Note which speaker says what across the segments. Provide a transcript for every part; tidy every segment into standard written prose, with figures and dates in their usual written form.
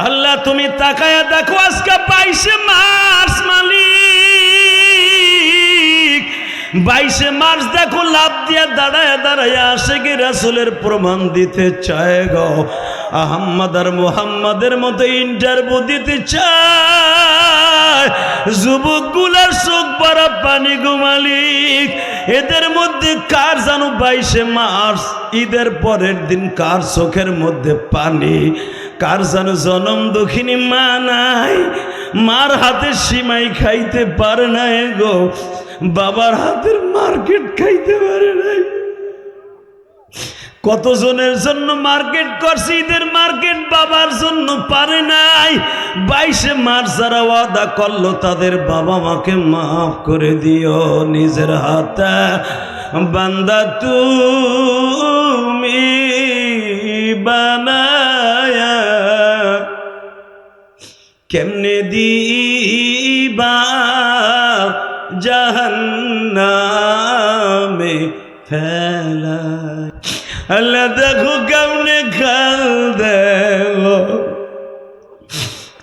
Speaker 1: আল্লাহ তুমি তাকায়া দেখো আজকে 22 মার্চ মালিক, 22 মার্চ দেখো লাভ দিয়ে দাঁড়ায় দাঁড়ায় আশিকি রাসূলের প্রমাণ দিতে চায় গো, আহম্মদ আর মুহাম্মাদের মতো ইন্টারভিউ দিতে চায়। যুবকগুলার চোখ ভরা পানি গো মালিক। এদের মধ্যে কার জানো 22 মার্চ ঈদের পরের দিন কার চোখের মধ্যে পানি, কার জানো জনম দুঃখিনী মা নাই, মার হাতে সিমাই খাইতে পারে নাই গো, বাবার হাতের মার্কেট খাইতে পারে নাই। কতজনের জন্য মার্কেট করছে ঈদের মার্কেট, বাবার জন্য পারে নাই। 22 মার্চ যারা ওয়াদা করলো তাদের বাবা মাকে মাফ করে দিও। নিজের হাতে বান্দা তুমি বানায়া কেমনে দিবা জাহান্নামে ফেলা। আল্লাহ দেখো কেমনে কাঁদে,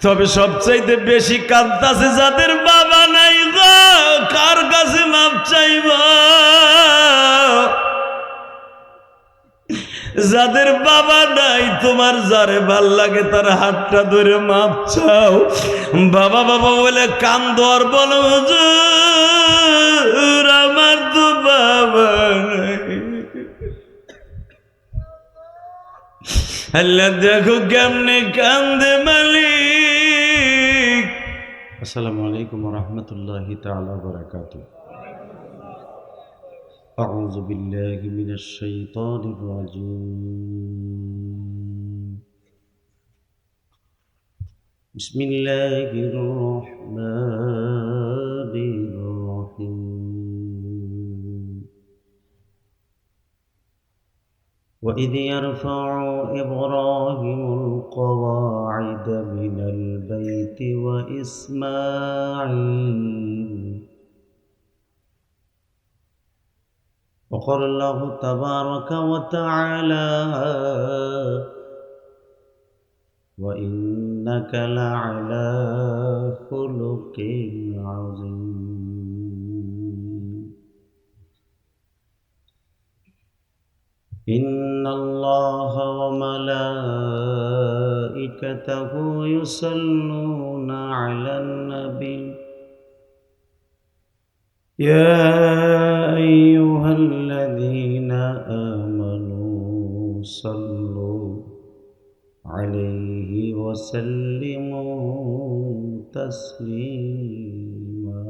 Speaker 1: তবে সবচাইতে বেশি কাঁদতাছে যাদের বাবা নাই গো। কার কাছে মাপ চাইব? যাদের বাবা নাই, তোমার যারে ভাল লাগে তার হাতটা ধরে মাপ চাও। বাবা বাবা বলে কান্দো আর বলো হুজুর আমার তো বাবা নাই। আল্লাহ দেখো কেমনে কান্দে মালিক। আসসালামু আলাইকুম ওয়া রাহমাতুল্লাহি তাআলা ওয়া বারাকাতুহু। আউযু বিল্লাহি মিনাশ শাইতানির রাজীম। বিসমিল্লাহির রাহমানির রাহিম। وإذ يرفع إبراهيم القواعد من البيت وإسماعيل وقال الله تبارك وتعالى وإنك لعلى خلق عظيم. إن الله وملائكته يصلون على النبي يا أيها الذين آمنوا صلوا عليه وسلموا تسليما.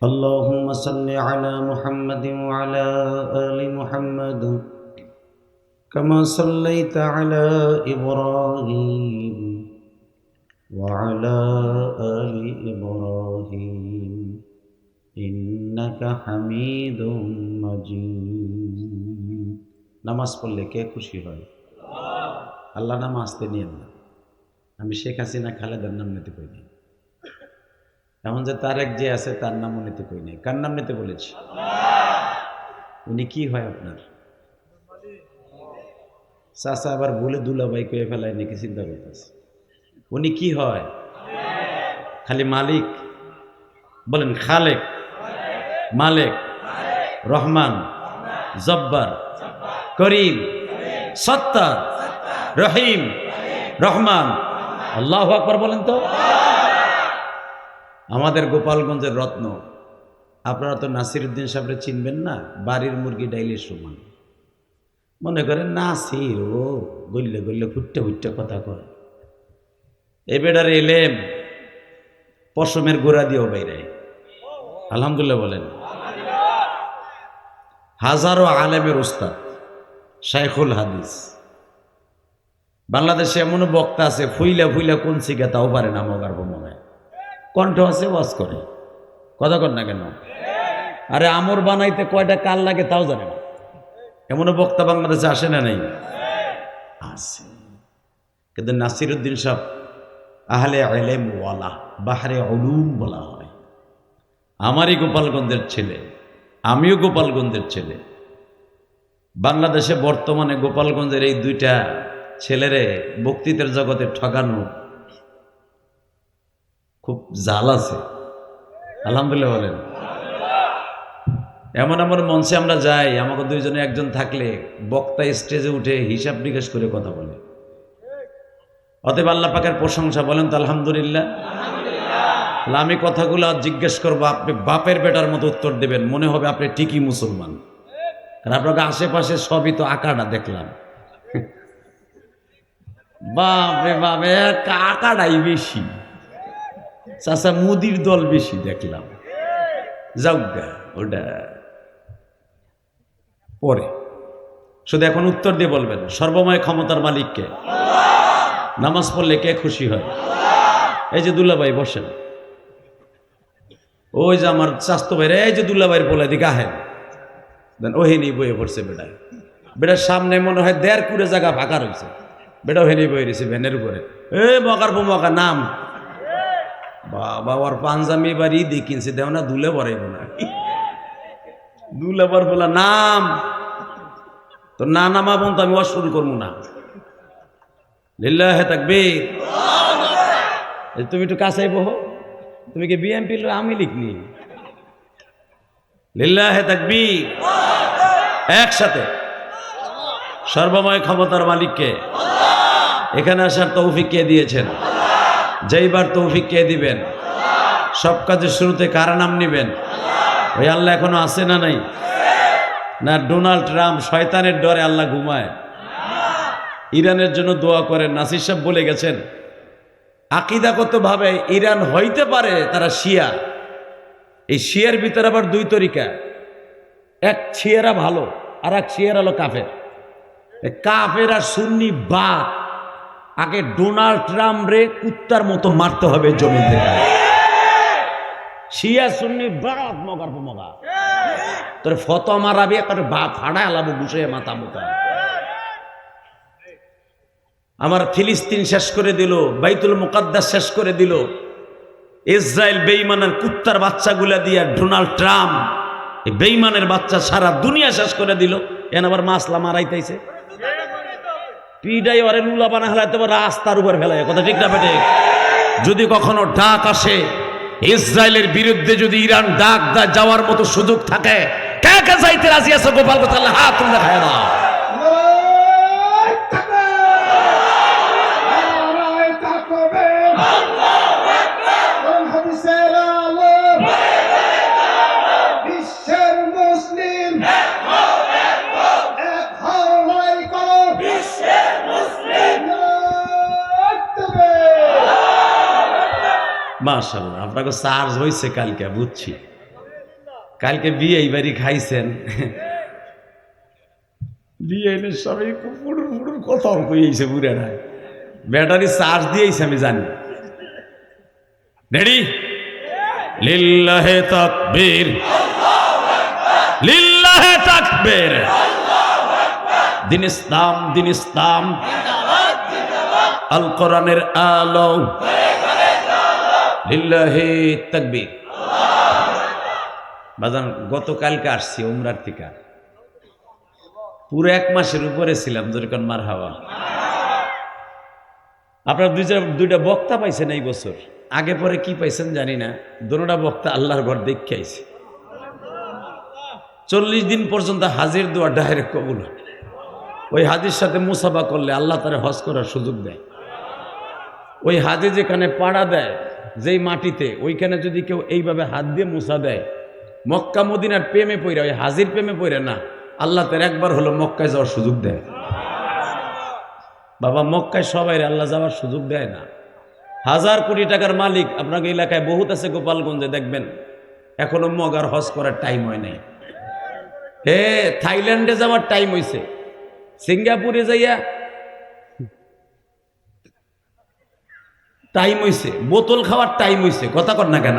Speaker 1: اللهم صل على محمد وعلى آل محمد كما صليت على إبراهيم وعلى آل إبراهيم إنك حميد مجيد. নামাজ পড়লে কে খুশি হয়? আল্লাহ নাম আসতে নিয়েন না। আমি শেখ হাসিনা খালেদার নাম নিতে কইনি, এমন যে তারেক যে আছে তার নামও নিতে কই নাই। কার নাম নিতে বলেছি? উনি কি হয় আপনার? চাচা আবার ভুলে দুলাভাই কয়ে ফেলায় নাকি চিন্তা করতেছে। উনি কি হয়? খালি মালিক বলেন, খালেক, মালেক, রহমান, জব্বার, করিম, সত্তার, রহিম, রহমান। আল্লাহু আকবার বলেন তো। আমাদের গোপালগঞ্জের রত্ন। আপনারা তো নাসিরউদ্দিন সাহেবরে চিনবেন না, বাড়ির মুরগি ডাইলের সমান। মনে করেন নাসির ও গল্লে গল্লে ফুটতে ফুটতে কথা কয়। এ বেড়ার এলেম পশমের গোড়া দিয়েও বাইরে। আলহামদুলিল্লাহ বলেন। হাজারো আলেমের উস্তাদ, শাইখুল হাদিস। বাংলাদেশে এমন বক্তা আছে ফুইলা ফুইলা কোন শিখে তাও পারে না মগার ভ্রমণে। কণ্ঠ আছে, ওয়াজ করে, কথা কর না কেন? আরে আমর বানাইতে কয়টা কাল লাগে তাও জানে না। এমন বক্তা বাংলাদেশে আসে না? নাই, আছে। কিন্তু নাসিরউদ্দিন সাহেব আহলে ইলম ওয়ালা, বাহরে উলুম বলা হয়। আমারই গোপালগঞ্জের ছেলে, আমিও গোপালগঞ্জের ছেলে। বাংলাদেশে বর্তমানে গোপালগঞ্জের এই দুইটা ছেলেরে বক্তৃতার জগতে ঠকানো খুব জাল আছে। আলহামদুলিল্লাহ বলেন। এমন এমন মঞ্চে আমরা যাই, আমাকে দুইজনে একজন থাকলে বক্তা স্টেজে উঠে হিসাব নিকাশ করে কথা বলে। অতএব আল্লাহ পাকের প্রশংসা, বলেন তো আলহামদুলিল্লাহ। আমি কথাগুলো জিজ্ঞেস করবো, আপনি বাপের বেটার মতো উত্তর দেবেন, মনে হবে আপনি ঠিকই মুসলমান। আর আপনাকে আশেপাশে সবই তো আকাটা দেখলাম। বাপরে বাপে, আকাটাই বেশি, চাচা মুদির দল বেশি দেখলাম। যাওগা ওটা পরে, শুধু এখন উত্তর দিয়ে বলবেন সর্বময় ক্ষমতার মালিককে। নামাজ পড়লে কে খুশি হয়? এই যে দুল্লাভাই বসেন, ওই যে আমার স্বাস্থ্য ভাইরে, এই যে দুল্লাভাইয়ের বলে দিকে আহেন, ওহেনি বয়ে পড়ছে বেটা। বেটার সামনে মনে হয় 1.5 কুড়ে জায়গা ফাঁকা রয়েছে, বেটা ওহেনি বয়ে রয়েছে ভ্যানের উপরে। মকার মকা নাম বাবা, ওর পাঞ্জামি এবার ঈদে কিনছে, দেও না দুলে বরাইব না, দুলে বর বলা নাম তো না নামাবো তো আমি ওয়াজ শুরু করবো না। লিল্লাহে তাকবীর। তুমি একটু কাছেই বহো, তুমি কি বিএমপি লো আমি লিখনি? লিল্লাহে তাকবীর। একসাথে সর্বময় ক্ষমতার মালিককে। এখানে আসার তৌফিক কে দিয়েছেন? যেইবার তৌফিক কে দিবেন? সব কাজের শুরুতে কার নাম নিবেন? ওই আল্লাহ এখনো আছে না নাই? না ডোনাল্ড ট্রাম্প শয়তানের ডরে আল্লাহ ঘুমায়? ইরানের জন্য দোয়া করেন। নাসির সাহেব বলে গেছেন আকীদাগতভাবে ইরান হইতে পারে তারা শিয়া, এই শিয়ার ভিতরে আবার 2 তরিকা, এক শিয়ারা ভালো আর এক শিয়ার হলো কাফের। কাফের আর সুন্নি বাদ। আগে ডোনাল্ড ট্রাম্প রে কুত্তার মতো মারতে হবে জমি থেকে। শিয়া সুন্নি বাদ মগার মগা তোর ফতো মারাবি একটা বাপ ফাড়া আলাবো বুঝে মাথা মুখা। আমার ফিলিস্তিন শেষ করে দিল, বাইতুল মুকাদ্দাস শেষ করে দিল, ইসরায়েল বেঈমানের কুত্তার বাচ্চাগুলা দিয়া ডোনাল্ড ট্রাম্প এই বেঈমানের বাচ্চা সারা দুনিয়া শেষ করে দিল। এন আবার মাসলা মারাইতেছে, পিডাই ওরে লুলা বানা ফেলাইতে পারে, রাস্তার উপর ফেলায়। কথা ঠিক না বেটে? যদি কখনো ডাক আসে ইসরায়েলের বিরুদ্ধে, যদি ইরান ডাক দেয় যাওয়ার মতো সুযোগ থাকে, কে কে যাইতে রাজি আছে? গোপাল কথা হাত তুলে খায় না। মাশাআল্লাহ, আপনাকে চার্জ হয়েছে কালকে, বুঝছি। কালকে বিয়ে এইবারই খাইছেন, বিয়ে এনে সবাই ফুড়ুর ফুড়ুর কথা কইছে, বুড়ে না ব্যাটারি চার্জ দিয়েছে আমি জানি। রেডি? লিল্লাহে তাকবীর, লিল্লাহে তাকবীর। দিন ইসলাম, দিন ইসলাম, আল কোরআনের আলো, লিল্লাহে তাকবীর। বাজান গতকালকে আসছি উমরার থেকে, পুরো 1 মাসের উপরে ছিলাম। যেরকম মারহাবা। আপনারা দুইটা বক্তা পাইছেন এই বছর, আগে পরে কি পাইছেন জানি না, দুটোটা বক্তা আল্লাহর ঘর দেখে আইছে। 40 দিন পর্যন্ত হাজির দোয়া ডাইরেক্ট কবুল হয়। ওই হাজির সাথে মুসাফা করলে আল্লাহ তারে হজ করার সুযোগ দেয়। ওই হাজি যেখানে পাড়া দেয়, যেই মাটিতে, ওইখানে যদি কেউ এইভাবে হাত দিয়ে মুসা দেয়, মক্কা মদিনার প্রেমে পড়ে, ওই হাজির প্রেমে পড়ে না, আল্লাহ তার একবার হলো মক্কায় যাওয়ার সুযোগ দেয়। বাবা, মক্কায় সবাই আল্লাহ যাওয়ার সুযোগ দেয় না। 1000 কোটি টাকার মালিক আপনাকে এলাকায় বহুত আছে, গোপালগঞ্জে দেখবেন এখনো মগার হজ করার টাইম হয় নাই। থাইল্যান্ডে যাওয়ার টাইম হয়েছে, সিঙ্গাপুরে যাইয়া টাইম হয়েছে, বোতল খাওয়ার টাইম হয়েছে, কথা কর না কেন?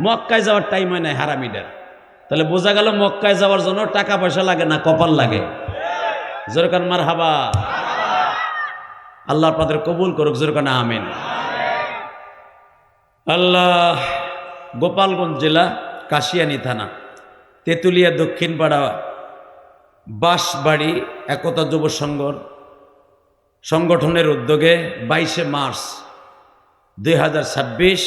Speaker 1: মক্কায় যাওয়ার টাইম হয় নাই হারামিটার। তাহলে বোঝা গেল মক্কায় যাওয়ার জন্য টাকা পয়সা লাগে না, কপাল লাগে। জোরকান মারহাবা। আল্লাহ আপনাদের কবুল করুক, জোরকান আমিন। আল্লাহ। গোপালগঞ্জ জেলা, কাশিয়ানী থানা, তেঁতুলিয়া দক্ষিণ পাড়া, বাঁশবাড়ি একতা যুব সংঘর সংগঠনের উদ্যোগে 22শে মার্চ 2026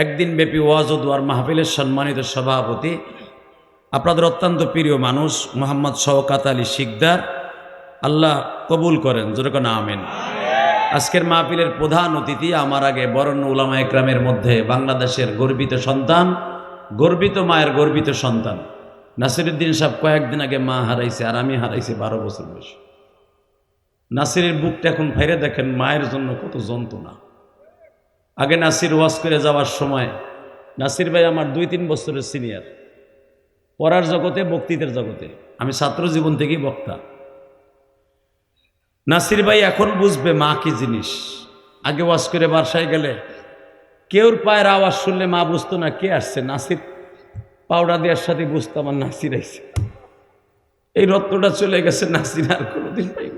Speaker 1: একদিন ব্যাপী ওয়াজ ও দোয়ার মাহফিলের সম্মানিত সভাপতি আপনাদের অত্যন্ত প্রিয় মানুষ মোহাম্মদ শওকত আলী শিকদার, আল্লাহ কবুল করেন, যেরকম আমিন। আজকের মাহফিলের প্রধান অতিথি আমার আগে বরেণ্য উলামা একরামের মধ্যে বাংলাদেশের গর্বিত সন্তান, গর্বিত মায়ের গর্বিত সন্তান নাসিরউদ্দিন সাহেব কয়েকদিন আগে মা হারাইছে, আর আমি হারাইছি 12 বছর বয়সে। নাসিরের বুকটা এখন ফাইরে দেখেন মায়ের জন্য কত যন্ত্রণা। আগে নাসির ওয়াজ করে যাওয়ার সময়, নাসির ভাই আমার 2-3 বছরের সিনিয়র, পড়ার জগতে, বক্তৃতার জগতে, আমি ছাত্র জীবন থেকেই বক্তা। নাসির ভাই এখন বুঝবে মা কি জিনিস। আগে ওয়াজ করে বাসায় গেলে কেউর পায়ের আওয়াজ শুনলে মা বুঝতো না কে আসছে, নাসির পাউডার দেওয়ার সাথে বুঝতো আমার নাসির আইছে। এই রত্নটা চলে গেছে, নাসির আর কোনোদিন পাইব।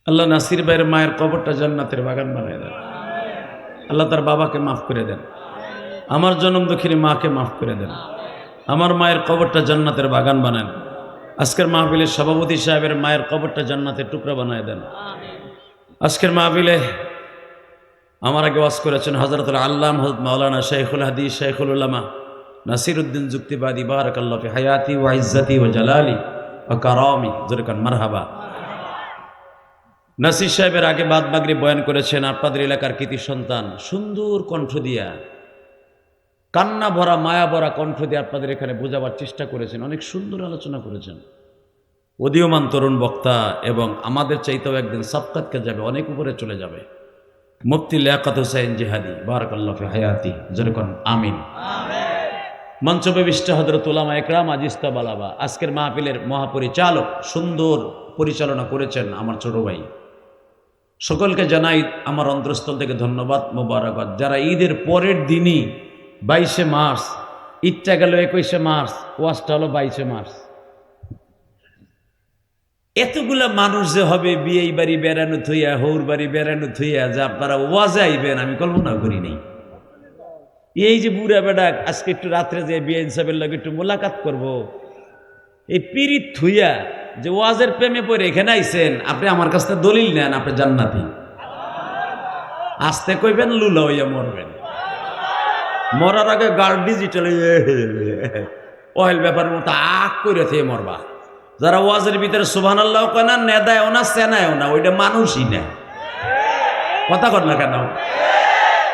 Speaker 1: আল্লাহ নাসির ভাইয়ের মায়ের কবরটা জান্নাতের বাগান বানায় দেন। আল্লাহ তার বাবাকে মাফ করে দেন, আমার জন্ম দুঃখিনী মাকে মাফ করে দেন, আমার মায়ের কবরটা জান্নাতের বাগান বানান। আজকের মাহফিলের সভাপতি সাহেবের মায়ের কবরটা জান্নাতের টুকরা বানায় দেন। আজকের মাহফিলে আমার আগে ওয়াজ করেছেন হযরতুল আল্লামা হযরত মাওলানা শাইখুল হাদিস শাইখুল উলামা নাসিরউদ্দিন যুক্তিবাদী, বারাকাল্লাহু ফি হায়াতি ওয়া ইজ্জতি ওয়া জালালি ওয়া কারামি, যেরকম মারহাবা। নাসির সাহেবের আগে বাদ মাগরিব বয়ান করেছেন আপনাদের এলাকার কৃতি সন্তান, সুন্দর কণ্ঠ দিয়া, কান্না ভরা মায়া ভরা কণ্ঠ দিয়ে আপনাদের এখানে বোঝাবার চেষ্টা করেছেন, অনেক সুন্দর আলোচনা করেছেন। উদীয়মান তরুণ বক্তা এবং আমাদের চাইতেও একদিন সাবকাতকে যাবে, অনেক উপরে চলে যাবে, মুফতি লিয়াকত হোসেন জিহাদি, বারাকাল্লাহু ফি হায়াতি, যেরকম আমিন। মঞ্চবিষ্ট হযরত উলামা একরাম আজিস্তা বালাবা, আজকের মাহফিলের মহাপরিচালক, সুন্দর পরিচালনা করেছেন আমার ছোট ভাই। সকলকে জানাই আমার অন্তরস্থল থেকে ধন্যবাদ, মোবারকবাদ। যারা ঈদের পরের দিনই 22শে মার্চ, ঈদটা গেল 21শে মার্চ, ওয়াজটা হলো 22শে মার্চ, এতগুলা মানুষ যে হবে বিয়ে বাড়ি বেড়ানো থইয়া, হৌর বাড়ি বেড়ানো থইয়া, যে আপনারা ওয়াজে আইবেন আমি কল্পনা করি নাই। এই যে বুড়া বেড়া আজকে একটু রাত্রে যে বিআইন সাহেবের লগে একটু মোলাকাত করব, এই পিরিত থুইয়া যে ওয়াজের প্রেমে পড়ে এখানে আইছেন, আপনি আমার কাছ থেকে দলিল নেন আপনি জান্নাতি। আসতে কইবেন লুলা হইয়া মরবেন, মরার আগে গার্ড ডিজিটাল অয়েল ব্যাপারের মতো আগ করে থেকে মরবা। যারা ওয়াজের ভিতরে সুবহানাল্লাহ কয় না, নেদায়ও না, সেনায়ও না, ওইটা মানুষই না। কথা কর না কেন?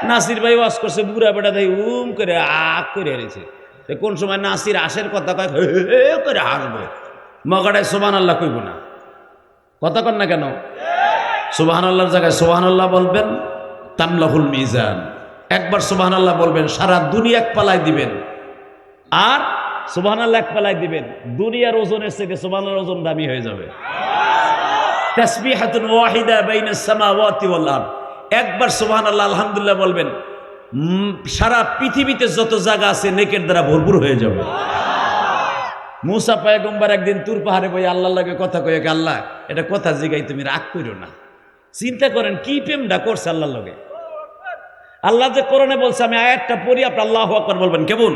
Speaker 1: নাসির ভাই ওয়াজ করছে, বুড়া বেটা দেয় করে আগ করে হারিয়েছে। কোন সময় নাসির আশের কথা কয় করে হাসবে, মগাটায় সুবহানাল্লাহ কইব না। কথা কর না কেন? সুবহানাল্লাহর জায়গায় সুবহানাল্লাহ বলবেন, তামলাহুল মিজান। একবার সুবহানাল্লাহ বলবেন, সারা দুনিয়া এক পালায় দিবেন। আর সুবহানাল্লাহ এক পালায় দিবেন, দুনিয়ার ওজনের থেকে সুবহানাল্লাহর ওজন দামি হয়ে যাবে। তাসবিহাতুন ওয়াহিদা বাইনাস সামাওয়াতি ওয়াল আরদ। একবার সুবহানাল্লাহ আলহামদুলিল্লাহ বলবেন, সারা পৃথিবীতে যত জায়গা আছে নেকের দ্বারা ভরপুর হয়ে যাবে। মুসা পয়গম্বর একদিন তুর পাহাড়ে বই আল্লাহর লাগে কথা কয়ে, আল্লাহ এটা কথা জিগাই, তুমি রাগ কইরো না। চিন্তা করেন কি প্রেমটা করছে আল্লাহর লগে। আল্লাহ যে কোরআনে বলছে, আমি আয়াতটা পড়ি, আপনি আল্লাহু আকবার বলবেন কেমন?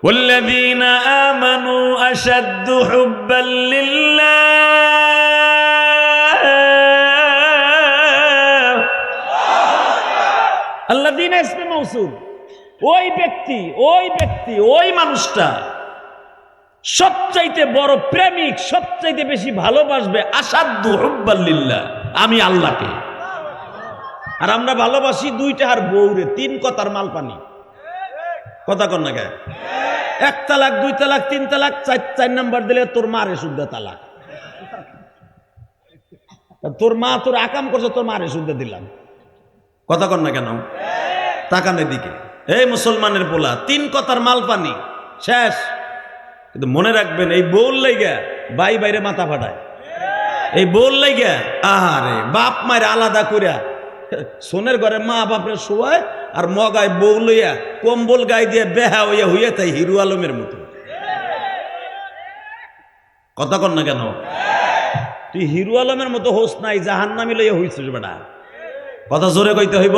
Speaker 1: والذين آمنوا أشد حبا لله الذين اسم موصول। ওই ব্যক্তি ওই মানুষটা সবচাইতে বড় প্রেমিক, সবচাইতে বেশি ভালোবাসবে আসাদ্দু হুব্বাল লিল্লাহ, আমি আল্লাহকে। আর আমরা ভালোবাসি 2 টাকার বউরে, 3 কথার মাল পানি। কথা কর না কে? 1 তালাক, 2 তালাক, 3 তালাক, 4 নাম্বার দিলে তোর মারে শুদ্ধ তালাক। তোর মা তোর আকাম করছে, তোর মারে শুদ্ধ দিলাম। কথা কর না কেন? তাকানের দিকে। এই মুসলমানের পোলা, 3 কথার মাল পানি শেষ। কিন্তু মনে রাখবেন, এই বউর লাইগা ভাই বাইরে মাথা ফাটায়, এই বউর লাইগা আহারে বাপ মায়ের আলাদা করিয়া সোনের ঘরে মা বাপরে শোয়ায়, আর মগায় বউ লইয়া কম্বল গায়ে দিয়ে বেহা হইয়া হইয়া তাই হিরু আলমের মতো। কথা কর না কেন? তুই হিরু আলমের মতো হোস নাই, জাহান্নামী লইয়া হইছিস বেটা। কথা জোরে কইতে হইব।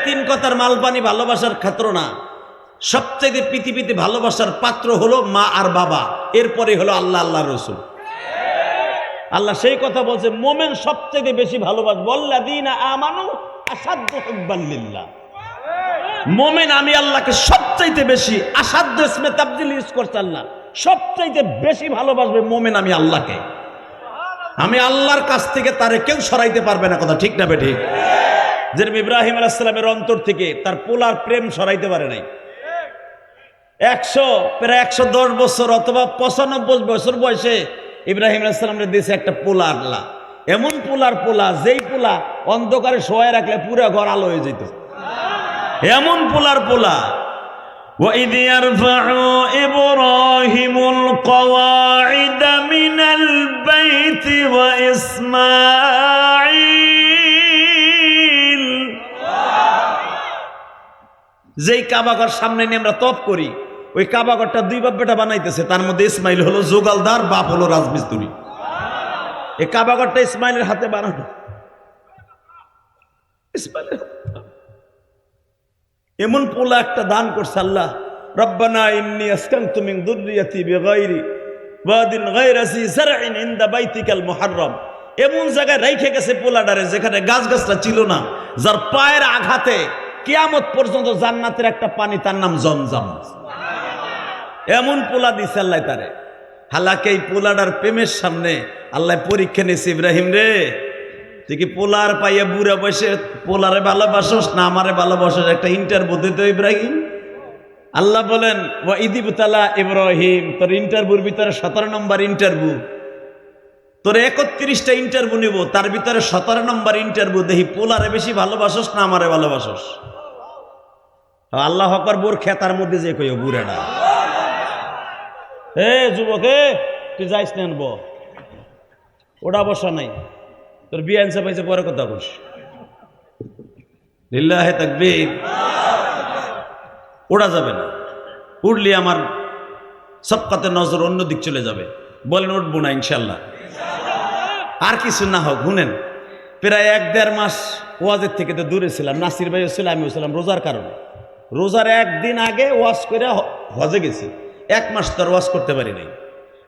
Speaker 1: 3 কথার মালপানি ভালোবাসার ক্ষেত্র না। সবচেয়ে পৃথিবীতে ভালোবাসার পাত্র হলো মা আর বাবা, এরপরে হলো আল্লাহ, আল্লাহ রসুল। আল্লাহ সেই কথা বলছে, মোমেন সবচেয়ে বেশি ভালোবাসবে, আল্লাযীনা আমানু আশাদ্দু হুব্বান লিল্লাহ। মোমেন আমি আল্লাহকে সবচাইতে বেশি, আসাধ্য ইসমে তাবদীল ইউজ করছে আল্লাহ, সবচাইতে বেশি ভালোবাসবে মোমেন আমি আল্লাহকে। আমি আল্লাহর কাছ থেকে তারে কেউ সরাইতে পারবে না, কথা ঠিক না বেঠিক? যেরকম ইব্রাহিম আলাইহিস সালামের অন্তর থেকে তার পোলার প্রেম সরাইতে পারে নাই। প্রায় 110 বছর অথবা 95 বছর বয়সে ইব্রাহিম আলাইহিস সালামের দেশে একটা পোলা আল্লাহ, এমন পোলা যেই পোলা অন্ধকারে শোয়ায় রাখলে পুরো ঘর আলো হয়ে যেত, এমন পোলা। وَإِذْ يَرْفَعُ إِبْرَاهِيمُ الْقَوَاعِدَ مِنَ الْبَيْتِ وَإِسْمَاعِيلُ, যেই কাবাঘর সামনে নিয়ে আমরা তপ করি, ওই কাবাঘরটা 2 বাপ বেটা বানাইতেছে, তার মধ্যে ইসমাইল হলো জোগালদার, বাপ হলো রাজমিস্ত্রি। এই কাবাঘরটা ইসমাইলের হাতে বানানো, ইসমাইলের এমন পোলা একটা দান করছে আল্লাহ। রব্বানা ইন্নী আসকানতু মিন যুররিয়াতি বিগাইরি ওয়াদিন গায়রা যি যারইন ইনদা বাইতিকাল মুহাররম, এমন জায়গায় রাইখে গেছে পোলাডারে যেখানে গাছগাছটা ছিল না, যার পায়ের আঘাতে কিয়ামত পর্যন্ত জান্নাতের একটা পানি, তার নাম জমজম। এমন পোলা দিছে আল্লাহ তারে। হালাকে এই পোলাডার প্রেমের সামনে আল্লাহ পরীক্ষা নিয়েছে, ইব্রাহিম রে তুই কি পোলার পাইয়া বুড়া বসে পোলারে ভালোবাসোস না আমারে ভালোবাসোস, একটা ইন্টারভিউ দিতে ইব্রাহিম। আল্লাহ বলেন ওয়া ইদিবতালা ইব্রাহিম, তোর ইন্টারভিউর ভিতরে 17 নম্বর ইন্টারভিউ, তোর 31টা ইন্টারভিউ নিব, তার ভিতরে 17 নম্বর ইন্টারভিউ, দেখি পোলারে বেশি ভালোবাসোস না আমারে ভালোবাসোস। আল্লাহ হকর বোর খেতার মধ্যে যে কইও বুড়াটা, এ যুবক তুই যাইস না, ওটা বসা নাই, তোর বিয়ে আনসা পাইছে পরে কথা বস। লিল্লাহে তাকবীর। ওড়া যাবে না, উঠলে আমার সবকাতে নজর অন্য দিক চলে যাবে। বলেন উঠবো না ইনশাল্লাহ, আর কিছু না হোক। শুনেন, প্রায় 1-1.5 মাস ওয়াজের থেকে তো দূরে ছিলাম, নাসির ভাইও ছিল, আমিও ছিলাম রোজার কারণে। রোজার 1 দিন আগে ওয়াজ করে হজে গেছি, 1 মাস তো ওয়াজ করতে পারি নাই।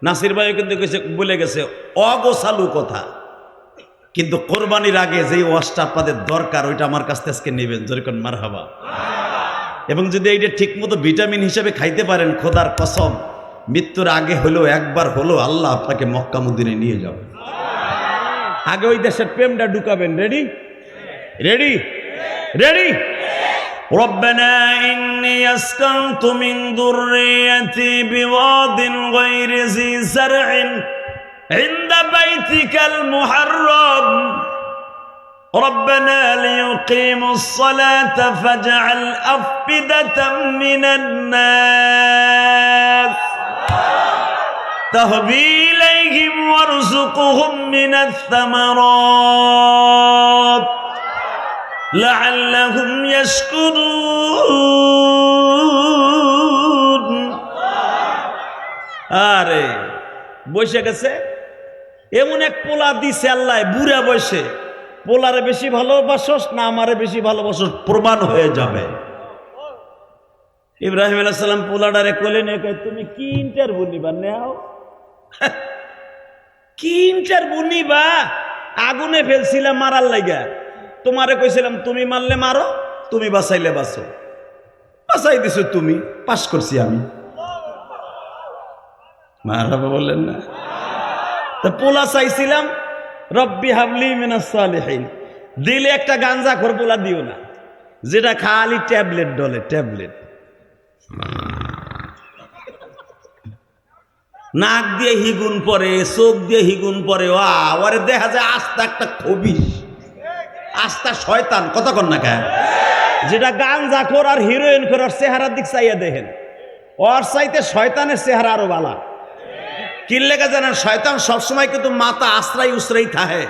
Speaker 1: নাসির ভাইও কিন্তু বলে গেছে অগোছালু কথা, কিন্তু কোরবানির আগে যেই ওয়াজটা আপনাদের দরকার ওইটা আমার কাছ থেকে আজকে নেবেন, যেরকম মারহাবা। এবং যদি এইটা ঠিক মতো ভিটামিন হিসেবে খাইতে পারেন, খোদার কসম মৃত্যুর আগে হলেও একবার হলো আল্লাহ আপনাকে মক্কা মদিনায় নিয়ে যাবে। আগে ওই দেশের প্রেমটা ঢুকাবেন। Ready ready ready. ربنا إني أسكنت من ذريتي بواد غير ذي زرع عند بيتك المحرم ربنا ليقيموا الصلاة فاجعل أفئدة من الناس تهوي إليهم وارزقهم من الثمرات لعلهم يشكرون। আরে বসে গেছে এমন এক পোলা দিছে আল্লাহ, বুড়া বয়সে। পোলারে বেশি ভালোবাসোস না আমারে বেশি ভালোবাসোস প্রমাণ হয়ে যাবে। ইব্রাহিম আলাইহিস সালাম পোলাডারে কোলে নিয়ে কয়, তুমি কি ইন্টারভিউ নিবা? নেও কি ইন্টারভিউ নিবা? আগুনে ফেলছিলাম মারার লাগা, তোমারে কইছিলাম তুমি মারলে মারো, তুমি বাঁচাইলে বাঁচো, বাঁচাই দিছো তুমি, পাস করছি আমি। মারহাবা বললেন না? তা পোলা চাইছিলাম, রব্বি হাবলি মিনাস সালিহিন, দিলে একটা গাঞ্জাখোর পোলা দিও না, যেটা খালি ট্যাবলেট ডলে, ট্যাবলেট। নাক দিয়ে হিগুন পরে, চোখ দিয়ে হিগুন পরে, ওরে দেখা যায় আস্তা একটা খবিস, আস্তা শয়তান, কথা কন না কেন? যেটা গাঞ্জাখোর আর হিরোইন খোর চেহারার দিক চাইয়া দেখেন, ওর চাইতে শয়তানের চেহারা আরো বালা। কি লেগে জানেন? শয়তান সবসময় কিন্তু মাথা আশ্রাই উসরাই থাকে,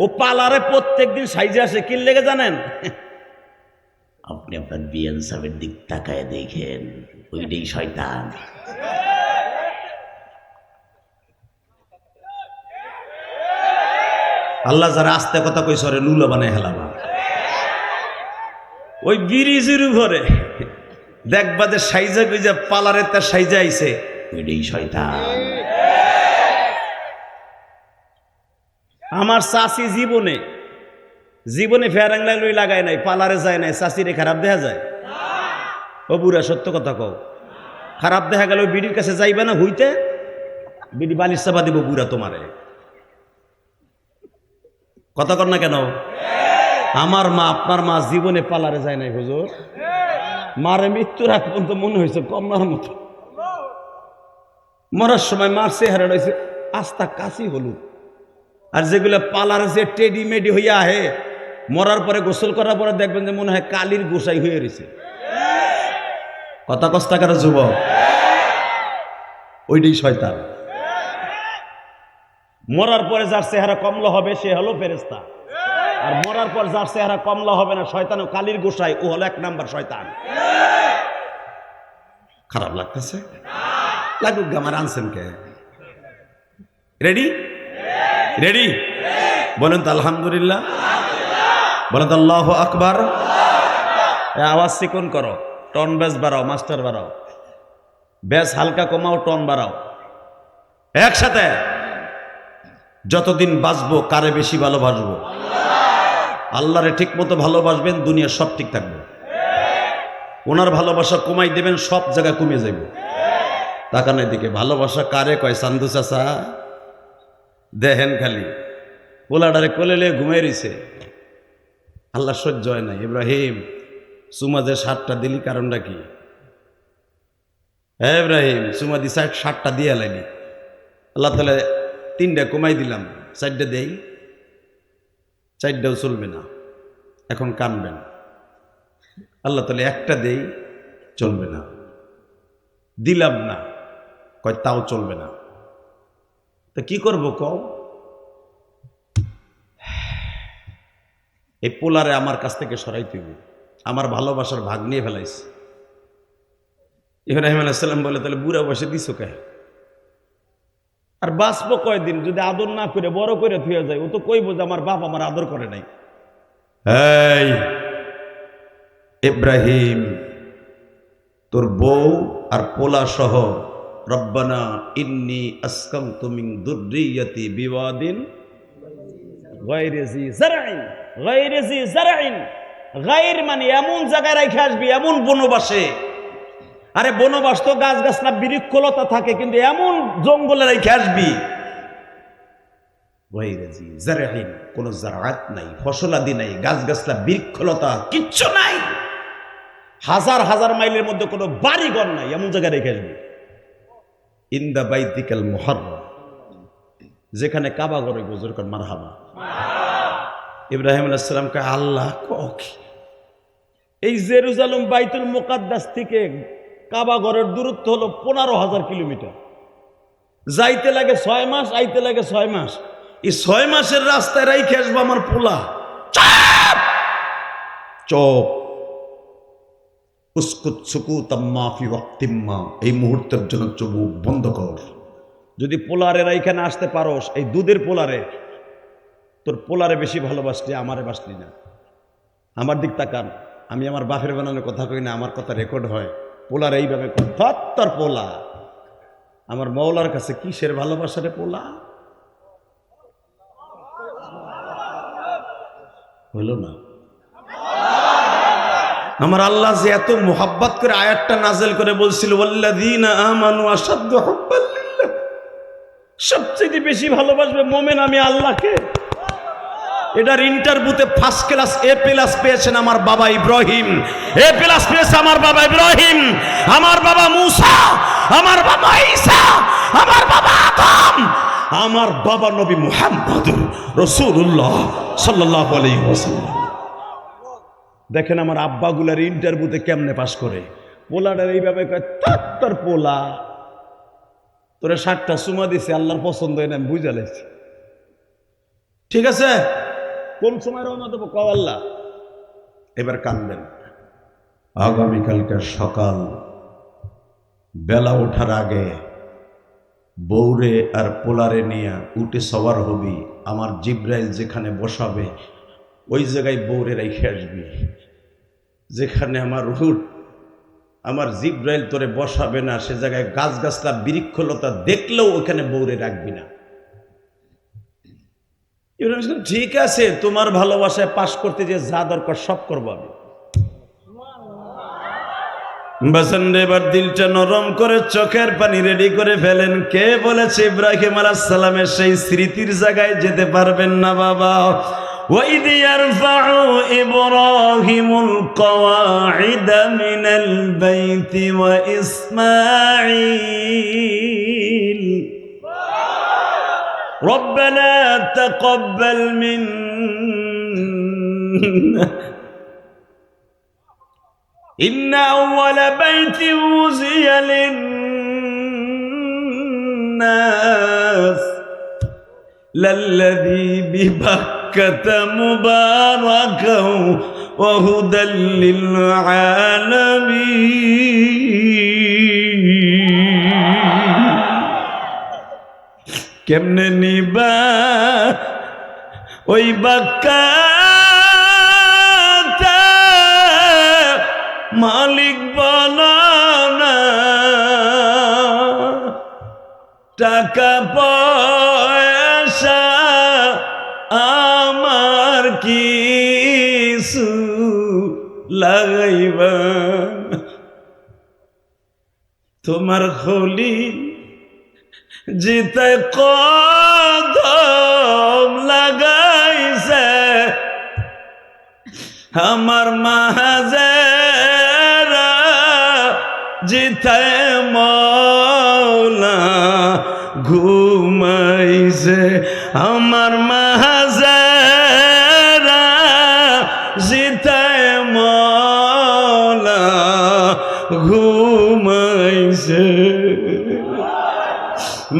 Speaker 1: ও পালারে প্রত্যেকদিন সাইজে আসে। কি লেগে জানেন? আপনি আপনার বিএন সাহেবের দিক তাকায় দেখেন, ওইটাই শয়তান। আল্লাহ যারা আস্তে কথা কই সরে লুলা বানায় হেলাবা। ওই ব্রিজের উপরে দেখবা যে সাইজা গুইজা পালারে তার সাইজা আইছে, ওইটাই শয়তান। আমার চাচি জীবনে ফেয়ার অ্যান্ড লাভলি লাগায় নাই, পার্লারে যায় নাই, চাচিরে খারাপ দেখা যায়? ও বুড়া সত্য কথা কও, খারাপ দেখা গেল বিড়ির কাছে যাইবে না হইতে, বিড়ি বালিশ চাপা দিব বুড়া তোমারে। কথা কর না কেন? আমার মা আপনার মা জীবনে পার্লারে যায় নাই হুজুর, মারে মৃত্যুর আগ পর্যন্ত মনে হয়েছে কন্যার মতো। মরার সময় মার চেহারা রয়েছে আস্তা কাশি হলুদ। আর যেগুলো পার্লারে যে টেডি মেডি হইয়া আহে, মরার পরে গোসল করার পরে দেখবেন যে মনে হয় কালির গোসাই হয়ে রয়েছে। কথা কস্তা কারো যুবক, ওইটাই শয়তান। মরার পরে যার চেহারা কমলা হবে সে হলো ফেরেশতা, আর মরার পর যার চেহারা কমলা হবে না, শয়তান ও কালির গোসাই, ও হলো 1 নাম্বার শয়তান। খারাপ লাগতেছে? লাগুক, আমার আনছেন কে? রেডি রেডি বলেন তো আলহামদুলিল্লাহ, বলেন তো আল্লাহু আকবার। আওয়াজ চিকন করো, টন বেস বাড়াও, মাস্টার বাড়াও, বেস হালকা কমাও, টন বাড়াও একসাথে। যতদিন বাঁচবো কারে বেশি ভালোবাসবো? আল্লাহরে ঠিক মতো ভালোবাসবেন, দুনিয়া সব ঠিক থাকবে। ওনার ভালোবাসা কমাই দেবেন, সব জায়গায় কমে যাইব। তাকানের দিকে ভালোবাসা কারে কয়? চান্দু চাচা দেখেন খালি পোলাডারে কোলেলে ঘুমাই রইছে, আল্লাহ সহ্য হয় নাই। ইব্রাহিম চুমা যে 7টা দিলি কারণটা কি? হ্যাঁ ইব্রাহিম চুমা দি 7টা দিয়ে লাইনি, আল্লাহ তাহলে 3টা কমাই দিলাম, 4টা দেই, 4টাও চলবে না, এখন কানবেন। আল্লাহ তাহলে 1টা দেই, চলবে না, দিলাম না, কয় তাও চলবে না, তো কি করবো কও? এই পোলারে আমার কাছ থেকে সরাইতে হবে, আমার ভালোবাসার ভাগ নিয়ে ফেলাইছে। ইব্রাহিম আলাইহিস সালাম বলে তাহলে বুড়া বসে দিছো কে? আর বাঁচবো কয়দিন যদি আদর না করে বড় করে থুয়ে যায়? ও তো কইবো যে আমার বাপ আমার আদর করে নাই। এই ইব্রাহিম, তোর বউ আর পোলা সহ রব্বানা ইন্নী আসকানতু মিন যুররিয়াতি বিওয়াদিন গায়রি জি যারইন, গায়রি জি যারইন, গায়র মানে এমন জায়গায় রাখে আসবি, এমন বনবাসে। আরে বনবাস তো গাছ গাছলা বৃক্ষলতা থাকে, কিন্তু এমন জঙ্গলে রেখে আসবি গায়রি জি যারইন, কোনো জারাত নাই, ফসলাদি নাই, গাছ গাছলা বৃক্ষলতা কিচ্ছু নাই, হাজার হাজার মাইলের মধ্যে কোনো বাড়িঘর নাই, এমন জায়গায় রেখে আসবি। ইন্দা বাইতিকাল মুহাররম, যেখানে কাবা ঘরে গোজর কর মারহাবা। ইব্রাহিম আলাইহিস সালাম কে আল্লাহ কি এই জেরুজালেম বাইতুল মুকাদ্দাস থেকে কাবা ঘরের দূরত্ব হলো 15,000 কিলোমিটার, যাইতে লাগে 6 মাস, আইতে লাগে 6 মাস। এই 6 মাসের রাস্তায় রাইখে আসবো আমার পোলা? চপ উসকুত সুকুতাম মা ফি ওয়াক্তিম্মা, এই মুহূর্তের জন্য চোখ বন্ধ কর। যদি পোলারের এইখানে আসতে পারোস, এই দুধের পোলারে, তোর পোলারে বেশি ভালোবাসলি, আমারে বাসলি না। আমার দিক তাকান, আমি আমার বাপের বানানোর কথা কই না, আমার কথা রেকর্ড হয়। পোলার এইভাবে তোর পোলা আমার মওলার কাছে কিসের ভালোবাসা রে পোলা? হইল না? আমার আল্লাহ যে এত মোহাব্বত করে আয়াতটা নাজেল করে বলছিল ওয়াল্লাযীনা আমানু আশাদ্দু হুব্বান লিল্লাহ, সবচেয়ে বেশি ভালোবাসবে মোমেন আমি আল্লাহকে। এটার ইন্টারভিউতে ফার্স্ট ক্লাস A+ পেয়েছেন আমার বাবা ইব্রাহিম, A+ পেয়েছে আমার বাবা ইব্রাহিম, আমার বাবা মূসা, আমার বাবা ঈসা, আমার বাবা আদম, আমার বাবা নবী মুহাম্মদুর রাসূলুল্লাহ সাল্লাল্লাহু আলাইহি ওয়াসাল্লাম। দেখেন আমার আব্বাগুলার ইন্টারভিউতে কেমনে পাস করে। পোলাটার এইভাবে কয় তোর পোলা, তোরা 7টা চুমা দিছে, আল্লাহর পছন্দ হয় না, আমি বুঝা লাইছি। ঠিক আছে, কোন সময় রওনা দেবো কও আল্লাহ। এবার কানবেন। আগামীকালকে সকাল বেলা ওঠার আগে বউরে আর পোলারে নিয়ে উঠে সবার হবি, আমার জিব্রাইল যেখানে বসাবে ওই জায়গায় বউরে রেখে আসবি। যেখানে আমার উট আমার জিব্রাইল তোরে বসাবে না, সে জায়গায় গাছ গাছলা বৃক্ষলতা দেখলেও ওখানে বউরে রাখবি না। ইব্রাহিম বললেন, ঠিক আছে, তোমার ভালোবাসায় পাশ করতে যে যা দরকার সব করবো আমি। বাসন্ডে এবার দিলটা নরম করে চোখের পানি রেডি করে ফেলেন। কে বলেছে ইব্রাহিম আলাইহিস সালামের সেই স্মৃতির জায়গায় যেতে পারবেন না বাবা? وَإِذْ يَرْفَعُ إِبْرَاهِيمُ الْقَوَاعِدَ مِنَ الْبَيْتِ وَإِسْمَاعِيلُ رَبَّنَا تَقَبَّلْ مِنَّا إِنَّ أَوَّلَ بَيْتٍ وُضِعَ لِلنَّاسِ لَلَّذِي بِبَكَّةَ مُبَارَكًا وَهُدًى لِلْعَالَمِينَ। কেমনে নিবা ওই বাক্কাটা, মালিক বলো না, টাকা পয়সা আমার কিছু লাগাইবা, তোমার খলিল জিতে কদম লাগাইছে, আমার মাহাজেরা জিতে মৌলা ঘুমাইছে, আমার মাহাজেরা জিতে মৌলা ঘুমাইছে।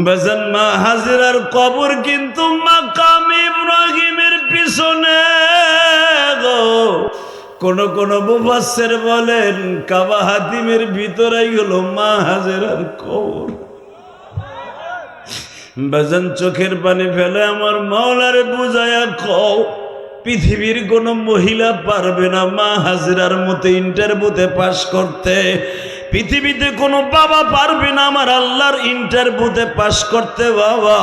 Speaker 1: বাজান মাহাজেরার কবর কিন্তু মাকাম ইব্রাহিমের পিছনে গো। কোন কোন মুফাসসির বলেন কাবা হাতিমের ভিতরেই হলো মাহাজেরার কবর। বাজান চোখের পানি ফেলে আমার মাওলারে বুঝায়া কও, পৃথিবীর কোন মহিলা পারবে না মাহাজেরার মতো ইন্টারভিউতে পাশ করতে। পৃথিবীতে কোনো বাবা পারবে না আমার আল্লাহর ইন্টারভিউতে পাশ করতে। বাবা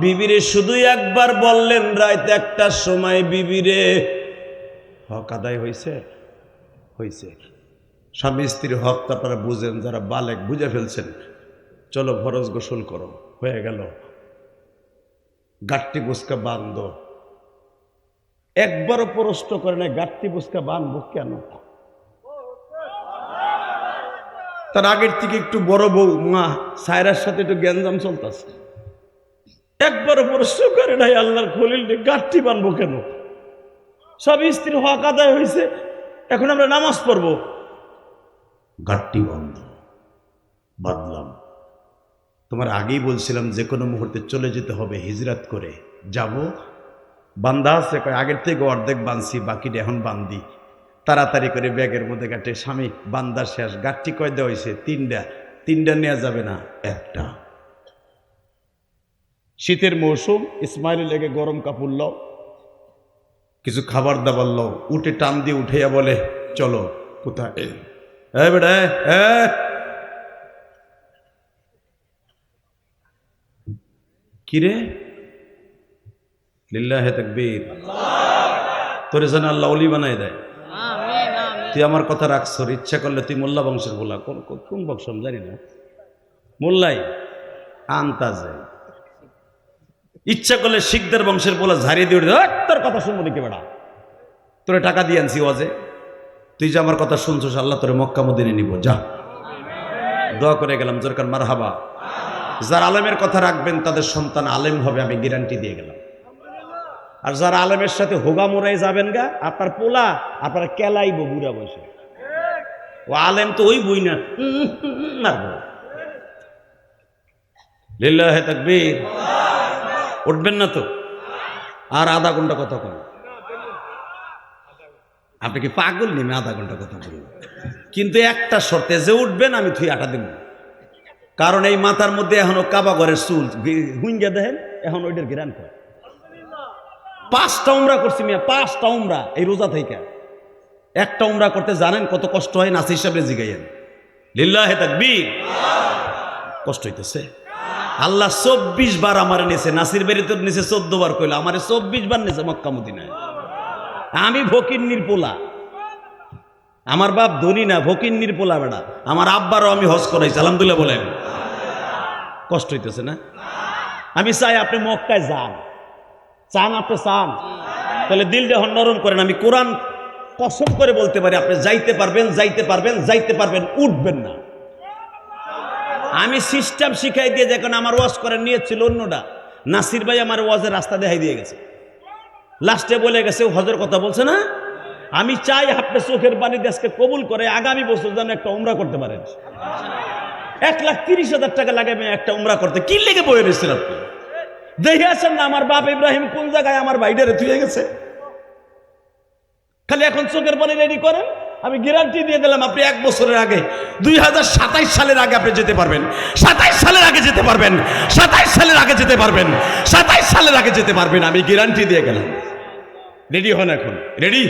Speaker 1: বিবিরে শুধু একবার বললেন রাত 1টার সময়, বিবিরে হক আদায় হয়েছে? হয়েছে। স্বামী স্ত্রীর হক তো আপনারা বুঝেন, যারা বালেক বুঝে ফেলছেন, চলো ফরজ গোসল করো, হয়ে গেল, গাট্টি বুসকা বান্ধ। একবারও প্রশ্ন করে না গাট্টি বুসকা বাঁধবো কেন? তার আগের থেকে একটু বড় বউ মা সায়রার সাথে একটু গ্যাঞ্জাম চলতেছে, একবারও প্রশ্ন করে নাই আল্লাহর খলিল গাঁটটি বানবো কেন? সব স্ত্রীর হক আদায় হয়েছে, এখন আমরা নামাজ পড়বো, গাঁটটি বন্ধ বাঁধলাম। তোমার আগেই বলছিলাম যে কোনো মুহূর্তে চলে যেতে হবে, হিজরত করে যাব। বান্ধা আছে আগের থেকে অর্ধেক বাঁধছি, বাকিটা এখন বান্ধি। তাড়াতাড়ি করে ব্যাগের মধ্যে গাঁটে, স্বামী বান্দা শেষ। গাঁটটি কয়টা হয়েছে? 3টা নেওয়া যাবে না, 1টা। শীতের মৌসুম, ইসমাইল লেগে গরম কাপড় লও, কিছু খাবার দাবার লও, উঠে টান দিয়ে উঠাইয়া বলে চলো। কোথায়? বেটা কিরে? লিল্লাহে তাকবীর। তোরে যেন আল্লাহ ওলি বানাই দেয়। তুই আমার কথা রাখছ, ইচ্ছা করলে তুই মোল্লা বংশের বলা, কোন বংশ জানি না, মোল্লাই আন্তাজে ইচ্ছা করলে শিখদের বংশের বলা ঝাড়িয়ে দিয়ে উঠে তোর কথা শুনবো দেখে বেড়া, তোরে টাকা দিয়ে আনছি ওয়াজে, তুই যে আমার কথা শুনছিস আল্লাহ তোরে মক্কা মদিনে নিব, যা। দোয়া করে গেলাম, জোরকার মারহাবা। যারা আলেমের কথা রাখবেন তাদের সন্তান আলেম হবে, আমি গ্যারান্টি দিয়ে গেলাম। আর যারা আলেমের সাথে হোগা মোড়াই যাবেন গা, আপনার পোলা আপনার কেলাইব বুড়া বসে, ও আলেম তো ওই বই না মারব। লিল্লাহে তাকবীর। উঠবেন না তো? আর আধা ঘন্টা কথা কন। আপনি কি পাগল? নেমে আধা ঘন্টা কথা বলব, কিন্তু একটা শর্তে, যে উঠবেন আমি থুই আটা দেব। কারণ এই মাথার মধ্যে এখনো কাবা ঘরের চুল হুইঙ্গা দেখেন, এখন ওইটার ঘেরান করে। 5টা উমরা করছি মিয়া, 5টা উমরা এই রোজা থেকে। একটা উমরা করতে জানেন কত কষ্ট হয়? নাসি হিসাবে জিগাইয়েন। লিল্লাহে তাকবীর। কষ্ট হইতেছে। আল্লাহ 24 বার আমার নিছে, নাসির বাড়ি তোর নিচে 14 বার কইলো, আমারে 24 বার নিছে মক্কা মদিনায়। আমি ফকিন্নির পোলা, আমার বাপ ধনী না, ফকিন্নির পোলা বেড়া। আমার আব্বারও আমি হজ করাইছি, আলহামদুলিল্লাহ বলেন। কষ্ট হইতেছে না? আমি চাই আপনি মক্কায় যান, চান আপনি চান, তাহলে দিলটা নরম করেন। আমি কোরআন কসম করে বলতে পারি আপনি যাইতে পারবেন, যাইতে পারবেন, যাইতে পারবেন, উঠবেন না। আমি সিস্টেম শিখাই দিয়ে, যখন আমার ওয়াজ করার নিয়েছিল অন্যটা, নাসির ভাই আমার ওয়াজের রাস্তা দেখাই দিয়ে গেছে, লাস্টে বলে গেছে হজের কথা বলছে না। আমি চাই আপনি চোখের পানি দেশকে কবুল করে আগামী বছর যেন একটা উমরা করতে পারেন। 1,30,000 টাকা লাগে একটা উমরা করতে, কি লেগে বয়ে রয়েছেন আপনি? দেখে আসেন না আমার বাপ ইব্রাহিম কোন জায়গায় আমার বাইডারে থুয়ে গেছে। খালি এখন চোখের পানি রেডি করেন, আমি গ্যারান্টি দিয়ে দিলাম আপনি 1 বছরের আগে 2027 সালের আগে আপনি যেতে পারবেন, 27 সালের আগে যেতে পারবেন, 27 সালের আগে যেতে পারবেন, 27 সালের আগে যেতে পারবেন, আমি গ্যারান্টি দিয়ে গেলাম। রেডি হন এখন, রেডি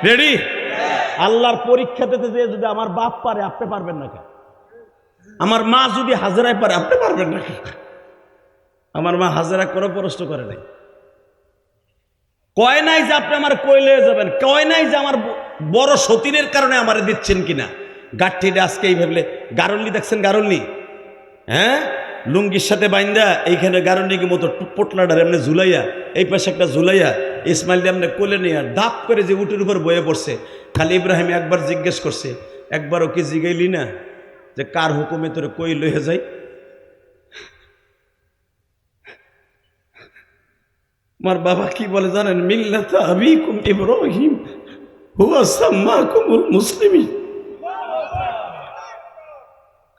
Speaker 1: রেডি। আল্লাহর পরীক্ষা দিতে যে যদি আমার বাপ পারে, আপনি পারবেন না কেন? আমার মা যদি হাজারায় পারে, আপনি পারবেন না কেন? আমার মা হাজারা করে প্রশ্ন করে নাই, কয় নাই যে আপনি আমার কইলে যাবেন, কয় নাই যে আমার বড় সতীনের কারণে আমার দিচ্ছেন কিনা। গাঠটিটা আজকে এই ভাবলে, গারল্লি দেখছেন, গারল্লি, হ্যাঁ, লুঙ্গির সাথে বাইন্দা এইখানে গারণ্ডিকে মতো পোটলাটার এমনি ঝুলাইয়া, এই পাশে একটা ঝুলাইয়া, ইসমাইল এমনি কোলে নিয়ে দাপ করে যে উটের উপর বয়ে পড়ছে। খালি ইব্রাহিম একবার জিজ্ঞেস করছে, একবারও কি জিগাইলি না যে কার হুকুমে তোরে কই লইয়া যাই? আমার বাবা কি বলে জানেন? মিল্লাত আবিকুম ইব্রাহিম হুয়া সাম্মাকুমুল মুসলিমিন।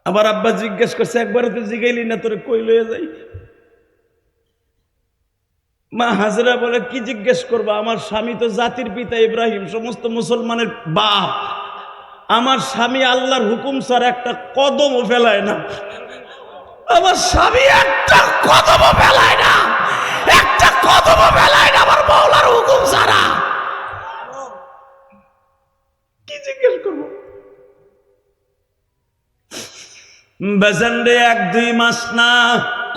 Speaker 1: আবার আব্বা জিজ্ঞেস করছে, একবার তো জিগাইলি না তোরে কই লইয়া যাই? মা হাজরা বলে, কি জিজ্ঞেস করবা? আমার স্বামী তো জাতির পিতা ইব্রাহিম, সমস্ত মুসলমানের বাপ। আমার স্বামী আল্লাহর হুকুম ছাড়া একটা কদমও ফেলায় না। আমার স্বামী একটা কদমও ফেলায় না, একটা কদমও ফেলায় না আমার মাওলার হুকুম ছাড়া। কি জিজ্ঞেস করবো? বেজান্ডে 1-2 মাস না,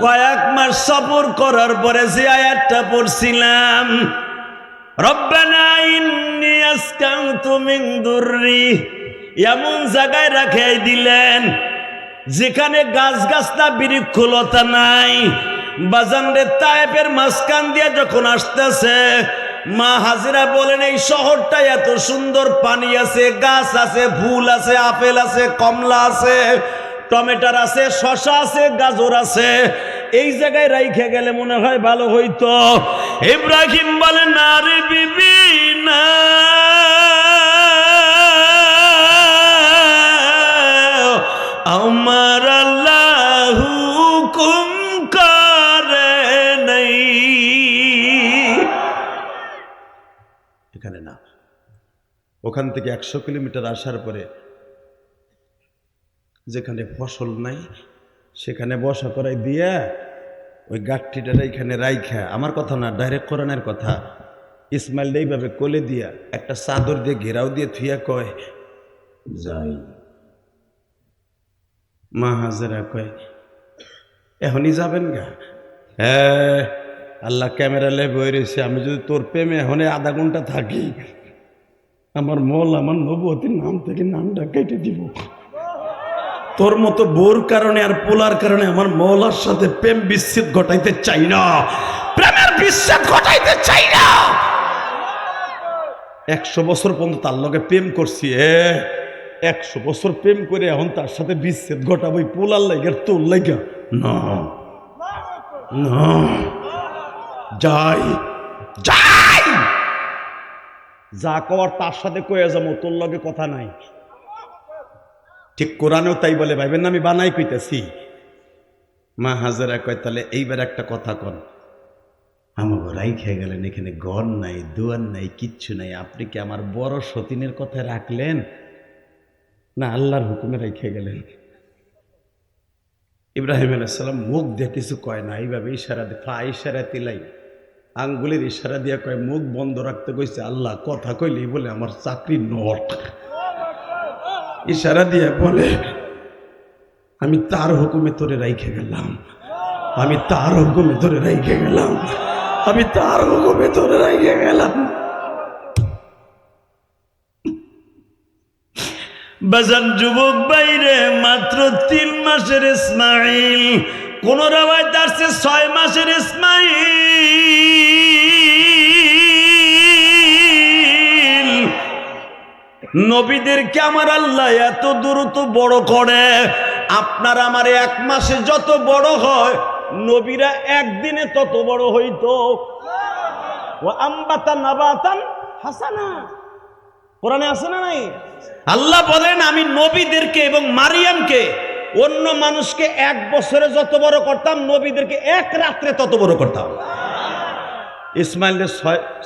Speaker 1: কয়েক মাস সবর করার পরে যে আয়াতটা পড়ছিলাম, রব্বানা ইন্নী আসকানতু মিন দুররি, এমন জায়গায় রাখাই দিলেন যেখানে গাছ গাছটা বৃক্ষলতা নাই। বাজানরে তায়েফের মাঝখান দিয়ে যখন আসতেছে, মা হাজিরা বলেন এই শহরটা এত সুন্দর, পানি আছে, গাছ আছে, ফুল আছে, আপেল আছে, কমলা আছে, টমেটোর আছে, শশা আছে, গাজর আছে, এই জায়গায় রাইখে গেলে মনে হয় ভালো হইতো। ইব্রাহিম বলেন, না রে বিবি না, আমার আল্লাহ হুকুম করে নাই। এখানে না, ওখান থেকে 100 কিলোমিটার আসার পরে যেখানে ফসল নাই সেখানে বসা করাই দিয়া ওই গাঠটিটা এখানে রাইখা, আমার কথা না, ডাইরেক্ট কোরআনের কথা, ইসমাইল এইভাবে কোলে দিয়া একটা চাদর দিয়ে ঘেরাও দিয়ে থুইয়া কয় যাই। মা হাজেরা কয় এখনই যাবেন গা? হ্যাঁ, আল্লাহ ক্যামেরা লে বই রয়েছে, আমি যদি তোর প্রেমে এখন আধা ঘন্টা থাকি, আমার মল আমার নবুয়তির নাম থেকে নামটা কেটে দিব। তোর মতো বোর কারণে আর পোলার কারণে আমার মৌলার সাথে প্রেম বিচ্ছেদ ঘটাইতে চাই না, প্রেমের বিচ্ছেদ ঘটাইতে চাই না। 100 বছর পর্যন্ত তার লগে প্রেম করছি, 100 বছর প্রেম করে এখন তার সাথে বিচ্ছেদ ঘটাবো পোলার লাগে তোর লাগে না, না, যাই যাই, যা কর তার সাথে কয়ে যাবো, তোর লগে কথা নাই। ঠিক কোরআনেও তাই বলে, ভাইবেন না আমি বানাই কইতেছি। মা হাজারা কয় তাহলে এইবার একটা কথা কন, আমাকে রাইখে গেলেন, এখানে ঘর নাই, দুয়ার নাই, কিচ্ছু নাই, আপনি কি আমার বড় সতীনের কথা রাখলেন না আল্লাহর হুকুমে রাইখে গেলেন? ইব্রাহিম আলাইহিস সালাম মুখ দিয়ে কিছু কয় না, এইভাবে ইশারা দিয়ে, ইশারা তিলাই, আঙ্গুলের ইশারা দিয়ে কয় মুখ বন্ধ রাখতে কইছে আল্লাহ, কথা কইলেই বলে আমার চাকরি নট। ইশারা দিয়ে বলে, আমি তার হুকুমে তোরে রাইখে গেলাম, আমি তার হুকুমে তোরে রাইখে গেলাম, আমি তার হুকুমে তোরে রাইখে গেলাম। বাজান যুবক বাইরে, মাত্র 3 মাসের ইসমাইল, কোন রাওয়ায়াত আছে 6 মাসের ইসমাইল। নবীদেরকে আমার আল্লাহ এত দ্রুত বড় করে, আপনার আমার 1 মাসে যত বড় হয়, নবীরা একদিনে তত বড় হইতো। ওয়া আম্বাতা নাবাতান হাসানা, কোরআনে আছে না নাই? আল্লাহ বলেন, আমি নবীদেরকে এবং মারিয়ামকে, অন্য মানুষকে 1 বছরে যত বড় করতাম, নবীদেরকে 1 রাত্রে তত বড় করতাম। ইসমাইলের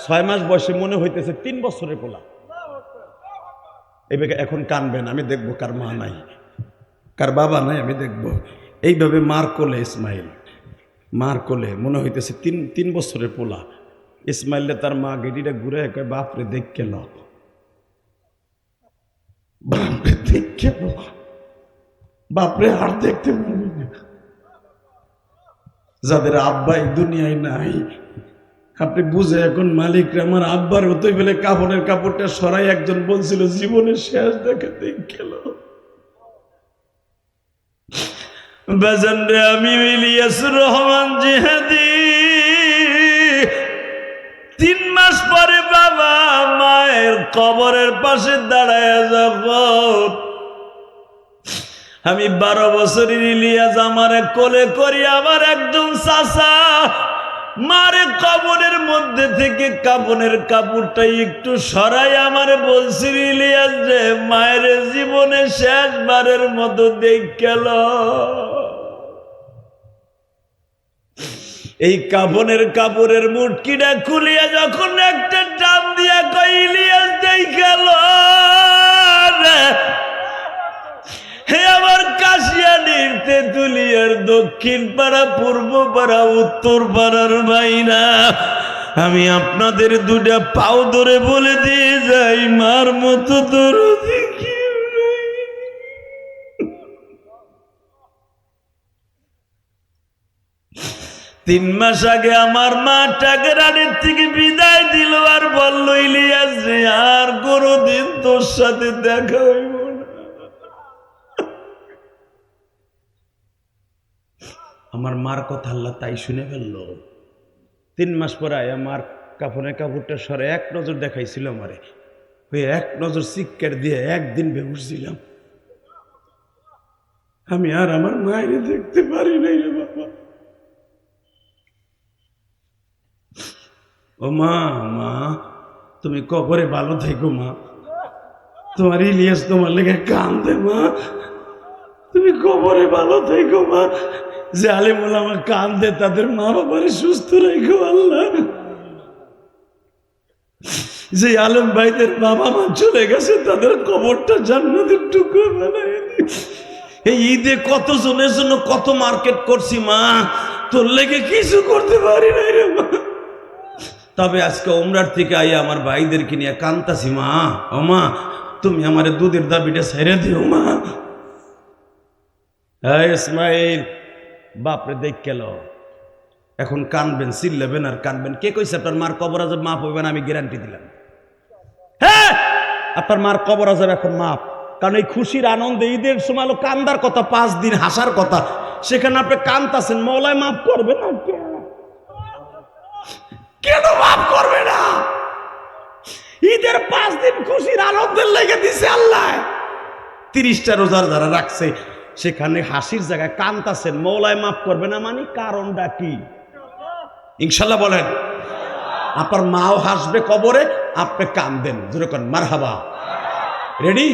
Speaker 1: 6 মাস বয়সে মনে হইতেছে 3 বছরের পোলা। এইভাবে এখন কানবেন, আমি দেখবো কার মা নাই, কার বাবা নাই, আমি দেখবো। এইভাবে মার কোলে ইসমাইল, মার কোলে মনে হইতেছে 3 বছরের পোলা। ইসমাইলে তার মা গেটিটা ঘুরে কয়, বাপরে দেখ গেল, বাপরে দেখ গেল, বাপরে আর দেখতে পারবি না। যাদের আব্বা এই দুনিয়ায় নাই, আপনি বুঝে এখন মালিকরা, আমার আব্বার হতে বলে কাপড়ের কাপড়টা সরাই একজন বলছিল জীবনের শেষ দেখে দেখ গেল। বেজান রে, আমি ইলিয়াসুর রহমান জিহাদি 3 মাস পরে বাবা মায়ের কবরের পাশে দাঁড়ায় যখন আমি 12 বছরের ইলিয়াস আমারে কোলে করি, আমার একজন চাচা মারে কবরের মধ্যে থেকে কাপড়ের কাপড়টা একটু সরাই আমারে বলছিল, ইলিয়াস রে, মায়ের জীবনে শেষবারের মতো দেখ গেল। এই কাপড়ের মুটকিটা খুলিয়া যখন একটা টান দিয়া কই, ইলিয়াস দেখ গেল হে আমার কাশিয়ানির তেঁতুলিয়ার দক্ষিণ পাড়া, পূর্ব পাড়া, উত্তর পাড়ার ভাইরা, আমি আপনাদের 2টা পাও ধরে বলে দিয়ে যাই, মার মতো দরদি কেউ নাই। 3 মাস আগে আমার মা টাকরানের থেকে বিদায় দিল, আর বলল, ইলিয়াস রে, আর কোনদিন তোর সাথে দেখা হইব না। আমার মার কথা আল্লাহ তাই শুনে ফেললো। 3 মাস পরে আমার কাপড়ের কাপড়টা সরে 1 নজর দেখাইছিল আমারে, ওই 1 নজর চিৎকার দিয়ে একদিন বেহুশ ছিলাম। আমি আর আমার মায়ের দেখতে পারি নাই রে বাবা। ও মা, মা তুমি কবরে ভালো থেকো মা, তোমার ইলিয়াস তোমার লেগে কান্দে মা, তুমি কবরে ভালো থেকো মা। যে আলেম ওলামা কান্দে, তাদের মা বাবারে সুস্থ রেখো আল্লাহ। যে আলেম ভাইদের বাবা মা চলে গেছে, তাদের কবরটা জান্নাতের টুকরো বানায় দিও। এই ঈদে কত জনের জন্য কত মার্কেট করছি মা, তোর লেগে কিছু করতে পারি নাই রে মা। তবে আজকে উমরার থেকে আইয়া আমার ভাইদেরকে নিয়ে কান্তাছি মা। ও মা, তুমি আমার দুধের দাবিটা ছেড়ে দিও মা। হ্যাঁ ইসমাইল, বাপরে দেখ গেল, এখন কানবেন, চিল্লাবেন আর কানবেন। কে কইছে আপনার মার কবর আজাব মাফ হইবেন? আমি গ্যারান্টি দিলাম, হ্যাঁ আপনার মার কবর আজাব এখন মাফ। কারণ এই খুশির আনন্দে ঈদের সময় কান্দার কথা, 5 দিন হাসার কথা, সেখানে আপনি কান্তাছেন, মওলায় মাফ করবে না? কেন মাফ করবে না? ঈদের 5 দিন খুশির আনন্দের লেগে দিছে আল্লাহ। 30টা রোজার যারা রাখছে, সেখানে হাসির জায়গায় কান্তাছেন, মওলায় মাফ করবে না, মানে কারণটা কি? ইনশাল্লাহ বলেন। আপনার মাও হাসবে কবরে, আপনি কান্দেন, যেরকম মারহাবা। রেডি?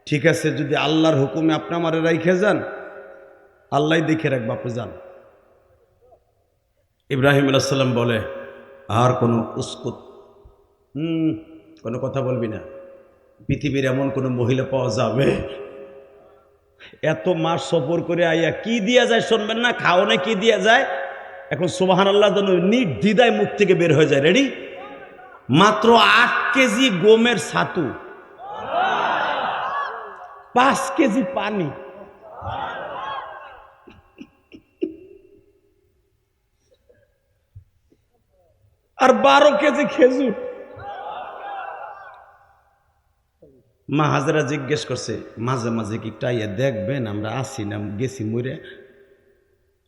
Speaker 1: ঠিক আছে, যদি আল্লাহর হুকুমে আপনি আমারে রাইখে যান, আল্লাহ দেখে রাখবে, আপনি যান। ইব্রাহিম আলাইহিস সালাম বলে, আর কোনো উস্কুত, কোনো কথা বলবি না। পৃথিবীর এমন কোনো মহিলা পাওয়া যাবে, এত মাস সফর করে আইয়া কি দিয়া যায় শুনবেন না? খাওয়ানে কি দিয়া যায়? এখন সুবহানাল্লাহ যেন নির্দ্বিধায় মুখ থেকে বের হয়ে যায়। রেডি? মাত্র 8 কেজি গমের ছাতু, 5 কেজি পানি। আর 12 কেজি খেজুর। মা হাজেরা জিজ্ঞেস করছে, মাঝে মাঝে কি টাইয়া দেখবেন আমরা আসি না গেছি মরে?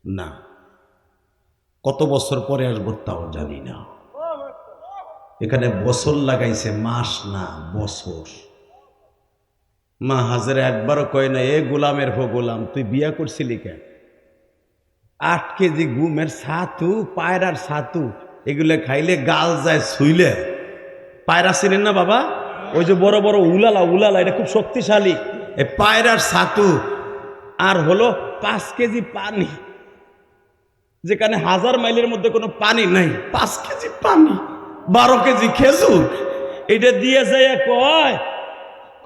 Speaker 1: না, কত বছর পরে আসবো তাও জানি না। এখানে বছর লাগাইছে, মাস না বছর। মা হাজেরা একবারও কয় না এ গোলামের হো গোলাম তুই বিয়া করছিলি কেন? 8 কেজি গুমের ছাতু, পায়রার ছাতু, এগুলো খাইলে গাল যায় ছুইলে। পায়রা চিনেন না বাবা? ওই যে বড় বড় উলালা উলালা, এটা খুব শক্তিশালী। এই পায়রার ছাতু আর হলো 5 কেজি পানি, যেখানে 1000 মাইলের মধ্যে কোনো পানি নাই। 5 কেজি পানি, 12 কেজি খেজুর, এটা দিয়ে যায় কয়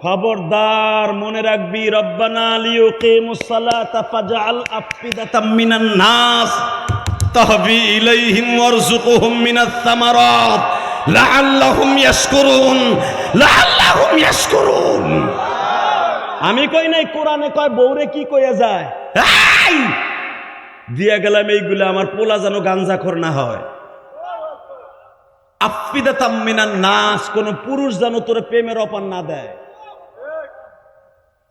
Speaker 1: খবরদার মনে রাখবি, রব্বানা লিয়ুকিমুস সালাতা ফাজআল আফিদাতাম মিনান নাস তাহবি ইলাইহিম ওয়ারযুকহুম মিনাস সামারাত লাআল্লাহুম ইয়াশকুরুন, লাআল্লাহুম ইয়াশকুরুন। আমি কই নাই, কোরআনে কয় বউরে কি কইয়া যায়, এই দিয়া গেলাম এইগুলো আমার পোলা যেন গাঞ্জাখোর না হয়। আফিদাতাম মিনান নাস, কোন পুরুষ যেন তোর প্রেমের অপার না দেয়।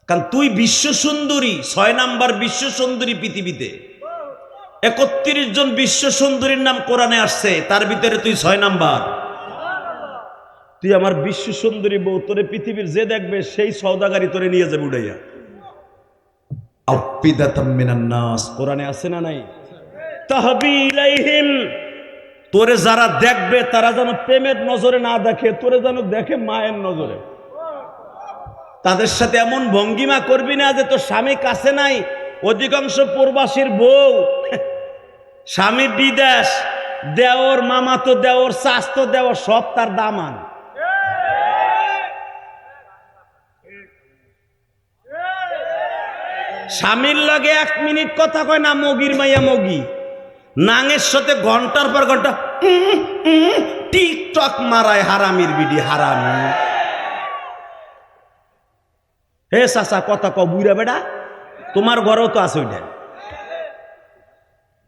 Speaker 1: কারণ তুই বিশ্ব সুন্দরী, 6 নাম্বার বিশ্ব সুন্দরী পৃথিবীতে। 31 জন বিশ্ব সুন্দরীর নাম কোরআনে আসছে, তার ভিতরে তুই 6 নাম্বার। তুই আমার বিশ্ব সুন্দরী বউ, তোরে পৃথিবীর যে দেখবে সেই সওদাগারি তোরে নিয়ে যাবে উড়াইয়া। আফিদাতাম মিনান নাস কোরআনে আছে না নাই? তাহবি ইলাইহিম, তোরে যারা দেখবে তারা যেন প্রেমের নজরে না দেখে, তোরে যেন দেখে মায়ের নজরে। তাদের সাথে এমন ভঙ্গিমা করবি না যে তোর স্বামী কাছে নাই। অধিকাংশ প্রবাসীর বউ স্বামী বিদেশ, দেওর মামাতো দেওর চাচতো দেওর সব তার দামান। স্বামীর লগে 1 মিনিট কথা কয় না, মগির মাইয়া মগি। নাঙের সাথে ঘন্টার পর ঘন্টা টিকটক মারায়, হারামির বিডি হারামি। হে চাচা কথা ক বুইরা বেড়া, তোমার ঘরেও তো আছে ওইটা।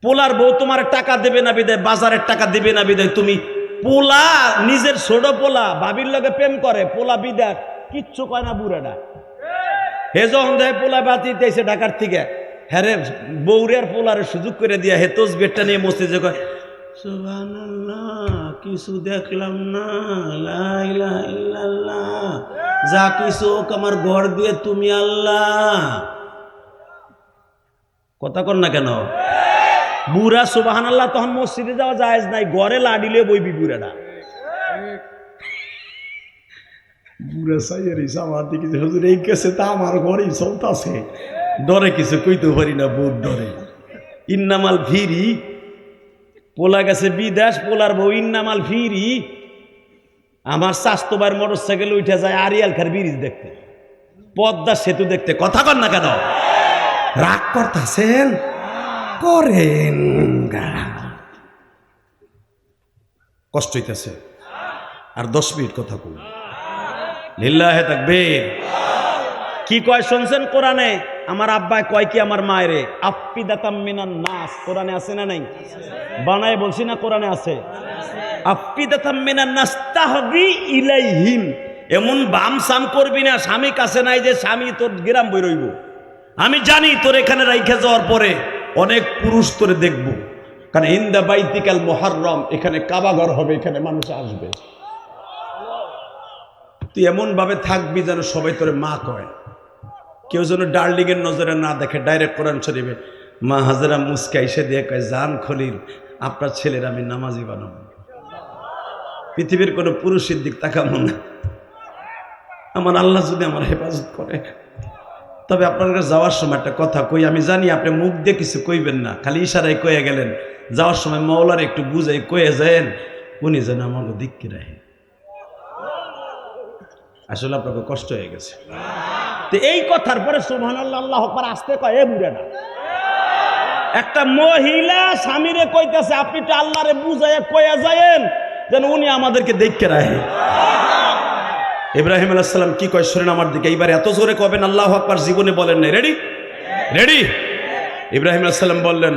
Speaker 1: পোলার বউ তোমার টাকা দেবে না বিদায়, বাজারের টাকা দেবে না বিদায় তুমি পোলা, নিজের ছোট পোলা ভাবির লগে প্রেম করে, পোলা বিদায় কিচ্ছু কয় না বুড়াটা। হে যখন দেয় পোলা বাতি দিয়েছে ঢাকার থেকে, হ্যাঁ বৌরে আর পোলারে সুযোগ করে দিয়া হে তসবিরটা নিয়ে মসজিদে কয় সুবহানাল্লাহ, কিছু দেখলাম না, লা ইলাহা ইল্লাল্লাহ, যা কিছু আমার ঘর দিয়ে তুমি আল্লাহ। কথা কর না কেন? বুড়া সুবহানাল্লাহ তখন মসজিদে যাওয়া জায়েজ নাই, ঘরে লাডিলে বইবি বুড়াটা। বুড়া সাইয়ের আমার দিকে হুজুর এই কেসে তা আমার ঘরেই চলতেছে, ডরে কিছু কইতে পারি না, বউ ডরে। ইন্নামাল ফিরি, পোলা গেছে বিদেশ, পোলার বউ ইন্নামাল ফিরি। আমার স্বাস্থ্যবার মোটর সাইকেল উঠে যায় আরিয়াল খার ব্রিজ দেখতে, পদ্মা সেতু দেখতে। কথা কর না কেন? রাগ করতেছেন, করেন, কষ্ট হইতেছে। আর 10 মিনিট কথা কই, লিল্লাহে তাকবীর। কি কয় শুনছেন কোরআনে? আমার আব্বাই কয় কি আমার মায়েরে, আফিদাতাম মিনান নাস, কোরআনে আছে না নাই? বানায় বলছি না, কোরআনে আছে। আফিদাতাম মিনান নাস তাহবি ইলাইহিম, এমন বাম সাম করবি না স্বামী কাছে নাই যে স্বামী তোর গ্রাম বই রইব। আমি জানি তোর এখানে রাইখে যাওয়ার পরে অনেক পুরুষ তোরে দেখবো, কারণ ইন্দা বাইতিকাল মুহাররম, এখানে কাবাঘর হবে, এখানে মানুষ আসবে। তুই এমন ভাবে থাকবি যেন সবাই তোরে মা কয়, কেউ যেন ডার্লিং এর নজরে না দেখে। ডাইরেক্ট কোরআন শরীফে মা হাজেরা মুস্কা এসে দিয়ে কয়, জান খলিল আপনার ছেলের আমি নামাজি বানাবো, পৃথিবীর কোনো পুরুষের দিক তাকাবো না, আমার আল্লাহ যদি আমার হেফাজত করে। তবে আপনার কাছে যাওয়ার সময় একটা কথা কই, আমি জানি আপনি মুখ দিয়ে কিছু কইবেন না, খালি ইশারায় কয়ে গেলেন। যাওয়ার সময় মওলার একটু বুঝাই কয়ে যায়েন, উনি যেন আমাকে দিককে রাখে। আসলে আপনাকে কষ্ট হয়ে গেছে। তো এই কথার পরে সুবহানাল্লাহ আল্লাহু আকবার আসতে কয়, এ বুড়াটা। একটা মহিলা স্বামীরে কইতেছে আপনি তো আল্লাহরে বুঝাইয়া কয়ে যায়েন যেন উনি আমাদেরকে দেখতে রাখে। ইব্রাহিম আলাইহিস সালাম কি কয় শুনেন আমার দিকে, এইবার এত জোরে কবেন আল্লাহু আকবার, জীবনে বলেন নাই। Ready ready? ইব্রাহিম আলাইহিস সালাম বললেন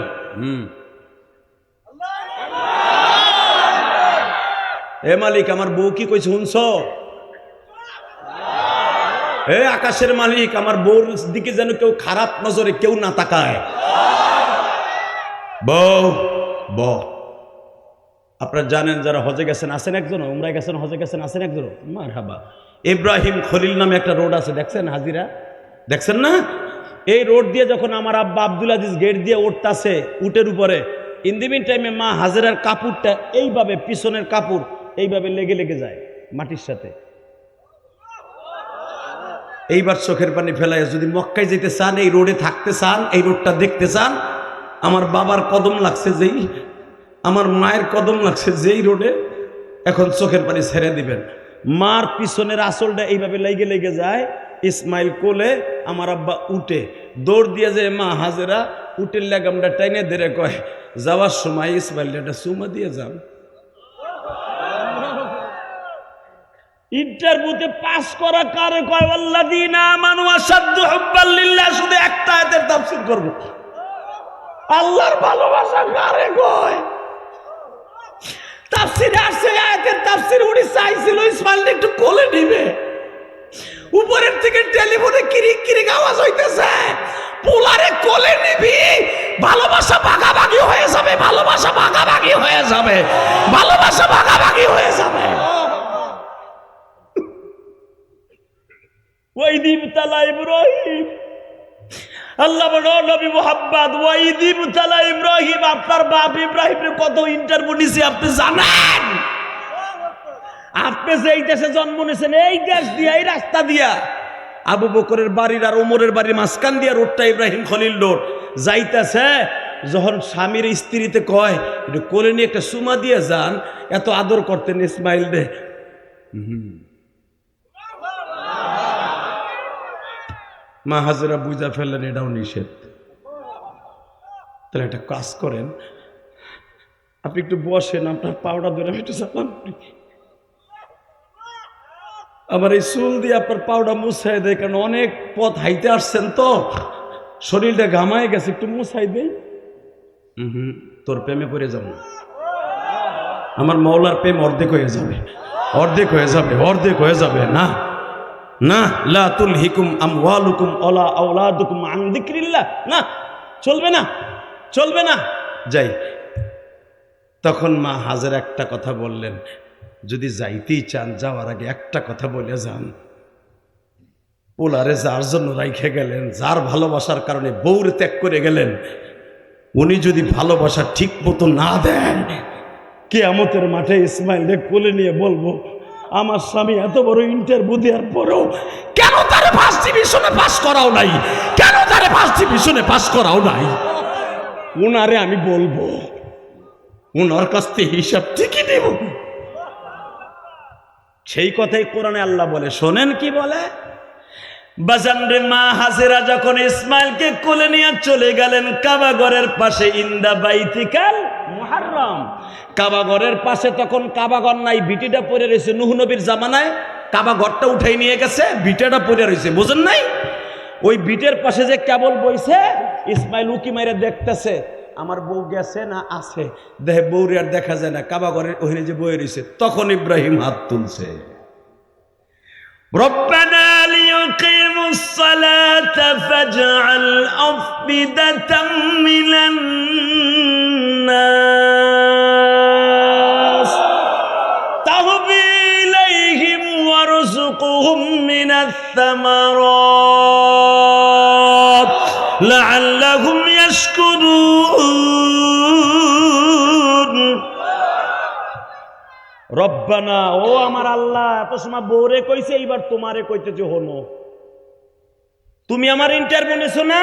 Speaker 1: এ মালিক আমার বউ কি কইছে শুনছো? এ আকাশের মালিক আমার বউর দিকে যেন কেউ খারাপ নজরে কেউ না তাকায়। বউ বউ আপনারা জানেন যারা হজে গেছেন আছেন একজন, উমরায় গেছেন হজে গেছেন আছেন একজন, মারহাবা। ইব্রাহিম খলিল নামে একটা রোড আছে, দেখছেন হাজিরা, দেখছেন না? এই রোড দিয়ে যখন আমার আব্বা আব্দুল আজিজ গেট দিয়ে উঠতেছে উটের উপরে, ইন দি মিন টাইমে মা হাজেরার কাপড়টা এইভাবে, পিছনের কাপড় এইভাবে লেগে লেগে যায় মাটির সাথে। এইবার চোখের পানি ফেলায় যদি মক্কায় যেতে চান, এই রোডে থাকতে চান, এই রোডটা দেখতে চান, আমার বাবার কদম লাগছে যেই, আমার মায়ের কদম লাগছে যেই রোডে, এখন চোখের পানি ছেড়ে দিবেন। মার পিছনের আসলটা এইভাবে লেগে লেগে যায়, ইসমাইল কোলে, আমার আব্বা উঠে দৌড় দিয়ে যায়, মা হাজেরা উটের লাগামটা টাইনে ধরে কয় যাওয়ার সময় ইসমাইল একটা চুমা দিয়ে যান। ইন্টারভিউতে পাস করা কারে কয়? আল্লাযীনা আমানু আশাদ্দু হুব্বান লিল্লাহ। শুধু একটা আয়াতের তাফসীর করব, আল্লাহর ভালোবাসা কারে কয়? তাফসীরে আসছে আয়াতের তাফসীর উনি চাইছিল ইসমাইল একটু কোলে নিবে, উপরের থেকে টেলিফোনে কিরিক কিরিক আওয়াজ হইতেছে, পোলারে কোলে নিবি, ভালোবাসা ভাগাভাগি হয়ে যাবে, ভালোবাসা ভাগাভাগি হয়ে যাবে, ভালোবাসা ভাগাভাগি হয়ে যাবে। ওয়াইদিব তালা ইব্রাহিম, আল্লাহ বলো নবী মুহাম্মদ, ওয়াইদিব তালা ইব্রাহিম, আপনার বাপ ইব্রাহিমের কত ইন্টারভিউ নিছে আপনি জানেন? আপনি যে এই দেশে জন্ম নিয়েছেন, এই দেশ দিয়া, এই রাস্তা দিয়া, আবু বকরের বাড়ির আর ওমরের বাড়ির মাঝখান দিয়া রোডটা ইব্রাহিম খলিল রোড যাইতেছে, যখন স্বামীর স্ত্রীতে কয় একটু কোলে নিয়ে একটা সুমা দিয়ে যান, এত আদর করতেন ইসমাইল রে। মা হাজেরা বুঝা ফেললেন এটাও নিষেধ। তাহলে একটা কাজ করেন, আপনি একটু বসেন, আপনার পাউডার ধরে আমি একটু চালান, আমার এই চুল দিয়ে আপনার পাউডার মুছাই দেয়, কারণ অনেক পথ হাইতে আসছেন তো শরীরটা ঘামায় গেছে, একটু মুছাই দেই। তোর প্রেমে পড়ে যাব, আমার মৌলার প্রেম অর্ধেক হয়ে যাবে, অর্ধেক হয়ে যাবে, অর্ধেক হয়ে যাবে। না না, লা তুলহিকুম আমওয়ালুকুম ওয়ালা আওলাদুকুম আন যিকরিল্লাহ, না চলবে না, চলবে না। যাই, তখন মা হাজেরা একটা কথা বললেন, যদি যাইতেই চান যাওয়ার আগে একটা কথা বলে যান, পোলারে যার জন্য রাইখে গেলেন, যার ভালোবাসার কারণে বউরে ত্যাগ করে গেলেন, উনি যদি ভালোবাসা ঠিক মতো না দেন, কিয়ামতের মাঠে ইসমাইলকে কোলে নিয়ে বলবো, আমার স্বামী এত বড় ইন্টারভিউ দেওয়ার পরেও কেন তারে ফার্স্ট ডিভিশনে পাস করাও নাই, কেন তারে ফার্স্ট ডিভিশনে পাস করাও নাই। উনারে আমি বলবো, উনার কাছ থেকে হিসাব ঠিকই দেব। সেই কথাই কোরআনে আল্লাহ বলে, শোনেন কি বলে, বাজান রে, মা হাজেরা যখন ইসমাইলকে কোলে নিয়ে চলে গেলেন কাবা ঘরের পাশে, ইন্দা বাইতিকাল মুহাররম, কাবা ঘরের পাশে তখন কাবা ঘর নাই, বিটিটা পড়ে রয়েছে, নূহ নবীর জামানায় কাবা ঘরটা উঠাই নিয়ে গেছে, বিটাটা পড়ে রয়েছে, বুঝেন নাই? ওই বিটের পাশে যে কেবল বইছে, ইসমাইল উকি মাইরে দেখতেছে আমার বউ গেছে না আছে, দেখে বউরে আর দেখা যায় না, কাবা ঘরের ওখানে যে বয়ে রয়েছে, তখন ইব্রাহিম হাত তুলছে, রব্বানা লিয়ুকিমুস সালাতা ফাজআল আফবিদাতাম মিনান নাস তাহবি ইলাইহিম ওয়ারযুকহুম মিনাস সামারাত লাআল্লাহুম ইয়াশকুরুন। রব্বানা, ও আমার আল্লাহ, এত সময় বউরে কইছে, এইবার তোমারে কইতেছে, হনো তুমি আমার ইন্টারভিউ নিছো না,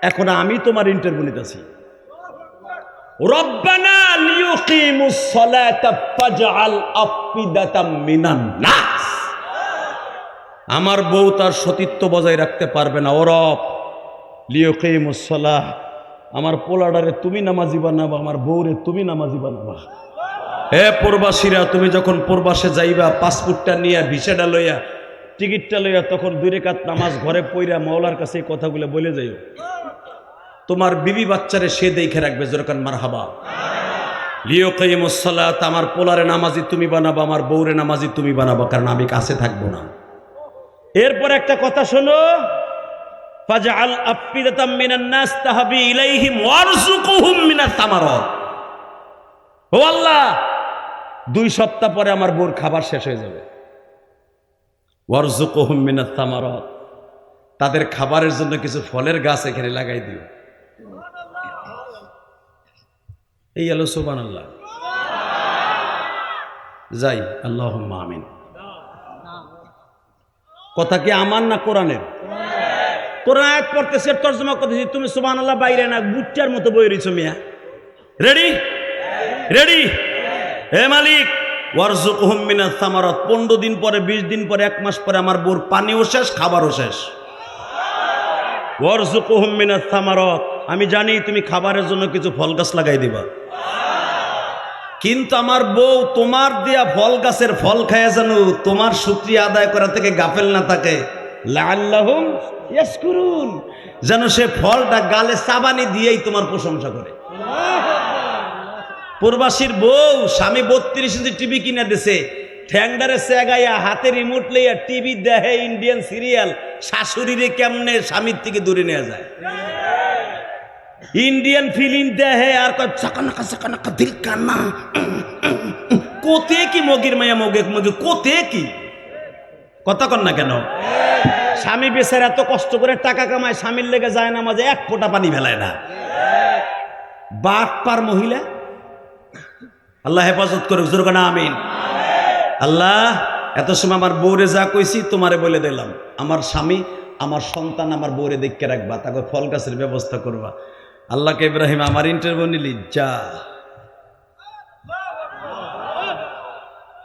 Speaker 1: এখন আমি তোমার ইন্টারভিউ নিতেছি। রব্বানা লিয়ুকিমুস সালাতা ফাজআল আফিদাতাম মিনান নাস, আমার বউ তার সতীত্ব বজায় রাখতে পারবে না, ও রব লিয়ুকিমুস সালাহ, আমার পোলাডারে তুমি নামাজি বানাবা, আমার বউরে তুমি নামাজি বানাবা। হে প্রবাসীরা, তুমি যখন প্রবাসে যাইবা পাসপোর্টটা নিয়ে ভিসাটা লইয়া টিকিটটা লইয়া তখন 2 রাকাত নামাজ ঘরে পইরা মাওলার কাছে এই কথাগুলো বলে যাইও। তোমার বিবি বাচ্চারে সে দেখে রাখবে, যেরকম মারহাবা লিয়াকিমুস সালাত, আমার পোলারে নামাজি তুমি বানাবা, আমার বউরে নামাজি তুমি বানাবা, কারণ আমি কাছে থাকবো না। এরপর একটা কথা শোনো, ফাজআল আফিদাতাম মিনান নাস তাহবি ইলাইহিম ওয়ারযুকহুম মিনাত তামারাত। ও আল্লাহ, 2 সপ্তাহ পরে আমার বউর খাবার শেষ হয়ে যাবে, ওয়ারযুকহুম মিনাত তামারাত, তাদের খাবারের জন্য কিছু ফলের গাছ এখানে লাগাই দিও। এই আলো সুবহানাল্লাহ। যাই, আল্লাহুম্মা আমিন। কথা কি আমার না কোরআনের? কোরআন আয়াত পড়তেছে, তরজমা করতেছি, তুমি সুবহানাল্লাহ বাইরে না গুচ্চার মতো বই রইছো মিয়া। Ready ready? হে মালিক, ওয়ারযুকহুম মিনাত তামারাত, 15 দিন পরে, 20 দিন পরে, 1 মাস পরে আমার বউর পানিও শেষ, খাবারও শেষ। ওয়ারযুকহুম মিনাত তামারাত, আমি জানি তুমি খাবারের জন্য কিছু ফল গাছ লাগাই দিবা, কিন্তু আমার বউ তোমার দেয়া ফল গাছের ফল খায় যেন তোমার শুকরিয়া আদায় করা থেকে গাফেল না থাকে, লাআল্লাহুম ইয়াশকুরুন, যেন সে ফলটা গালে চাবানি দিয়েই তোমার প্রশংসা করে। প্রবাসীর বউ স্বামী 32 ইঞ্চি টিভি কিনে দিছে, ঠ্যাংডারে সেগাইয়া হাতে রিমোট লইয়া টিভি দেখে ইন্ডিয়ান সিরিয়াল, শাশুড়িরে কেমনে স্বামীর থেকে দূরে নেওয়া যায়। ইন্ডিয়ান ফিল্ম দেখে আর কয় চাকানাকা চাকানাকা দিল কান্না, কোতে কি মগির মায়া মগে মগে, কোতে কি কথা কন না কেন? স্বামী বেচারা এত কষ্ট করে টাকা কামায়, স্বামীর লেগে যায় না মাঝে 1 ফোঁটা পানি ফেলায় না। বাটপার মহিলা, আল্লাহ হেফাজত করুক, জোর না আমিন। আল্লাহ, এত সময় আমার বউরে যা কইছি তোমারে বলে দিলাম, আমার স্বামী, আমার সন্তান, আমার বউরে দেখে রাখবা, তাকে ফল গাছের ব্যবস্থা করবা। আল্লাহকে ইব্রাহিম আমার ইন্টারভিউ নিলি, যা।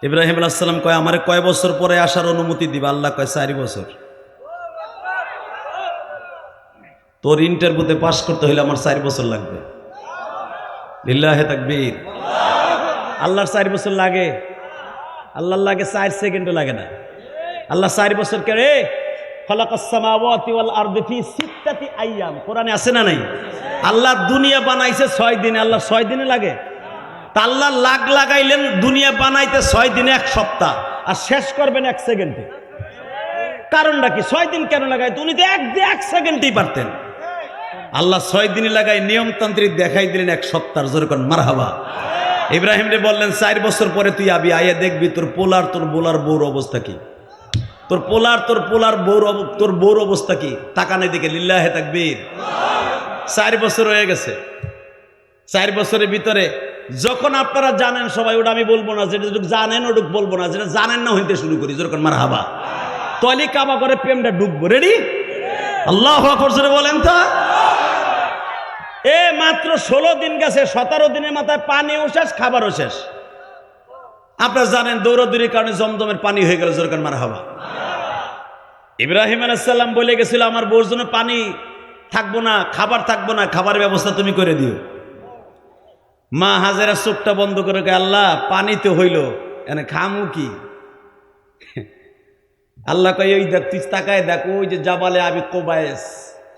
Speaker 1: ইব্রাহিম আলাইহিস সালাম কয় আমারে কয় বছর পরে আসার অনুমতি দিবা? আল্লাহ কয় 4 বছর। তোর ইন্টারভিউতে পাস করতে হইলে আমার 4 বছর লাগবে। লিল্লাহি তাকবীর। আল্লাহর 4 বছর লাগে? আল্লাহর লাগে 4 সেকেন্ডও লাগে না। আল্লাহ 4 বছর কে রে? খালাকাস সামাওয়াতি ওয়াল আরদি ফি 6 আইয়াম, কোরআনে আছে না নাই? আল্লাহ দুনিয়া বানাইছে 6 দিনে, আল্লাহ 6 দিনে লাগে? তা আল্লাহ লাগ লাগাইলেন দুনিয়া বানাইতে 6 দিনে 1 সপ্তাহ, আর শেষ করবেন 1 সেকেন্ডে। কারণটা কি? 6 দিন কেন লাগাইতে? উনি তো 1 সেকেন্ডেই পারতেন। আল্লাহ 6 দিনে লাগাই নিয়মতান্ত্রিক দেখাই দিলেন 1 সপ্তাহ। জোরে কোন মারহাবা। ইব্রাহিম রে বললেন 4 বছর পরে তুই আবি, আইয়া দেখবি তোর পোলার, তোর বোলার বউর অবস্থা কি, তোর পোলার বউর অবস্থা কি। তাকানে দিকে, লিল্লাহি তাকবীর। 4 বছর হয়ে গেছে। 4 বছরের ভিতরে যখন আপনারা জানেন সবাই, ওটা আমি বলবো না, যেটা জানেন ওটুক বলবো না, যেটা জানেন না হইতে শুরু করি। যেরকম মারহাবা। তলি কাবা করে প্রেমটা ডুববো। রেডি? আল্লাহু আকবার জোরে বলেন তো। এ মাত্র 16 দিন গেছে, 17 দিনের মাথায় পানিও শেষ, খাবারও শেষ। আপনারা জানেন দৌড়াদৌড়ির কারণে জমজমের পানি হয়ে গেল। যেরকম মারহাবা। ইব্রাহিম আলাইহিস সালাম বলে গেছিল আমার বউর জন্য পানি থাকবো না, খাবার থাকবো না, খাবারের ব্যবস্থা তুমি করে দিও। মা হাজেরা চোখটা বন্ধ করে কে, আল্লাহ পানিতে হইল, এনে খামু কি? আল্লাহ কয় ওই দেখ, তুই তাকায় দেখ, ওই যে জাবালে আবি কোবায়েস,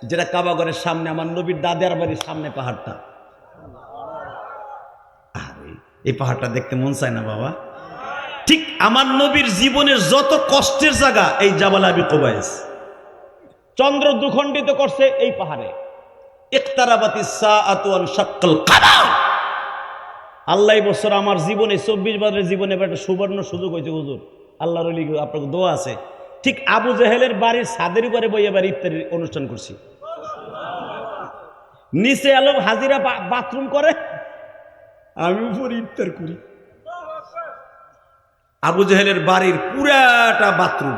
Speaker 1: যেটা কাবাগরের সামনে, আমার নবীর দাদার বাড়ির সামনে পাহাড়টা। এই পাহাড়টা দেখতে মন চায় না বাবা? ঠিক আমার নবীর জীবনের যত কষ্টের জায়গা এই জাবালে আবি কোবায়েস। চন্দ্র দুখণ্ডিত করছে এই পাহাড়ে। ইকতারাবাতিস সাআতু ওয়ান শাক্কাল কামার। আল্লাহ বছর আমার জীবনে 24 বছরের জীবনে একটা সুবর্ণ সুযোগ হয়েছে হুজুর, আল্লাহর ওলি আপনার দোয়া আছে। ঠিক আবু জেহেলের বাড়ির ছাদের উপরে বই এবার ইফতারির অনুষ্ঠান করছি। নিচে আলো হাজিরা বাথরুম করে, আমি উপরে ইফতার করি। আবু জেহেলের বাড়ির পুরাটা বাথরুম,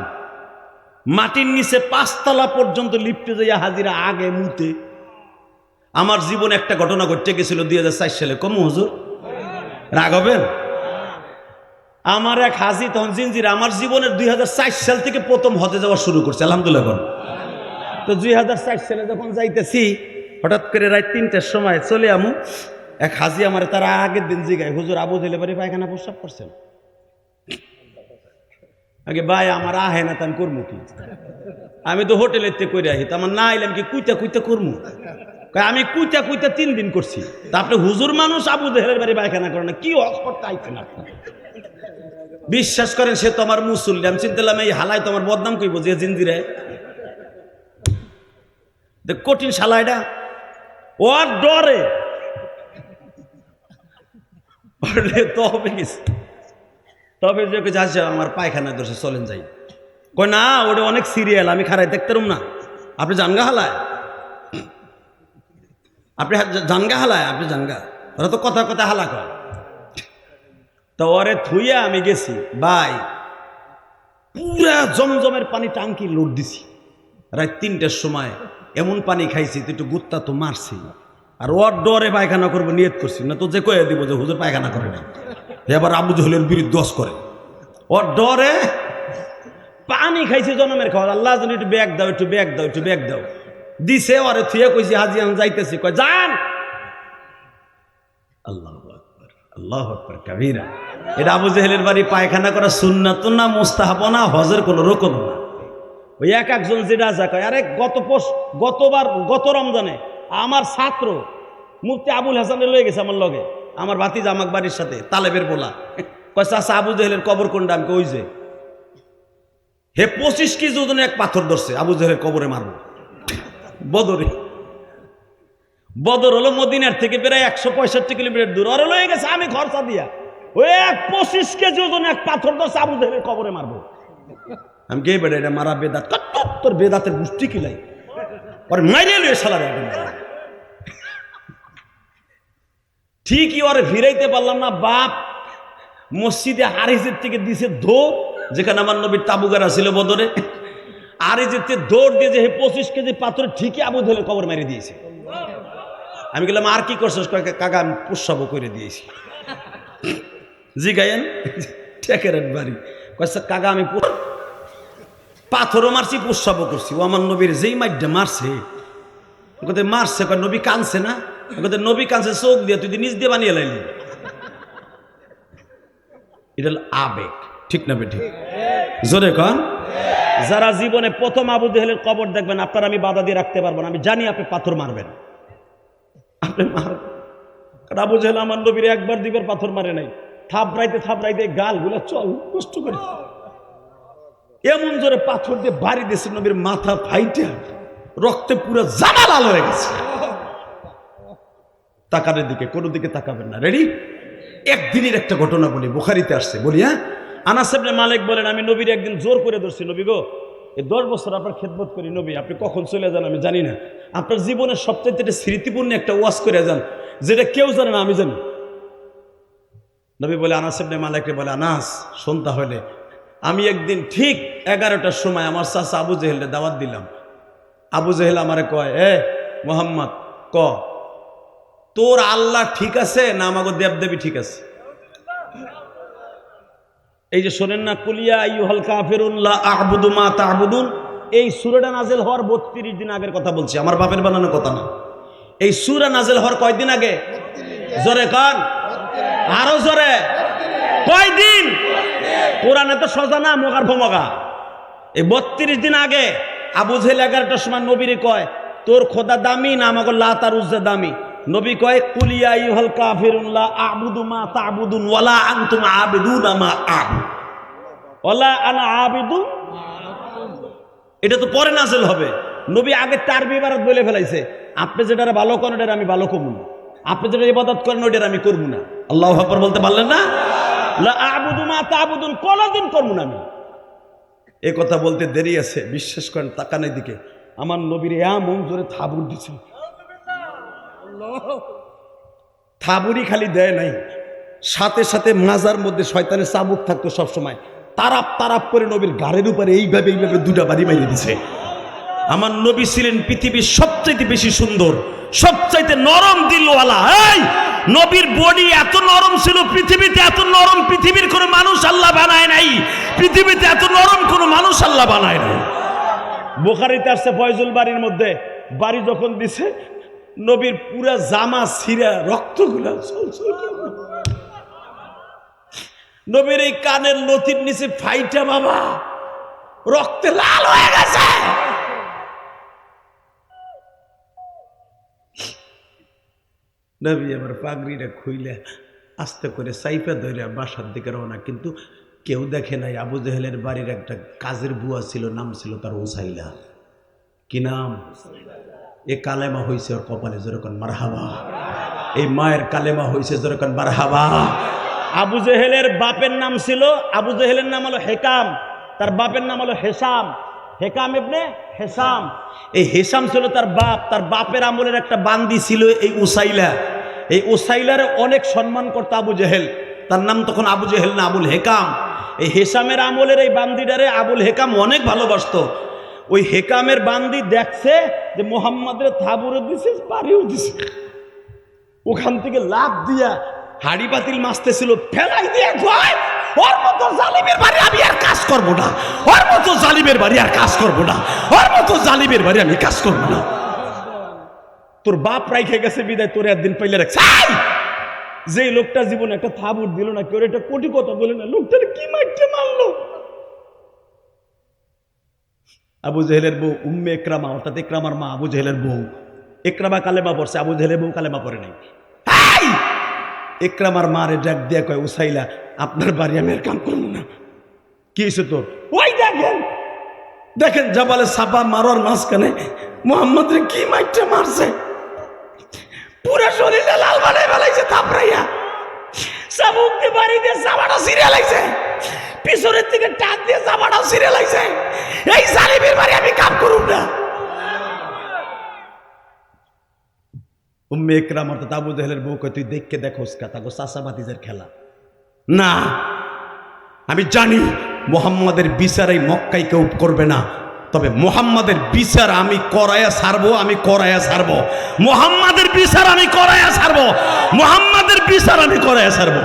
Speaker 1: মাটির নিচে 5 তলা পর্যন্ত লিফটে যাইয়া হাজিরা আগে মুতে। আমার জীবনে একটা ঘটনা ঘটে গেছিল 2004 সালে। কম হুজুর রাগ হবেন? আমার এক হাজি তখন জিনজির, আমার জীবনের 2004 সাল থেকে প্রথম হজে যাওয়া শুরু করছে। আলহামদুলিল্লাহ। তো 2004 সালে যখন যাইতেছি, হঠাৎ করে রাত 3টার সময় চলে আমু এক হাজি আমার তার আগের দিন জিগায়, হুজুর আবু জেলে বাড়ি পায়খানা প্রস্রাব করছেন? আগে ভাই আমার আহে না, আমি করবো কি? আমি তো হোটেলের থেকে করে আহি, তো আমার না আইলাম কি কুইতা কুইতা করবো? আমি কুইতা কুইতা 3 দিন করছি। তা আপনি হুজুর মানুষ আবু জেহেলের বাড়ি পায়খানা করেন না, কি অস্পর্ট আইছেন আপনি? বিশ্বাস করেন সে তো আমার মুসল্লি। আমি চিন্তালাম এই হালাই তো আমার বদনাম কইব যে জিন্দিরে কঠিন শালা এটা। ওর ডরে তবে গেছে, তবে যে যাচ্ছে আমার পায়খানা দোষে চলেন যাই। কয় না ওটা অনেক সিরিয়াল, আমি খারাই দেখতে রুম না। আপনি জানগা হালায়, আপনি জানগা হালায়, আপনি জানগা, ওরা তো কথা কথা হালা কয়। তো ওরে থুইয়া আমি গেছি ভাই, পুরা জমজমের পানি টাঙ্কি লোড দিছি। রাত 3টার সময় এমন পানি খাইছি তো একটু গুত্তা তো মারছি। আর ওর ডরে পায়খানা করবো নিয়ত করছি, না তো যে কয়ে দিব যে হুজুর পায়খানা করে না, এবার আবু জহেলের বিরুদ্ধে দোষ করে। ওর ডরে পানি খাইছে জনমের খাওয়া। আল্লাহ যেন একটু ব্যাগ দাও, একটু ব্যাগ দাও, একটু ব্যাগ দাও দিছে। ওরে থুয়ে কইছি হাজি আমি যাইতেছি। কয় যান। আল্লাহু আকবার, আল্লাহু আকবার কাবীরা। এটা আবু জেহেলের বাড়ি পায়খানা করা সুন্নাত না, মুস্তাহাব না, হজের কোনো রকম না। ওই একজন যেটা যা কয়, আরে গত রমজানে আমার ছাত্র মুফতি আবুল হাসানের লয়ে গেছে আমার লগে, আমার ভাতিজা আমার বাড়ির সাথে তালেবের বলা। কয় চাচা আবু জেহেলের কবর কোনটা? আমি ওই যে হে 25 কেজি ওজনের এক পাথর ধরছে, আবু জেহেলের কবরে মারবো। বদরে, বদর হলো মদিনার থেকে প্রায় 165 কিলোমিটার দূর। ওরা লয়ে গেছে আমি খরচা দিয়া, ওই 25 কেজি ওজনের এক পাথর ধরছে, আবু জেহেলের কবরে মারবো। আমি কে বেড়ে এটা মারা বেদাত? তোর বেদাতের গোষ্ঠী কিলাই ওর মাইরে লুয়ে সালারে। ঠিকই ওরে ফিরাইতে পারলাম না। বাপ মসজিদে হারিজের থেকে দিছে দৌড়, যেখানে আমার নবীর তাবুগারা ছিল বদরে। হারিজের থেকে দৌড় দিয়ে যে 25 কেজি পাথর ঠিকই আবু জেহেলের কবর মেরে দিয়েছে। আমি গেলাম আর কি করছিস? কাকা আমি প্রস্রাবও করে দিয়েছি। জি গায়েন ঠেকের বাড়ি কয়েছে কাকা আমি পাথরও মারছি, প্রস্রাবও করছি। ও আমার নবীর যেই মাইডটা মারছে, কোথায় মারছে? কয় নবী কানছে না? কোথায় নবী কানছে চোখ দিয়ে, তুই নিজ দিয়ে বানিয়ে লাইলি। এটা হল আবেগ, ঠিক না বেঠিক? জোরে কন। যারা জীবনে প্রথম আবু জেহেলের কবর দেখবেন, আপনার আমি বাধা দিয়ে রাখতে পারবো না। আমি জানি আপনি পাথর মারবেন, আপনি মারবেন। কারণ আবু জেহেল আমার নবীর একবার দিবার পাথর মারে নাই, থাপড়াইতে গালগুলো চল কষ্ট করে এমন জোরে পাথর দিয়ে বাড়ি দিয়েছে, নবীর মাথা ফাইটে রক্তে পুরো জামা লাল হয়ে গেছে। তাকানোর দিকে কোনো দিকে তাকাবেন না। রেডি? একদিনের একটা ঘটনা বলি, বুখারীতে আসছে, বলি। হ্যাঁ, আনাস ইবনে মালিক বলেন, আমি নবীর একদিন জোর করে ধরছি, নবী গো এই 10 বছর আপনার খেদমত করি, নবী আপনি কখন চলে যান আমি জানি না। আপনার জীবনের সবচেয়ে স্মৃতিপূর্ণ একটা ওয়াজ করে যান, যেটা কেউ জানে না, আমি জানি। নবী বলে, আনাস ইবনে মালিককে বলে, আনাস শোন তাহলে, আমি একদিন ঠিক 11টার সময় আমার চাচা আবু জেহেলকে দাওয়াত দিলাম। আবু জেহেল আমারে কয়, এ মোহাম্মদ, ক তোর আল্লাহ ঠিক আছে না আমাকে দেবদেবী ঠিক আছে? এই যে শোনেন না, কুলিয়া আইয়ুহাল কাফিরুন লা আ'বুদু মা তা'বুদুন, এই সূরাটা নাযিল হওয়ার 32 দিন আগের কথা বলছি, আমার বাপের বানানো কথা না। এই সূরা নাযিল হওয়ার কয়দিন আগে? জোরে কান, আরো জোরে। কয়দিন? কোরআনে তো সোজা না, মগার ভমগা। এই 32 দিন আগে আবু জেহেল 11টার সময় নবীরে কয়, তোর খোদা দামি না আমাকে লাত আর উজ্জা দামি? নবী কয়, কুলিয়া আইয়ুহাল কাফিরুন লা আ'বুদু মা তা'বুদুন ওয়ালা আনতুম আবিদুনা মা আ'বুদু ওয়ালা আনা আবিদু। এটা তো পরে নাযিল হবে। নবী আগে তারবি ইবারত বলে ফেলাইছে, আপনি যেটা ভালো করেন ওটা আমি ভালো করব না, আপনি যেটা ইবাদত করেন ওটা আমি করব না। আল্লাহু আকবার বলতে পারলেন না? লা আ'বুদু মা তা'বুদুন, কোনদিন করব না আমি। এই কথা বলতে দেরি আছে, বিশ্বাস করেন তাকানের দিকে আমার নবীর এমন জোরে থাবুর দিছে। থাবুরি খালি দেয় নাই, সাথে সাথে মাজার মধ্যে শয়তানের চাবুক থাকতো সবসময়, তারাপ তারাপ করে নবীর গাড়ির উপরে এইভাবে 2টা বাড়ি মারিয়ে দিছে। আমার নবী ছিলেন পৃথিবীর সবচাইতে বেশি সুন্দর, সবচাইতে নরম দিলওয়ালা। এই নবীর বডি এত নরম ছিল, পৃথিবীতে এত নরম পৃথিবীর কোনো মানুষ আল্লাহ বানায় নাই, পৃথিবীতে এত নরম কোনো মানুষ আল্লাহ বানায় নাই। বুখারীতে আসছে ফয়জুল বাড়ির মধ্যে, বাড়ি যখন দিছে নবীর পুরা জামা ছিঁড়া রক্তগুলা নবীর এই কানের লতির নিচে ফাইটা বাবা রক্তে লাল হয়ে গেছে। নবী আমার পাগড়িটা খুইলে আস্তে করে সাইফা ধরে বাসার দিকে রওনা, কিন্তু কেউ দেখে নাই। আবু জেহেলের বাড়ির একটা কাজের বুয়া ছিল, নাম ছিল তার উসাইলা। কি নাম? এ কালেমা হয়েছে ওর কপালে, যেরকম মারহাবা। এই মায়ের কালেমা হয়েছে, যেরকম মারহাবা। আবু জেহেলের বাপের নাম ছিল, আবু জেহেলের নাম হলো হেকাম, তার বাপের নাম হলো হেসাম, হেকাম ইবনে হেসাম। এই হেসাম ছিল তার বাপ। তার বাপের আমলের একটা বান্দি ছিল এই উসাইলা। এই উসাইলার অনেক সম্মান করতো আবু জেহেল। তার নাম তখন আবু জেহেল না, আবুল হেকাম। এই হেসামের আমলের এই বান্দিটারে আবুল হেকাম অনেক ভালোবাসতো। ওই হেকামের বান্দি দেখছে যে মোহাম্মদের থাবুরে দিছে, বাড়িও দিছে, ওখান থেকে লাভ দিয়া হাড়ি পাতিল মাছতেছিল, ফেলাই দিয়ে কয়, ওর মতো জালিমের বাড়ি আমি আর কাজ করবো না, ওর মতো জালিমের বাড়ি আর কাজ করবো না, ওর মতো জালিমের বাড়ি আমি কাজ করবো না। তোর বাপ রাইখে গেছে বিদায়, তোর একদিন পাইলে রাখছে। যে লোকটা জীবনে একটা থাবুর দিল না, কেউ একটা কোটি কথা বলে না, লোকটার কি মাইরতে মারলো। আবু জেহেলের বউ উম্মে ইকরামা, অর্থাৎ ইকরামার মা আবু জেহেলের বউ। ইকরামা কালেমা পড়ছে, আবু জেহেলের বউ কালেমা পড়ে নাই। ইকরামার মারে ডাক দিয়া কয়, উসাইলা আপনার বাড়ি আমি আর কাম করবো না। কি হয়েছে তোর? ওই দেখেন দেখেন জাবালে সাপা মারার মাঝখানে মোহাম্মদের কি মাইরটা মারছে, পুরা শরীরে লাল বানাই ফেলাইছে থাপড়াইয়া, চাবুক দিয়ে বাড়ি দিয়ে জামাটা ছিঁড়ে লাইছে, পিছনের থেকে টান দিয়ে জামাটাও ছিঁড়ে লাইছে। এই জালিমের বাড়ি আমি কাম করুম না। উম্মে ইকরামা অর্থাৎ আবু জেহেলের বউ কয়, তুই দেখকে দেখোস কা তাকে চাচা ভাতিজার খেলা না। আমি জানি মোহাম্মদের বিচার এই মক্কায় কেউ করবে না, তবে মোহাম্মদের বিচার আমি করায়া ছাড়বো, আমি করায়া ছাড়বো, মোহাম্মদের বিচার আমি করায়া ছাড়বো, মোহাম্মদের বিচার আমি করায়া ছাড়বো।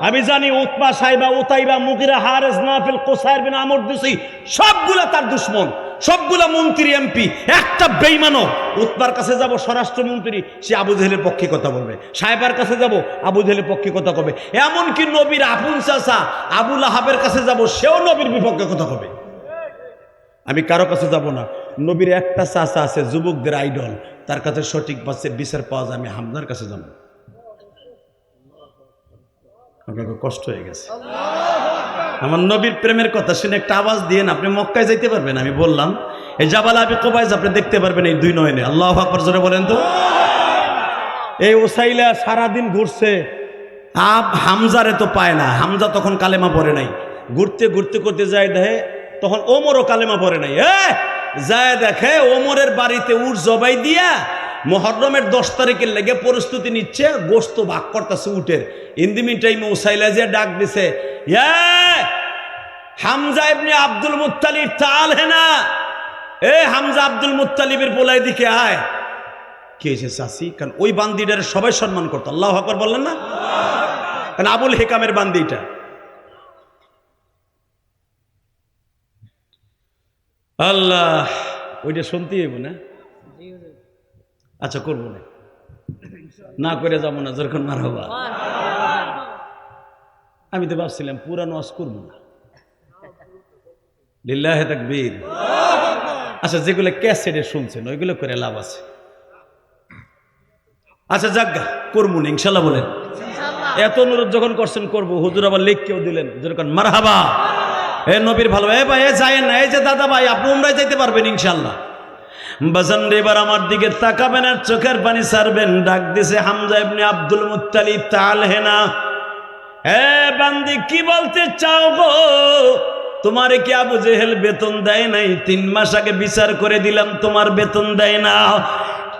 Speaker 1: আমি জানি উতবা, সাইবা, উতাইবা, মুগিরা, হারেস, নাফিল, কোসাইর বিন আমর দুসি সবগুলা তার দুশ্মন, সবগুলা মন্ত্রী এমপি। একটা বেঈমানও উতবার কাছে যাব স্বরাষ্ট্রমন্ত্রী, সে আবু জেহেলের পক্ষে কথা বলবে। সাহেবার কাছে যাব, আবু জেহেলের পক্ষে কথা কবে। এমনকি নবীর আপন চাচা আবু লাহাবের কাছে যাব, সেও নবীর বিপক্ষে কথা কবে। আমি কারো কাছে যাব না। নবীর একটা চাচা আছে যুবকদের আইডল, তার কাছে সঠিক বিচার পাওয়া যায়, আমি হামজার কাছে যাব। আপনাকে কষ্ট হয়ে গেছে আমার নবীর প্রেমের কথা শুনে একটা আওয়াজ দিয়ে আপনি মক্কায় যাইতে পারবেন। আমি বললাম এই জাবাল আবি কুবাইস আপনি দেখতে পারবেন এই দুই নয়নে। আল্লাহু আকবার জোরে বলেন তো। এই উসাইলা সারাদিন ঘুরছে, হামজারে তো পায় না। হামজা তখন কালেমা পড়ে নাই। ঘুরতে ঘুরতে করতে যায় দেখে তখন ওমরও কালেমা পড়ে নাই। যায় দেখে ওমরের বাড়িতে উট জবাই দিয়া মুহররমের 10 তারিখের লেগে প্রস্তুতি নিচ্ছে, গোশত ভাগ করতেছে উটের। ইন দি মিন টাইমে উসাইলা যে ডাক দিছে, হামজা ইবনে আব্দুল মুত্তালিব তাল হেনা, হামজা আব্দুল মুত্তালিবের পোলাই দিকে আয়। কি হয়েছে চাচি? কারণ ওই বান্দিটার সবাই সম্মান করতো। আল্লাহু আকবার বললেন না? কারণ আবুল হেকামের বান্দিটা। আল্লাহ, ওইটা শুনতে হইব না? আচ্ছা করবো না, না করে যাবো না, যখন মারহাবা। আমি তো ভাবছিলাম পুরানো ওয়াজ করবো না। লিল্লাহে তাকবীর। আচ্ছা যেগুলো ক্যাসেটে শুনছেন ওইগুলো করে লাভ আছে। আচ্ছা যাজ্ঞা করবো না ইনশাল্লাহ বলেন। এত অনুরোধ যখন করছেন করবো। হুজুর আবার লিখকেও দিলেন যেরকম মারহাবা, নবীর ভালো। ভাই যায় না, এই যে দাদা ভাই আপনি উমরায় যাইতে পারবেন ইনশাল্লাহ। বাজান এবার আমার দিকে তাকাবেন আর চোখের পানি ছাড়বেন। ডাক দিছে হামজা ইবনে আব্দুল মুত্তালিব তাল হেনা। বান্দি কি বলতে চাও গো? তোমারে কি আবু জেহেল বেতন দেয় নাই? 3 মাস আগে বিচার করে দিলাম, তোমার বেতন দেয় না।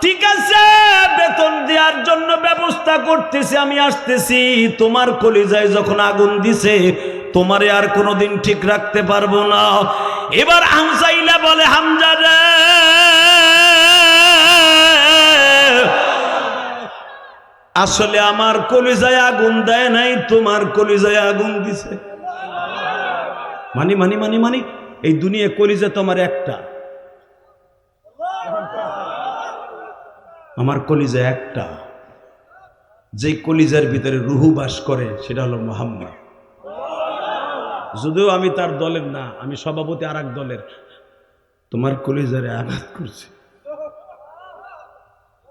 Speaker 1: ঠিক আছে, বেতন দেওয়ার জন্য ব্যবস্থা করতেছি, আমি আসতেছি। তোমার কলিজায় যখন আগুন দিছে তোমারে আর কোনোদিন ঠিক রাখতে পারবো না। এবার হামজাইলা বলে, হামজা রে, আসলে আমার কলিজায় আগুন দেয় নাই, তোমার কলিজায় আগুন দিছে। মানি এই দুনিয়া কলিজা তোমার একটা। আমার কলিজা একটা, যে কলিজার ভিতরে রুহু বাস করে সেটা হলো মুহাম্মদ। যদিও আমি তার দলের না, আমি সভাপতি আর এক দলের। তোমার কলিজারে আঘাত করছে।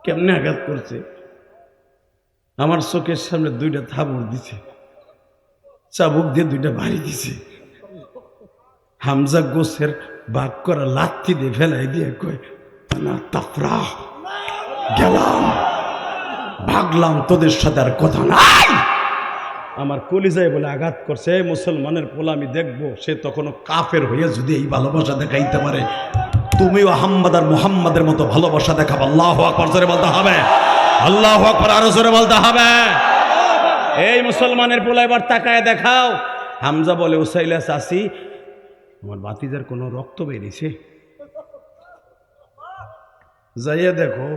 Speaker 1: কেমনে আঘাত করছে? আমার চোখের সামনে দুইটা থাবড় দিছে, চাবুক দিয়ে দুইটা বাড়ি দিছে। হামজা গোছের বাগ করা লাথি দিয়ে ফেলাই দিয়ে কয় না তাফরা, গেলাম, ভাগলাম, তোদের সাথে আর কথা নাই। আমার কলিজায় বলে আঘাত করছে। মুসলমানের পোলা আমি দেখবো, সে তখনও কাফের হয়ে যদি এই ভালোবাসা দেখাইতে পারে, তুমিও আহম্মদ আর মুহাম্মাদের মতো ভালোবাসা দেখাবো। আল্লাহু আকবার জোরে বলতে হবে, আল্লাহু আকবার আরো জোরে বলতে হবে। এই মুসলমানের পোলা এবার তাকায় দেখাও। হামজা বলে উসাইলা চাচি, আমার বাতিজার কোনো রক্ত বেরিয়েছে? যাইয়া দেখো,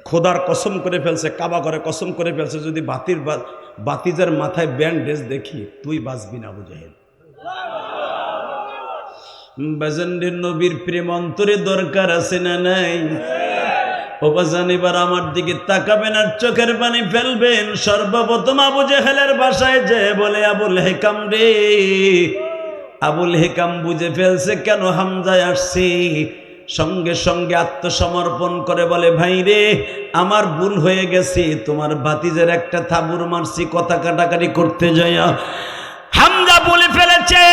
Speaker 1: খোদার কসম করে ফেলছে, কাবা করে কসম করে ফেলছে, যদি বাতিজার মাথায় ব্যান্ডেজ দেখি তুই বাঁচবি না আবু জাহেল। বাজানদের নবীর প্রেম অন্তরে দরকার আছে না নাই? ও বাজান, এবার আমার দিকে তাকাবেন আর চোখের পানি ফেলবেন। সর্বপ্রথম আবু জাহেলের বাসায় যে বলে, আবুল হেকাম রে। আবুল হেকাম বুঝে ফেলছে কেন হামজায় আসছি। সঙ্গে সঙ্গে আত্মসমর্পণ করে বলে, ভাই রে, আমার ভুল হয়ে গেছে, তোমার ভাতিজার একটা থাবুর মারছি কথা কাটাকাটি করতে যাইয়া। হামজা বলে ফেলেছে,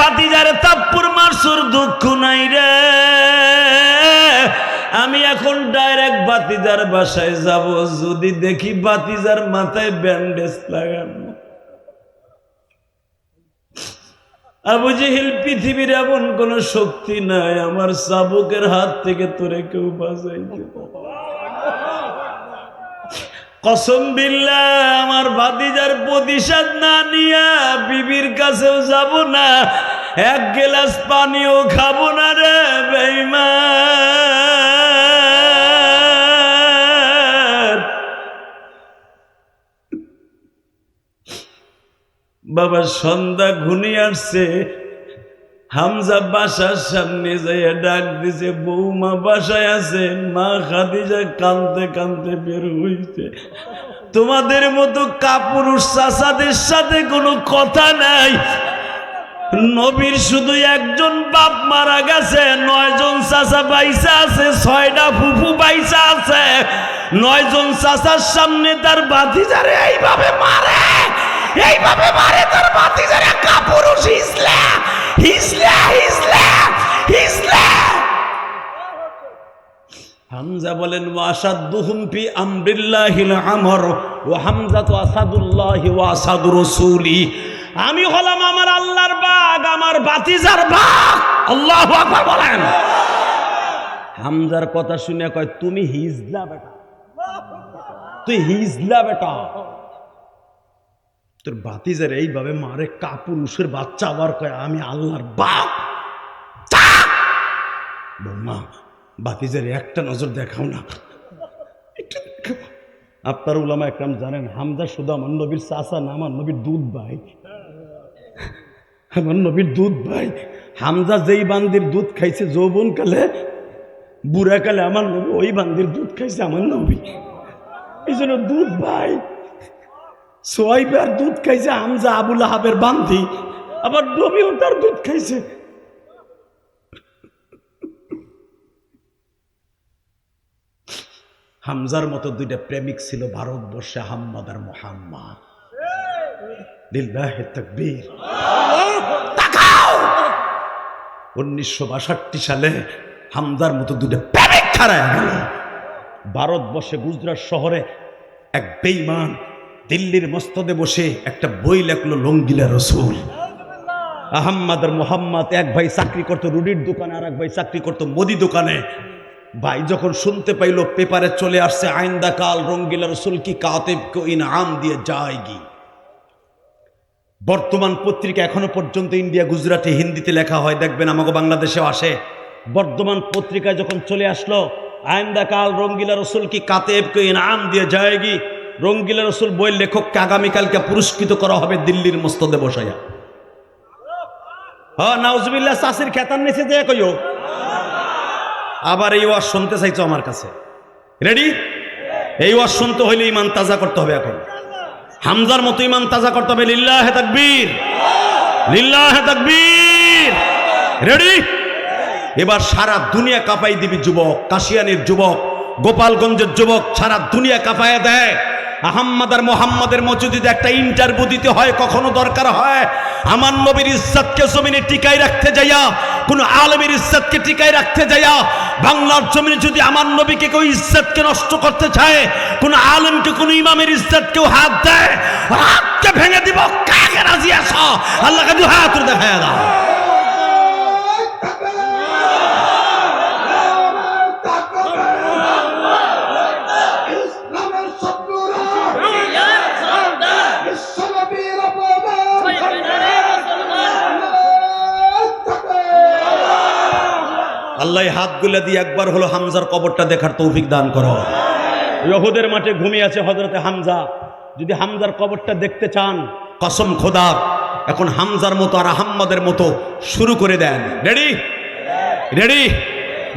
Speaker 1: ভাতিজার থাপ্পড় মারছুর দুঃখ নাই রে, আমি এখন ডাইরেক্ট ভাতিজার বাসায় যাব, যদি দেখি ভাতিজার মাথায় ব্যান্ডেজ লাগানো। আবু জেহেল, পৃথিবীর এমন কোন শক্তি নাই আমার চাবুকের হাত থেকে তোরে কেউ বাঁচাইতে পারে। কসম বিল্লাহ, আমার ভাতিজার প্রতিশোধ না নিয়া বিবির কাছেও যাব না, এক গ্লাস পানিও খাবো না রে বেঈমান। বাবা, সন্ধ্যা ঘনিয়ে আসছে। হামজা বাসার সামনে যাইয়া ডাক দিছে, বৌমা বাসায় আছেন? মা খাদিজা কাঁদতে কাঁদতে বের হইছে। তোমাদের মতো কাপুরুষ চাচাদের সাথে কোনো কথা নাই। নবীর শুধু একজন বাপ মারা গেছে, 9 জন চাচা বাইসা আছে, 6টা ফুফু বাইসা আছে। 9 জন চাচার সামনে তার ভাতিজারে এইভাবে মারে, এইভাবে মারে তার ভাতিজারে। কাপুরুষ ইসলাম, ইসলাম, ইসলাম, ইসলাম। হামজা বলেন, ওয়াসাদুহুম ফি আমরিল্লাহিল আমর ওয়া হামজাতু আসাদুল্লাহি ওয়া আসাদু রাসূলি। আমি হলাম আমার আল্লাহর বাগ, আমার ভাতিজার বাগ। আল্লাহু আকবার বলেন। হামজার কথা শুনে কয়, তুমি হিজলা বেটা, তুই হিজলা বেটা, তোর ভাতিজার এইভাবে মারে কাপুরুষের বাচ্চা, আবার কয় আমি আল্লাহর বাপ। বৌমা, ভাতিজার একটা নজর দেখাও না। আপনার উলামা একরাম জানেন, হামজা শুধু আমার নবীর চাচা না, আমার নবীর দুধ ভাই, আমার নবীর দুধ ভাই। হামজা যেই বান্দির দুধ খাইছে যৌবন কালে, বুড়া কালে আমার নবী ওই বান্দির দুধ খাইছে আমার নবী। এই জন্য দুধ ভাই। সোয়াইবার দুধ খাইছে হামজা, আবুল আহাবের বান্দি, আবার নবীও তার দুধ খাইছে। হামজার মতো দুইটা প্রেমিক ছিল ভারতবর্ষে, আহমদ আর মুহাম্মদ। লিল্লাহি তাকবীর। 1962 সালে হামজার মতো দুইটা প্রেমিক হারায় গেল। ভারতবর্ষে গুজরাট শহরে এক বেঈমান দিল্লির মসনদে বসে একটা বই লেখলো, লঙ্গিলা রসুল। আহমদ আর মুহাম্মদ, এক ভাই চাকরি করতো রুটির দোকানে, আর এক ভাই চাকরি করতো মুদি দোকানে। ভাই যখন শুনতে পাইল পেপারে চলে আসছে, আইন্দা কাল রঙ্গিলা রসুল কি কাতিব কো ইনাম দিয়ে যায়গি। বর্তমান পত্রিকা এখনো পর্যন্ত ইন্ডিয়া, গুজরাটি, হিন্দিতে লেখা হয়, দেখবেন আমাকে বাংলাদেশেও আসে। বর্তমান পত্রিকায় যখন চলে আসলো, আইন্দা কাল রঙ্গিলা রসুল কি কাতিব কো ইনাম দিয়ে যায়গি, রঙ্গিলা রসুল বইয়ের লেখককে আগামীকালকে পুরস্কৃত করা হবে দিল্লির মসনদে বসাইয়া। হ্যাঁ, নাউজুবিল্লাহ, চাষির খেতান নিচে দিয়ে কইও। আবার এই ওয়াজ শুনতে চাইছো আমার কাছে? রেডি? এই ওয়াজ শুনতে হইলে ইমান তাজা করতে হবে। এখন হামজার মতো ইমান তাজা করতে হবে। লিল্লাহে তাকবীর, লিল্লাহে তাকবীর। রেডি? এবার সারা দুনিয়া কাঁপাই দিবি যুবক, কাশিয়ানির যুবক, গোপালগঞ্জের যুবক, সারা দুনিয়া কাঁপায় দেয়। আহম্মদ আর মোহাম্মদের মসজিদে একটা ইন্টারভিউ দিতে হয়, কখনো দরকার হয় আমার নবীর ইজ্জতকে জমিনে টিকাই রাখতে যাইয়া, কোন আলেমের ইজ্জতকে টিকাই রাখতে যাইয়া, বাংলার জমিনে যদি আমার নবীকে কেউ ইজ্জতকে নষ্ট করতে চায়, কোন আলেমকে, কোন ইমামের ইজ্জতকেও হাত দেয়, হাতকে ভেঙে দিব। কাকে রাজি আসো? আল্লাহকে দু হাত দেখায় দাও। আল্লাহ হাতগুলো দিয়ে একবার হলো হামজার কবরটা দেখার তৌফিক দান করো। ইহুদের মাঠে ঘুমিয়ে আছে হযরতে হামজা। যদি হামজার কবরটা দেখতে চান, কসম খোদার, এখন হামজার মতো আর আহম্মদের মতো শুরু করে দেন। রেডি? রেডি?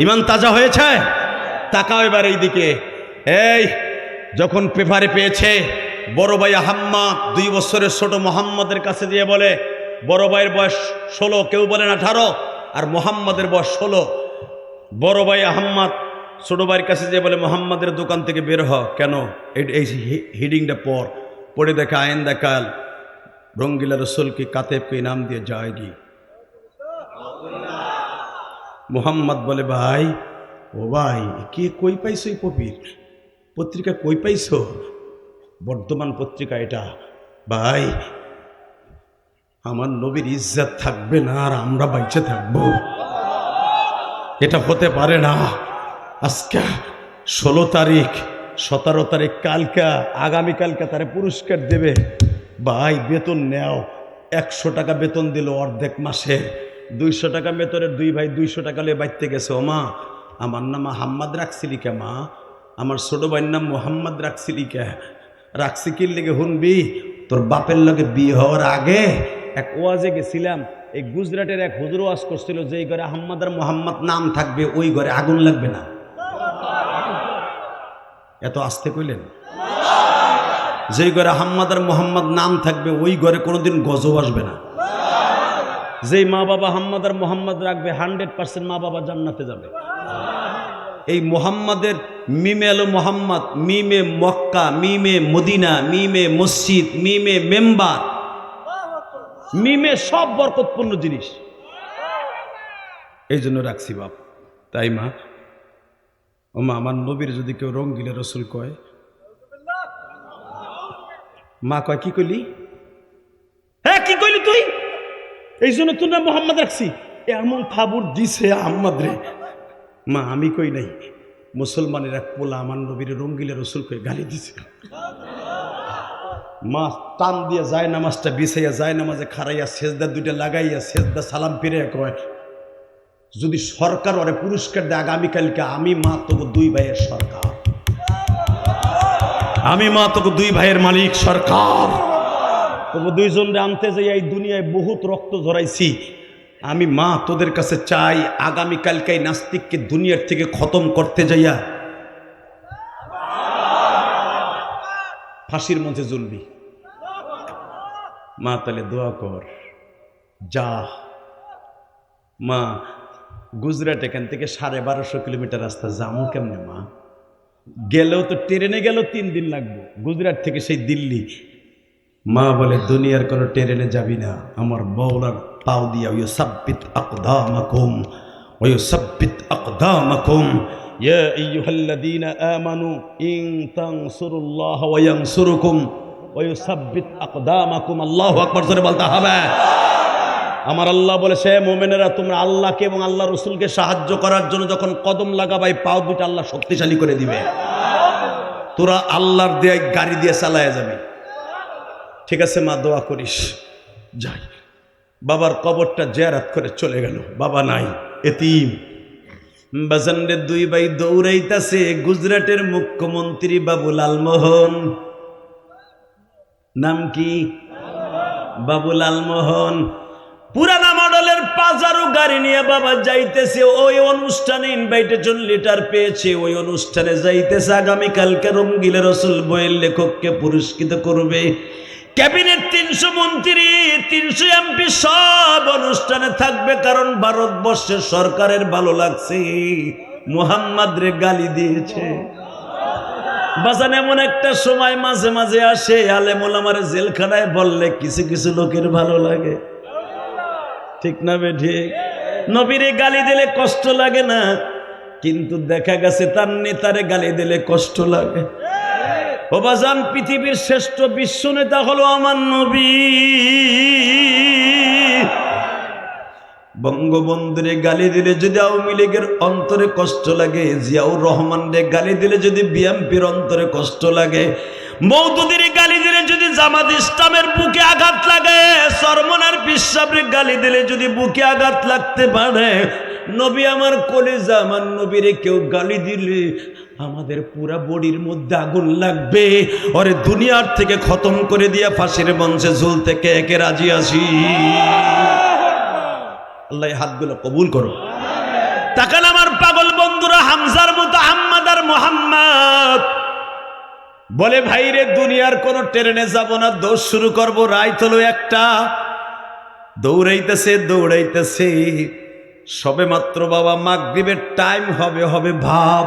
Speaker 1: ইমান তাজা হয়েছে? তাকাও এবার এই দিকে। এই যখন পেপারে পেয়েছে বড় ভাই আহম্মদ 2 বছরের ছোট মোহাম্মদের কাছে দিয়ে বলে, বড় ভাইয়ের বয়স 16, কেউ বলেন 18, আর মোহাম্মদের বয়স 16। বড় ভাই আহম্মদ ছোট ভাইয়ের কাছে যে বলে, মোহাম্মদের দোকান থেকে বের হ। কেন? এই হিডিংটা পড়ে দেখে আয়েন্দা কাল রঙ্গিলা রসুল কি কাতেব কে নাম দিয়ে যায়গি। মোহাম্মদ বলে, ভাই, ও ভাই, কে কই পাইছো? এই পত্রিকা কই পাইছো? বর্তমান পত্রিকা এটা। ভাই, আমার নবীর ইজ্জত থাকবে না আর আমরা বাইচে থাকবো, এটা হতে পারে না। আজকে 16 তারিখ, 17 তারিখ, কালকা, আগামীকালকে তারে পুরস্কার দেবে। ভাই, বেতন নেও। 100 টাকা বেতন দিল অর্ধেক মাসে। 200 টাকা বেতনের 2 ভাই 200 টাকা লিয়ে বাইতে গেছে। ও মা, আমার নাম মোহাম্মদ রাখছিলি কে? মা, আমার ছোট ভাইয়ের নাম মোহাম্মদ রাখছিলি কে? রাখছি কি লেগে শুনবি? তোর বাপের লগে বিয়ে হওয়ার আগে এক ওয়াজে গেছিলাম। এই গুজরাটের এক হুজুর ওয়াজ করছিল যে এই ঘরে আহম্মদ আর মোহাম্মদ নাম থাকবে, ওই ঘরে আগুন লাগবে না। এত আস্তে কইলেন? যেই ঘরে আহম্মদ আর মোহাম্মদ নাম থাকবে, ওই ঘরে কোনোদিন গজব আসবে না। যেই মা বাবা আহম্মদ আর মোহাম্মদ রাখবে, 100% মা বাবা জান্নাতে যাবে। এই মোহাম্মদের মিমে এলো মোহাম্মদ, মিমে মক্কা, মিমে মদিনা, মিমে মসজিদ, মিমে মেম্বার, মিমে সব বরকতপূর্ণ জিনিস। এই জন্য রাখছি বাপ। তাই মা, ও মা, আমার নবীর যদি কেউ রঙ্গিলা রসুল কয়, মা কয়, কি কইলি? হ্যাঁ, কি কইলি তুই? এই জন্য তোর নাম মোহাম্মদ রাখছি। এমন খাবুর দিছে আহম্মদ রে। মা, আমি কই নাই, মুসলমানের এক পোলা আমার নবীর রঙ্গিলা রসুল কই গালি দিছে। মা টান দিয়ে যায় নামাজটা বিছাইয়া, যায় নামাজে খারাইয়া, সেজদা 2টা লাগাইয়া, সেজদা সালাম ফিরে কয়, যদি সরকার ওরে পুরস্কার দেয় আগামীকালকে, আমি মা তোকে 2 ভাইয়ের সরকার, আমি মা তোকে 2 ভাইয়ের মালিক সরকার। তবু 2 জনরে আনতে যাই এই দুনিয়ায় বহুত রক্ত ঝরাইছি। আমি মা তোদের কাছে চাই, আগামীকালকে নাস্তিককে দুনিয়ার থেকে খতম করতে যাইয়া ফাঁসির মঞ্চে ঝুলবি। মা, তাহলে দোয়া কর, যা। মা, গুজরাট এখান থেকে 1250 কিলোমিটার রাস্তা, যাবো কেমনে মা? গেলেও তো ট্রেনে গেল 3 দিন লাগবে, গুজরাট থেকে সেই দিল্লি। মা বলে, দুনিয়ার কোনো ট্রেনে যাবি না, আমার মওলার পাও দিয়া ইউসাব্বিত আকদামাকুম ওয়া ইউসাব্বিত আকদামাকুম। ইয়া আইয়ুহাল্লাযীনা আমানু ইন তানসুরুল্লাহ ওয়া ইয়ানসুরুকুম ওয়া ইউসাব্বিত আকদামাকুম। আল্লাহু আকবার, জোরে বলতে হবে। আমার আল্লাহ বলেছে, মুমিনেরা, তোমরা আল্লাহকে এবং আল্লাহ রসুলকে সাহায্য করার জন্য যখন কদম লাগাবাই, পাও 2টা আল্লাহ শক্তিশালী করে দিবে। তোরা আল্লাহর দিয়ে গাড়ি দিয়ে চালায় যাবে। ঠিক আছে মা, দোয়া করিস। যাই। বাবার কবরটা জিয়ারত করে চলে গেল। বাবা নাই, এতিম। বাজানরে 2 ভাই দৌড়াইতাছে। গুজরাটের মুখ্যমন্ত্রী বাবু লালমোহন, নাম কি? বাবু লালমোহন, পুরানা মডেলের বন্দরের পাজারো গাড়ি নিয়ে বাবা যাইতেছে, ওই অনুষ্ঠানে ইনভাইটেশন লেটার পেয়েছে, ওই অনুষ্ঠানে যাইতেছে। আগামীকালকে রঙ্গিলে রসুল বইয়ের লেখককে পুরস্কৃত করবে। ক্যাবিনেট 300 মন্ত্রী 300 এমপি সব অনুষ্ঠানে থাকবে, কারণ ভারতবর্ষের সরকারের ভালো লাগছে মুহাম্মদ রে গালি দিয়েছে। বাজান এমন একটা সময় মাঝে মাঝে আসে, আলেম ওলামার জেলখানায় বললে কিছু কিছু লোকের ভালো লাগে, ঠিক না বেঠিক? নবীরে গালি দিলে কষ্ট লাগে না, কিন্তু দেখা গেছে তার নেতারে গালি দিলে কষ্ট লাগে। ও বাজান, পৃথিবীর শ্রেষ্ঠ বিশ্ব নেতা হলো আমার নবী। বঙ্গবন্ধুরে গালি দিলে যদি আওয়ামী লীগের অন্তরে কষ্ট লাগে, জিয়াউর রহমানরে গালি দিলে যদি বিএনপির অন্তরে কষ্ট লাগে, মওদুদের গালি দিলে যদি জামাত ইসলামের বুকে আঘাত লাগে, সরমনার পিসাবরে গালি দিলে যদি বুকে আঘাত লাগতে পারে, নবী আমার কলিজা, আমার নবীরে কেউ গালি দিলে আমাদের পুরা বডির মধ্যে আগুন লাগবে। ওরে দুনিয়ার থেকে খতম করে দিয়ে ফাঁসির মঞ্চে ঝুলতে কে কে রাজি আছি? আল্লাহ হাতগুলো কবুল করো। তাকান আমার পাগল বন্ধুরা, হামজার মতো আহমদ আর মোহাম্মদ বলে, ভাইরে দুনিয়ার কোন ট্রেনে যাব না, দৌড় শুরু করবো। রাইত হলো একটা, দৌড়াইতেছে দৌড়াইতেছে, সবে মাত্র বাবা মাগরিবের টাইম হবে ভাব।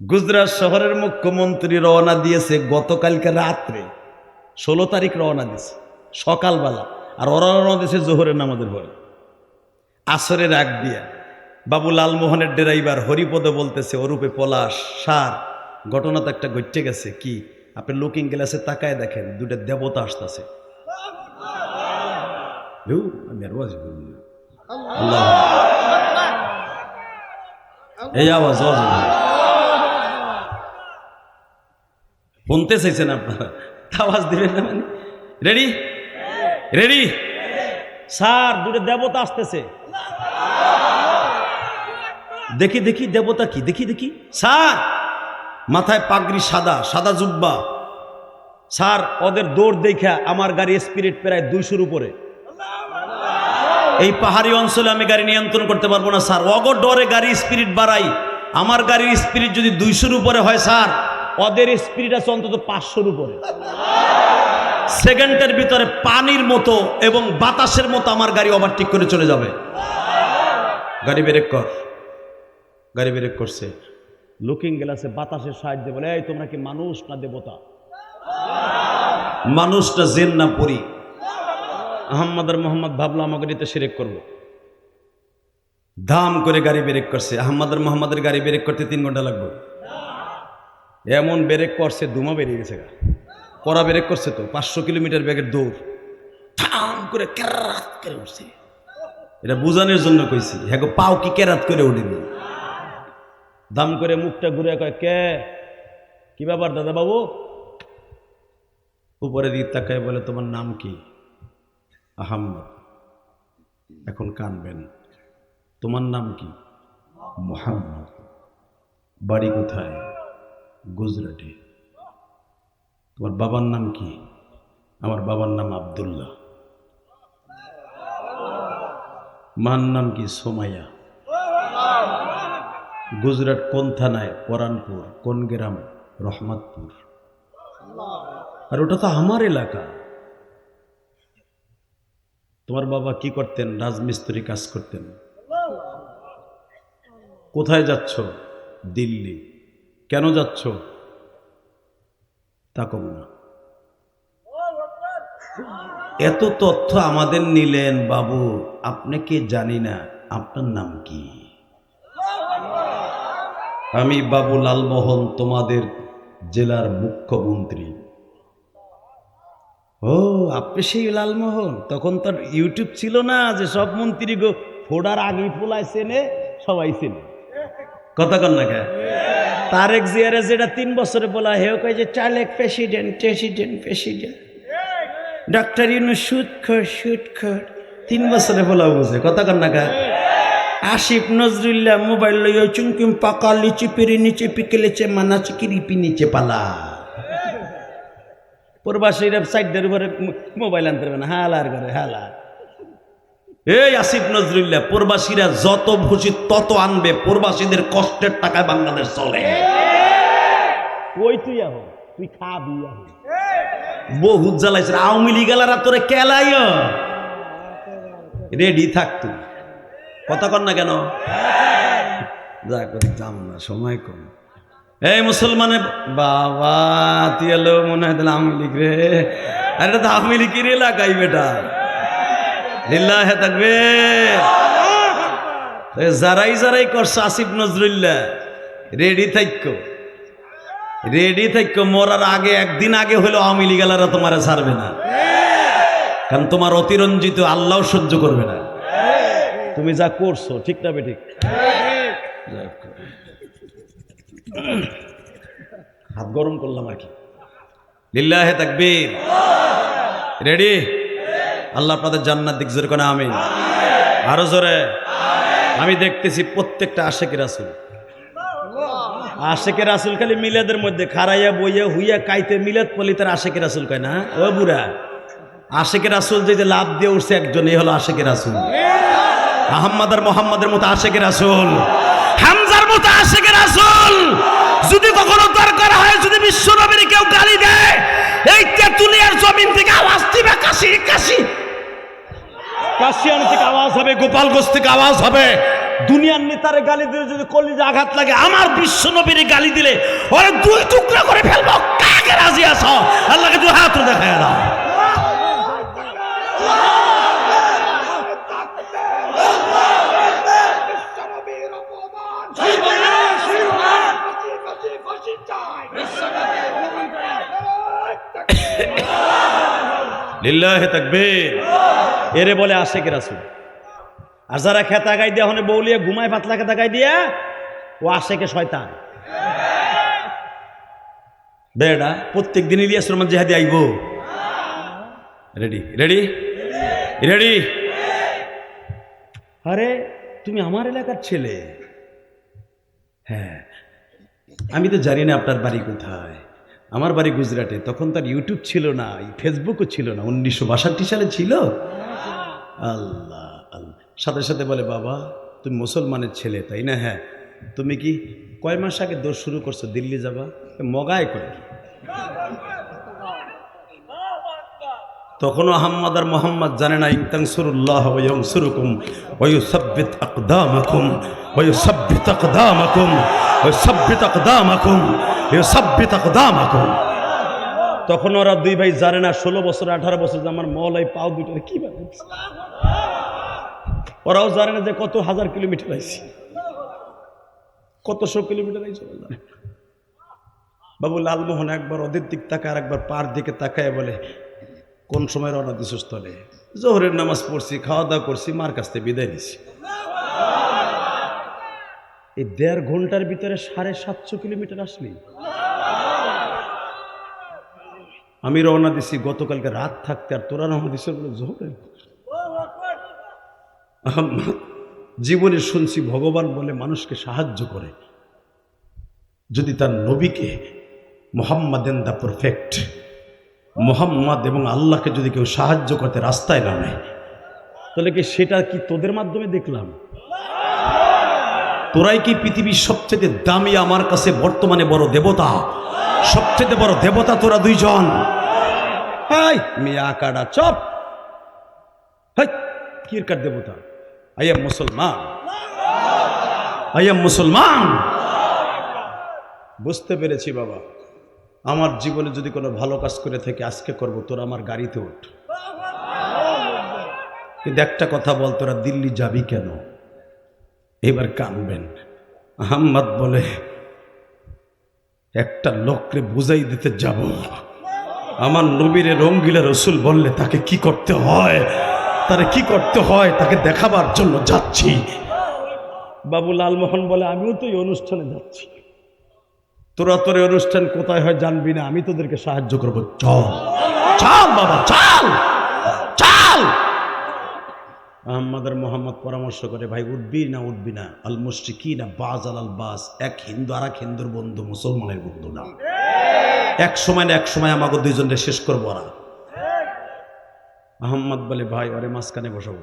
Speaker 1: গুজরাট শহরের মুখ্যমন্ত্রী রওনা দিয়েছে গতকালকে রাত্রে, 16 তারিখ রওনা দিয়েছে সকালবেলা, আর ওরা রওনা দিয়েছে জোহরের নামাজের পরে, আসরের আগ দিয়া। বাবু লালমোহনের ড্রাইভার হরিপদ বলতেছে, ওরূপে পলাশ সার ঘটনা তো একটা ঘটে গেছে। কি? আপনি লুকিং গ্লাসে তাকায় দেখেন, দুটো দেবতা আসতেছে। এই আওয়াজ শুনতে চাইছেন আপনারা? আওয়াজ দিবেন না মানে? রেডি রেডি স্যার, দুটো দেবতা আসতেছে। দেখি দেখি দেবতা কি, দেখি দেখি। স্যার মাথায় পাগড়ি, সাদা সাদা জুব্বা। স্যার ওদের দৌড় দেখা আমার গাড়ি স্পিরিট প্রায় 200-র উপরে। এই পাহাড়ি অঞ্চলে আমি গাড়ি নিয়ন্ত্রণ করতে পারবো না স্যার, অগর ডরে গাড়ি স্পিরিট বাড়াই। আমার গাড়ির স্পিরিট যদি 200-র উপরে হয় স্যার, ওদের স্পিরিট আছে অন্তত 500-র উপরে। সেকেন্ডের ভিতরে পানির মতো এবং বাতাসের মতো আমার গাড়ি ওভারটেক করে চলে যাবে। গাড়ি ব্রেক কর। গাড়ি ব্রেক করছে, লুকিং গ্লাসে বাতাসের সাহায্যে বলে, এই তোমরা কি মানুষ না দেবতা? মানুষ না জিন না পরি? আহমদ আর মোহাম্মদ ভাবলো আমাকে নিতে শিরক করবো, ধাম করে গাড়ি ব্রেক করছে। আহমদ আর মোহাম্মদের গাড়ি ব্রেক করতে 3 ঘন্টা লাগবে। এমন ব্রেক করছে ধুমা বেরিয়ে গেছে। কড়া ব্রেক করছে তো, 500 কিলোমিটার বেগের দৌড়, ঠাম করে কেরাত করে উঠছে। এটা বুঝানোর জন্য কইছি, হ্যাঁ পাও কি কেরাত করে উঠিনি। দাম করে মুখটা ঘুরে কয়, কে কি ব্যাপার দাদা বাবু? উপরে দিকে তাকায় বলে, তোমার নাম কি? আহমদ। এখন কানবেন। তোমার নাম কি? মোহাম্মদ। বাড়ি কোথায়? গুজরাটে। তোমার বাবার নাম কি? আমার বাবার নাম আব্দুল্লাহ। মার নাম কি? সোমাইয়া। গুজরাট কোন থানায়? পরানপুর। কোন গ্রাম? রহমতপুর। আর ওটা তো আমার এলাকা। তোমার বাবা কি করতেন? রাজমিস্ত্রি কাজ করতেন। কোথায় যাচ্ছ? দিল্লি। কেন যাচ্ছ? তা কম না। এত তথ্য আমাদের নিলেন বাবু, আপনাকে জানি না আপনার নাম কি? আমি বাবু লালমোহন, তোমাদের জেলার মুখ্যমন্ত্রী। ও আপনি সেই লালমোহন? তখন তো ইউটিউব ছিল না যে সব মন্ত্রী গো ফোড়ার আগে পোলায় চেনে, সবাই চেনে। কথা কন না কে? তারেক জিয়ারে যেটা 3 বছরে বলা, হেও কয় যে চালেক president president president. Doctor Yunus সুদ খোর 3 বছরে বলা বুঝে। কথা কন না কে? আসিফ নজরুল্লাহ মোবাইল লইয়া চুমকিম পাকা লিচি পেরে নিচে পিকেলেছে মানা চিকিরিপি নিচে পালা। প্রবাসীরা সাইডের উপরে মোবাইল আনতে পারবে না, হালার করে হালা। এই আসিফ নজরুল্লাহ, প্রবাসীরা যত খুশি তত আনবে, প্রবাসীদের কষ্টের টাকায় বাংলাদেশ চলে। ওই তুই আহ, তুই খাবি বহুত জ্বালাইছে আওয়ামী লীগ এলারা তোরে কেলাই রেডি থাকতো কথা কর না কেন? যা করি যাম না, সময় কম। এই মুসলমানের বাবা তুই এলো মনে হয় তাহলে আওয়ামী লীগ রে, আর এটা তো আওয়ামী লীগের এলাকাই বেটা। লিল্লাহে তাকবীর। যারাই যারাই করছে আসিফ নজরুল্লাহ রেডি থাকো, রেডি থাকো। মরার আগে একদিন আগে হলো আওয়ামী লীগ এলারা তোমার ছাড়বে না, কারণ তোমার অতিরঞ্জিত আল্লাহ সহ্য করবে না। তুমি যা করছো ঠিক না বেঠিক? হাত গরম করলাম আর কি। লিল্লাহে তাকবীর। রেডি? আল্লাহ আপনাদের জান্নাত দিক জোরে করে আমিন। আরো জোরে। আমি দেখতেছি প্রত্যেকটা আশেকে রাসূল, আশেকে রাসূল খালি মিলাদের মধ্যে খারাইয়া বইয়া হুইয়া কাইতে মিলাদ পলিতার আশেকে রাসূল কয় না। ও বুড়া, আশেকে রাসূল যে লাভ দিয়ে উঠছে একজন, এই হলো আশেকে রাসূল। আহমদ আর মোহাম্মদের মতো আশেকে রাসূল, হামজার মতো আশেকে রাসূল। যদি কখনো দরকার হয়, যদি বিশ্ব নবীর কেউ গালি দেয়, এই তেতুলিয়ার জমিন থেকে আওয়াজ দিবে কাশি কাশি, কাশিয়ানি থেকে আওয়াজ হবে, গোপালগঞ্জ থেকে আওয়াজ হবে। দুনিয়ার নেতারে গালি দিলে যদি কলিজা আঘাত লাগে, আমার বিশ্ব নবীর গালি দিলে ওরা দুই টুকরা করে ফেলবো। কাকে রাজি আছো? আল্লাহকে দুই হাত দেখায় দাও। লিল্লাহে তাকবীর। এরে বলে আশেকে রাসূল। আর যারা খেতা গাই দিয়া হনে বউলিয়া ঘুমায় পাতলা খেতা গাই দিয়া, ও আশেকে শয়তান বেড়া। প্রত্যেক দিন ইলিয়াস রহমান জিহাদি আইব। Ready ready ready. আরে তুমি আমার এলাকার ছেলে। হ্যাঁ, আমি তো জানি না আপনার বাড়ি কোথায়। আমার বাড়ি গুজরাটে। তখন তার ইউটিউব ছিল না, ফেসবুকও ছিল না, 1962 সালে ছিল। আল্লাহ আল্লাহ। সাথে সাথে বলে, বাবা তুমি মুসলমানের ছেলে তাই না? হ্যাঁ। তুমি কি কয় মাস আগে দৌড় শুরু করছো, দিল্লি যাবা? মগায় করে। তখনও আহম্মদ আর মোহাম্মদ জানে না ইনতানসুরুল্লাহ ওয়া ইয়ানসুরুকুম ওয়া ইউসাব্বিত আকদামাকুম ওয়া ইউসাব্বিত আকদামাকুম ওয়া ইউসাব্বিত আকদামাকুম ওয়া ইউসাব্বিত আকদামাকুম। তখন ওরা দুই ভাই জানে না 16 বছর 18 বছর আমার মওলাই পাও দুইটা কি বানাইছে। ওরাও জানে না যে কত হাজার কিলোমিটার আইছি, কত 100 কিলোমিটার আইছে। বাবু লালমোহন একবার ওদের দিক তাকায় আর একবার পার দিকে তাকায় বলে, কোন সময় রওনা দিস? স্থলে জোহরের নামাজ পড়ছি, খাওয়া দাওয়া করছি, মার কাছ থেকে বিদায় নিছি। এই 1.5 ঘন্টার ভিতরে 750 কিলোমিটার আসলি। আমি রওনা দিছি গতকালকে রাত থাকতে, আর তোরা রওনা দিস বলে জোহরের। জীবনে শুনছি ভগবান বলে মানুষকে সাহায্য করে যদি তার নবীকে, মুহাম্মাদেন দা পারফেক্ট, মুহাম্মদ এবং আল্লাহকে যদি কেউ সাহায্য করতে রাস্তায় নামে, তাহলে কি সেটা কি তোদের মাধ্যমে দেখলাম? তোরাই কি পৃথিবীর সবচেয়ে দামি আমার কাছে বর্তমানে বড় দেবতা? সবচেয়ে বড় দেবতা তোরা দুইজন। হাই মিয়া কাডা চপ, হাই কিরকার দেবতা। আই এম মুসলমান, আই এম মুসলমান। বুঝতে পেরেছি বাবা, আমার জীবনে যদি কোনো ভালো কাজ করে থাকে আজকে করব, তোরা আমার গাড়িতে ওঠ। কিন্তু একটা কথা বল, তোরা দিল্লি যাবি কেন? এবার কানবেন। আহম্মদ বলে, একটা লোককে বুঝাই দিতে যাব, আমার নবীরে রঙ্গিলা রসুল বললে তাকে কি করতে হয়, তারে কি করতে হয় তাকে দেখাবার জন্য যাচ্ছি। বাবু লালমোহন বলে, আমিও তো এই অনুষ্ঠানে যাচ্ছি। তোরা তোর অনুষ্ঠান কোথায় হয় জানবি না, আমি তোদেরকে সাহায্য করব। চল চল বাবা চল চল। আহমদ আর মোহাম্মদ পরামর্শ করে, ভাই উঠবি না উঠবি না? আল মুশরিকিনা বাজ আল বাস, এক হিন্দু আর এক হিন্দুর বন্ধু, মুসলমানের বন্ধু না। এক সময় না এক সময় আমাকে দুইজনকে শেষ করবো ওরা। আহম্মদ বলে, ভাই ওরে মাঝখানে বসাবো।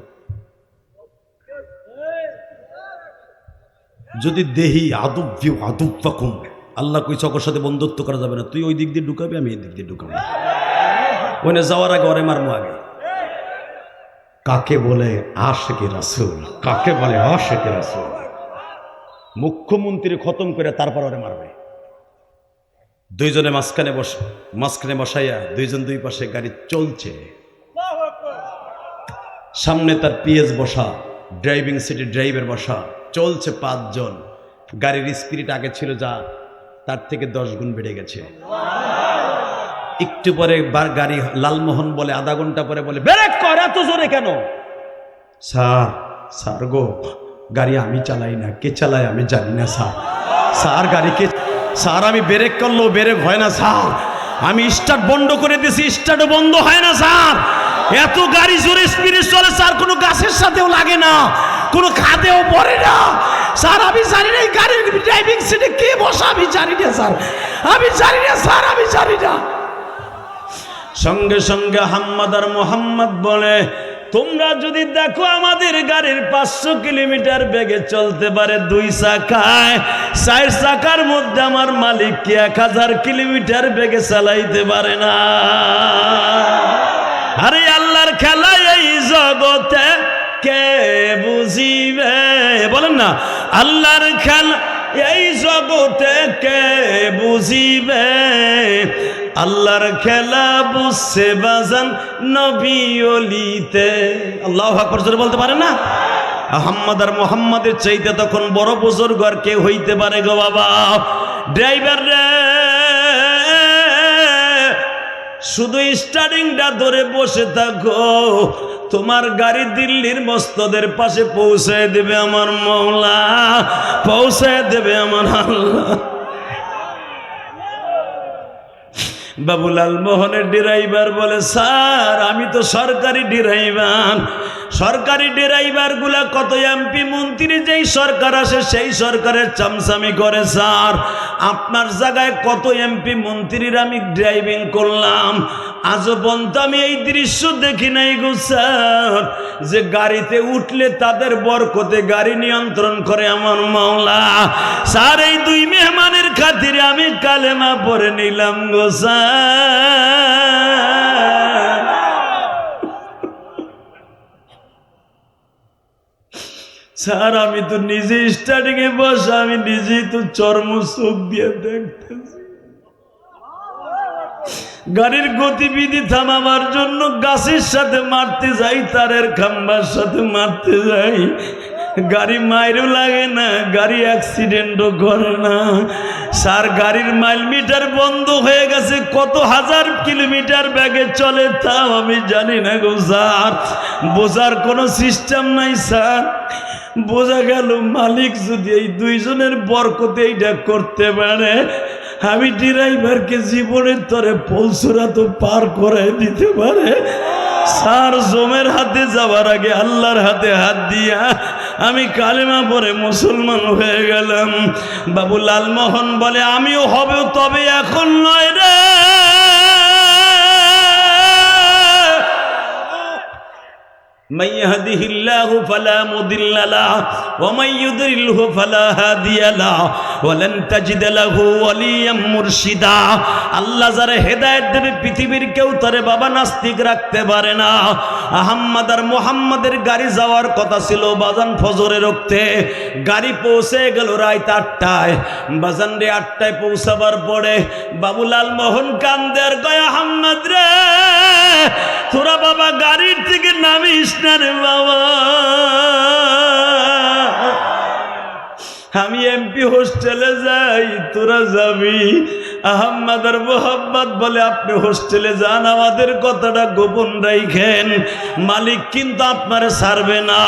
Speaker 1: যদি দেহি আদুব্যু আদুব্বাকুম, আল্লাহ কই চকর সাথে বন্ধুত্ব করা যাবে না, তুই ওই দিক দিয়ে ঢুকাবি, আমি এই দিক দিয়ে ঢুকাবো, ওখানে যাওয়ার আগে ওরে মারমো আগে। কাকে বলে আশিকে রাসূল, কাকে বলে আশিকে রাসূল। মুখ্যমন্ত্রী খতম করে তারপর ওরে মারবে। দুইজনে মাঝখানে বসাইয়া, দুইজন দুই পাশে গাড়ি চলছে, সামনে তার পিএস বসা, ড্রাইভিং সিটে ড্রাইভার বসা, চলছে 5 জন। গাড়ির স্পিড আগে ছিল যা, তার থেকে 10 গুণ বেড়ে গেছে। একটু পরে গাড়ি লালমোহন বলে, আধা ঘন্টা পরে বলে, ব্রেক কর, এত জোরে কেন? স্যার গো, গাড়ি আমি চালাই না, কে চালায় আমি জানি না স্যার গাড়ি কে? স্যার আমি ব্রেক করলেও ব্রেক হয় না স্যার, আমি স্টার্ট বন্ধ করে দিয়েছি, স্টার্টও বন্ধ হয় না স্যার, এত গাড়ি জোরে স্পিডে চলে স্যার, কোনো গাছের সাথেও লাগে না, কোনো খাদেও পড়ে না স্যার, আমি জানি না এই গাড়ির ড্রাইভিং সিটে কে বসা, আমি জানি না স্যার, আমি জানি না স্যার, আমি জানি না। সঙ্গে সঙ্গে হাম্মাদ আর মোহাম্মদ বলে, তোমরা যদি দেখো আমাদের গাড়ির 500 কিলোমিটার বেগে চলতে পারে 2 চাকায়, 4 চাকার মধ্যে আমার মালিক কি 1000 কিলোমিটার বেগে চালাইতে পারে না? আরে আল্লাহর খেলা এই জগতে কে বুঝিবে? বলেন না, আল্লাহর খেলা এই জগতে কে বুঝিবে? আল্লাহর খেলা বুঝছে বাজান নবী ওলিতে। আল্লাহু আকবার জোরে বলতে পারে না? আহম্মদ আর মোহাম্মদের চাইতে তখন বড় বুজুর্গ আর কে হইতে পারে গো বাবা? ড্রাইভার রে, শুধু স্টার্টিংটা ধরে বসে থাকো, তোমার গাড়ি দিল্লির মস্তদের পাশে পৌঁছায় দেবে আমার মওলা, পৌঁছায় দেবে আমার আল্লাহ। বাবুলাল মোহনের ড্রাইভার বলে, স্যার আমি তো সরকারি ড্রাইভার, সরকারি ড্রাইভার গুলা কত এমপি মন্ত্রী যেই সরকার আসে সেই সরকারের চামচামি করে স্যার, আপনার জায়গায় কত এমপি মন্ত্রীর আমি ড্রাইভিং করলাম, আজও পর্যন্ত আমি এই দৃশ্য দেখি নাই গো স্যার, যে গাড়িতে উঠলে তাদের বরকতে গাড়ি নিয়ন্ত্রণ করে আমার মাওলা। স্যার এই 2 মেহমানের খাতিরে আমি কালেমা পড়ে নিলাম গো স্যার। আমি তো নিজে স্টার্টিং এ বসা, আমি নিজেই তো চর্ম চোখ দিয়ে দেখতেছি। গাড়ির গতিবিধি থামাবার জন্য গাছের সাথে মারতে যাই, তারের খাম্বার সাথে মারতে যাই, গাড়ি মাইরও লাগে না, গাড়ি অ্যাক্সিডেন্টও করে না স্যার। গাড়ির মাইল মিটার বন্ধ হয়ে গেছে, কত 1000 কিলোমিটার ব্যাগে চলে তাও আমি জানি না গো স্যার, বোঝার কোনো সিস্টেম নাই স্যার। বোঝা গেল মালিক যদি এই 2 জনের বরকতে এইটা করতে পারে, আমি ড্রাইভারকে জীবনের তরে পৌঁছরা তো পার করে দিতে পারে স্যার। জমের হাতে যাওয়ার আগে আল্লাহর হাতে হাত দিয়া আমি কালেমা পড়ে মুসলমান হয়ে গেলাম। বাবু লালমোহন বলে, আমিও হবেও, তবে এখন নয় রে। من يهده الله فلا مضل له ومن يضلله فلا هادي له ولن تجد له وليا مرشدا। আল্লাহ যারে হেদায়েত দেবে পৃথিবীর কেউ তারে বাবা নাস্তিক রাখতে পারে না। আহম্মদ আর মোহাম্মদের গাড়ি যাওয়ার কথা ছিল বাজান ফজরে রক্তে, গাড়ি পৌঁছে গেল রাত 8টায়। বাজান রে 8টায় পৌঁছাবার পরে বাবুলাল মোহন কান্দে আর কয়, আহম্মদ রে তোরা বাবা গাড়ির থেকে নামিস না রে বাবা, আমি এমপি হোস্টেলে যাই, তোরা যাবি। আহম্মদ আর মোহাম্মদ বলে, আপনি হোস্টেলে যান, আমাদের কথাটা গোপন রাখেন, মালিক কিন্তু আপনারে ছাড়বে না।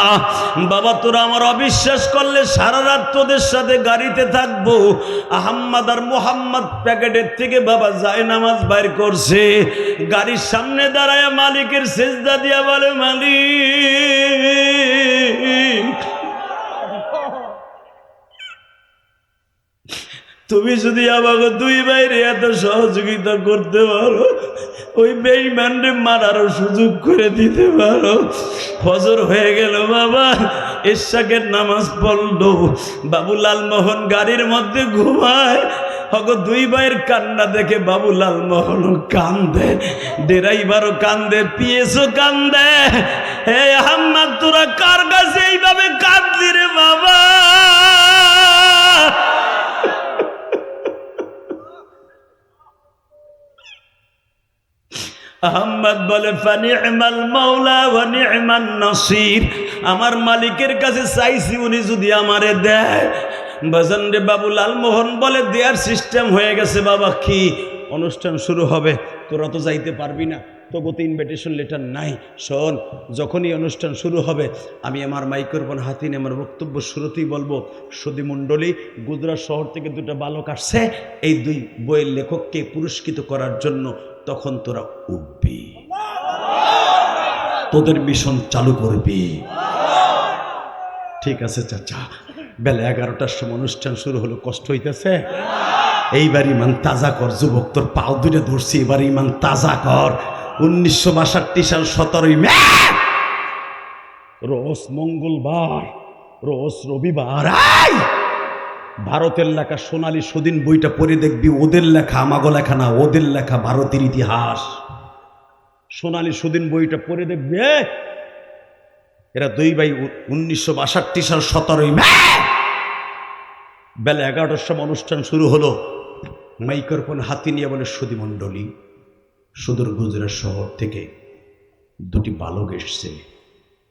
Speaker 1: বাবা তোরা আমার অবিশ্বাস করলে সারা রাত তোদের সাথে গাড়িতে থাকবো। আহম্মদ আর মোহাম্মদ প্যাকেটের থেকে বাবা যায় নামাজ বাইর করছে, গাড়ির সামনে দাঁড়ায় মালিকের সেজদা দিয়া বলে, মালিক তুমি যদি আমাকে 2 ভাইরে এত সহযোগিতা করতে পারো, ওই বেঈমানরে মারারও সুযোগ করে দিতে পারো। ফজর হয়ে গেল বাবা, ইশাকের নামাজ পড়লো, বাবু লালমোহন গাড়ির মধ্যে ঘুমায়। হগো দুই ভাইয়ের কান্না দেখে বাবু লালমোহনও কান্দে, ড্রাইভারও কান্দে, পিএসও কান্দে। হে আহম্মদ, তোরা কার কাছে এইভাবে কাঁদলি রে বাবা? আহম্মদ বলে ফানি'মাল মাওলা ওয়া নি'মান নাসির, আমার মালিকের কাছে চাইছি, উনি যদি আমারে দেয়। বাজান রে, বাবু লালমোহন বলে দেয়ার সিস্টেম হয়ে গেছে বাবা। কি অনুষ্ঠান শুরু হবে, তোরা তো যাইতে পারবি না, তবু তো ইনভিটেশন লেটার নাই। শোন, যখনই অনুষ্ঠান শুরু হবে আমি আমার মাইক্রোফোন হাতে নিয়ে আমার বক্তব্য শুরুতেই বলবো, সুধী মণ্ডলী, গুজরাট শহর থেকে দুটো বালক আসছে এই দুই বইয়ের লেখককে পুরস্কৃত করার জন্য। তখন তোরা উঠবি, তোদের মিশন চালু করবি। ঠিক আছে চাচা। বেলা 11টার সময় অনুষ্ঠান শুরু হলো, কষ্ট হইতেছে? এইবার ইমান তাজা কর যুবক, তোর পাও দুটো ধরছি, এবার ইমান তাজা কর। 1962 সাল 17ই মে, রোজ মঙ্গলবার, রোজ রবিবার। ভারতের লেখা সোনালী সুদিন বইটা পড়ে দেখবি, ওদের লেখা, আমাগো লেখা না, ওদের লেখা, ভারতের ইতিহাস। সোনালী সুদিন বইটা পড়ে দেখবি। এরা দুই ভাই 1962 সাল 17ই মে বেলা 11টার সময় অনুষ্ঠান শুরু হলো। মাইক্রোফোন হাতে নিয়ে বলে, সুধী মণ্ডলী, সুদূর গুজরাট শহর থেকে দুটি বালক এসছে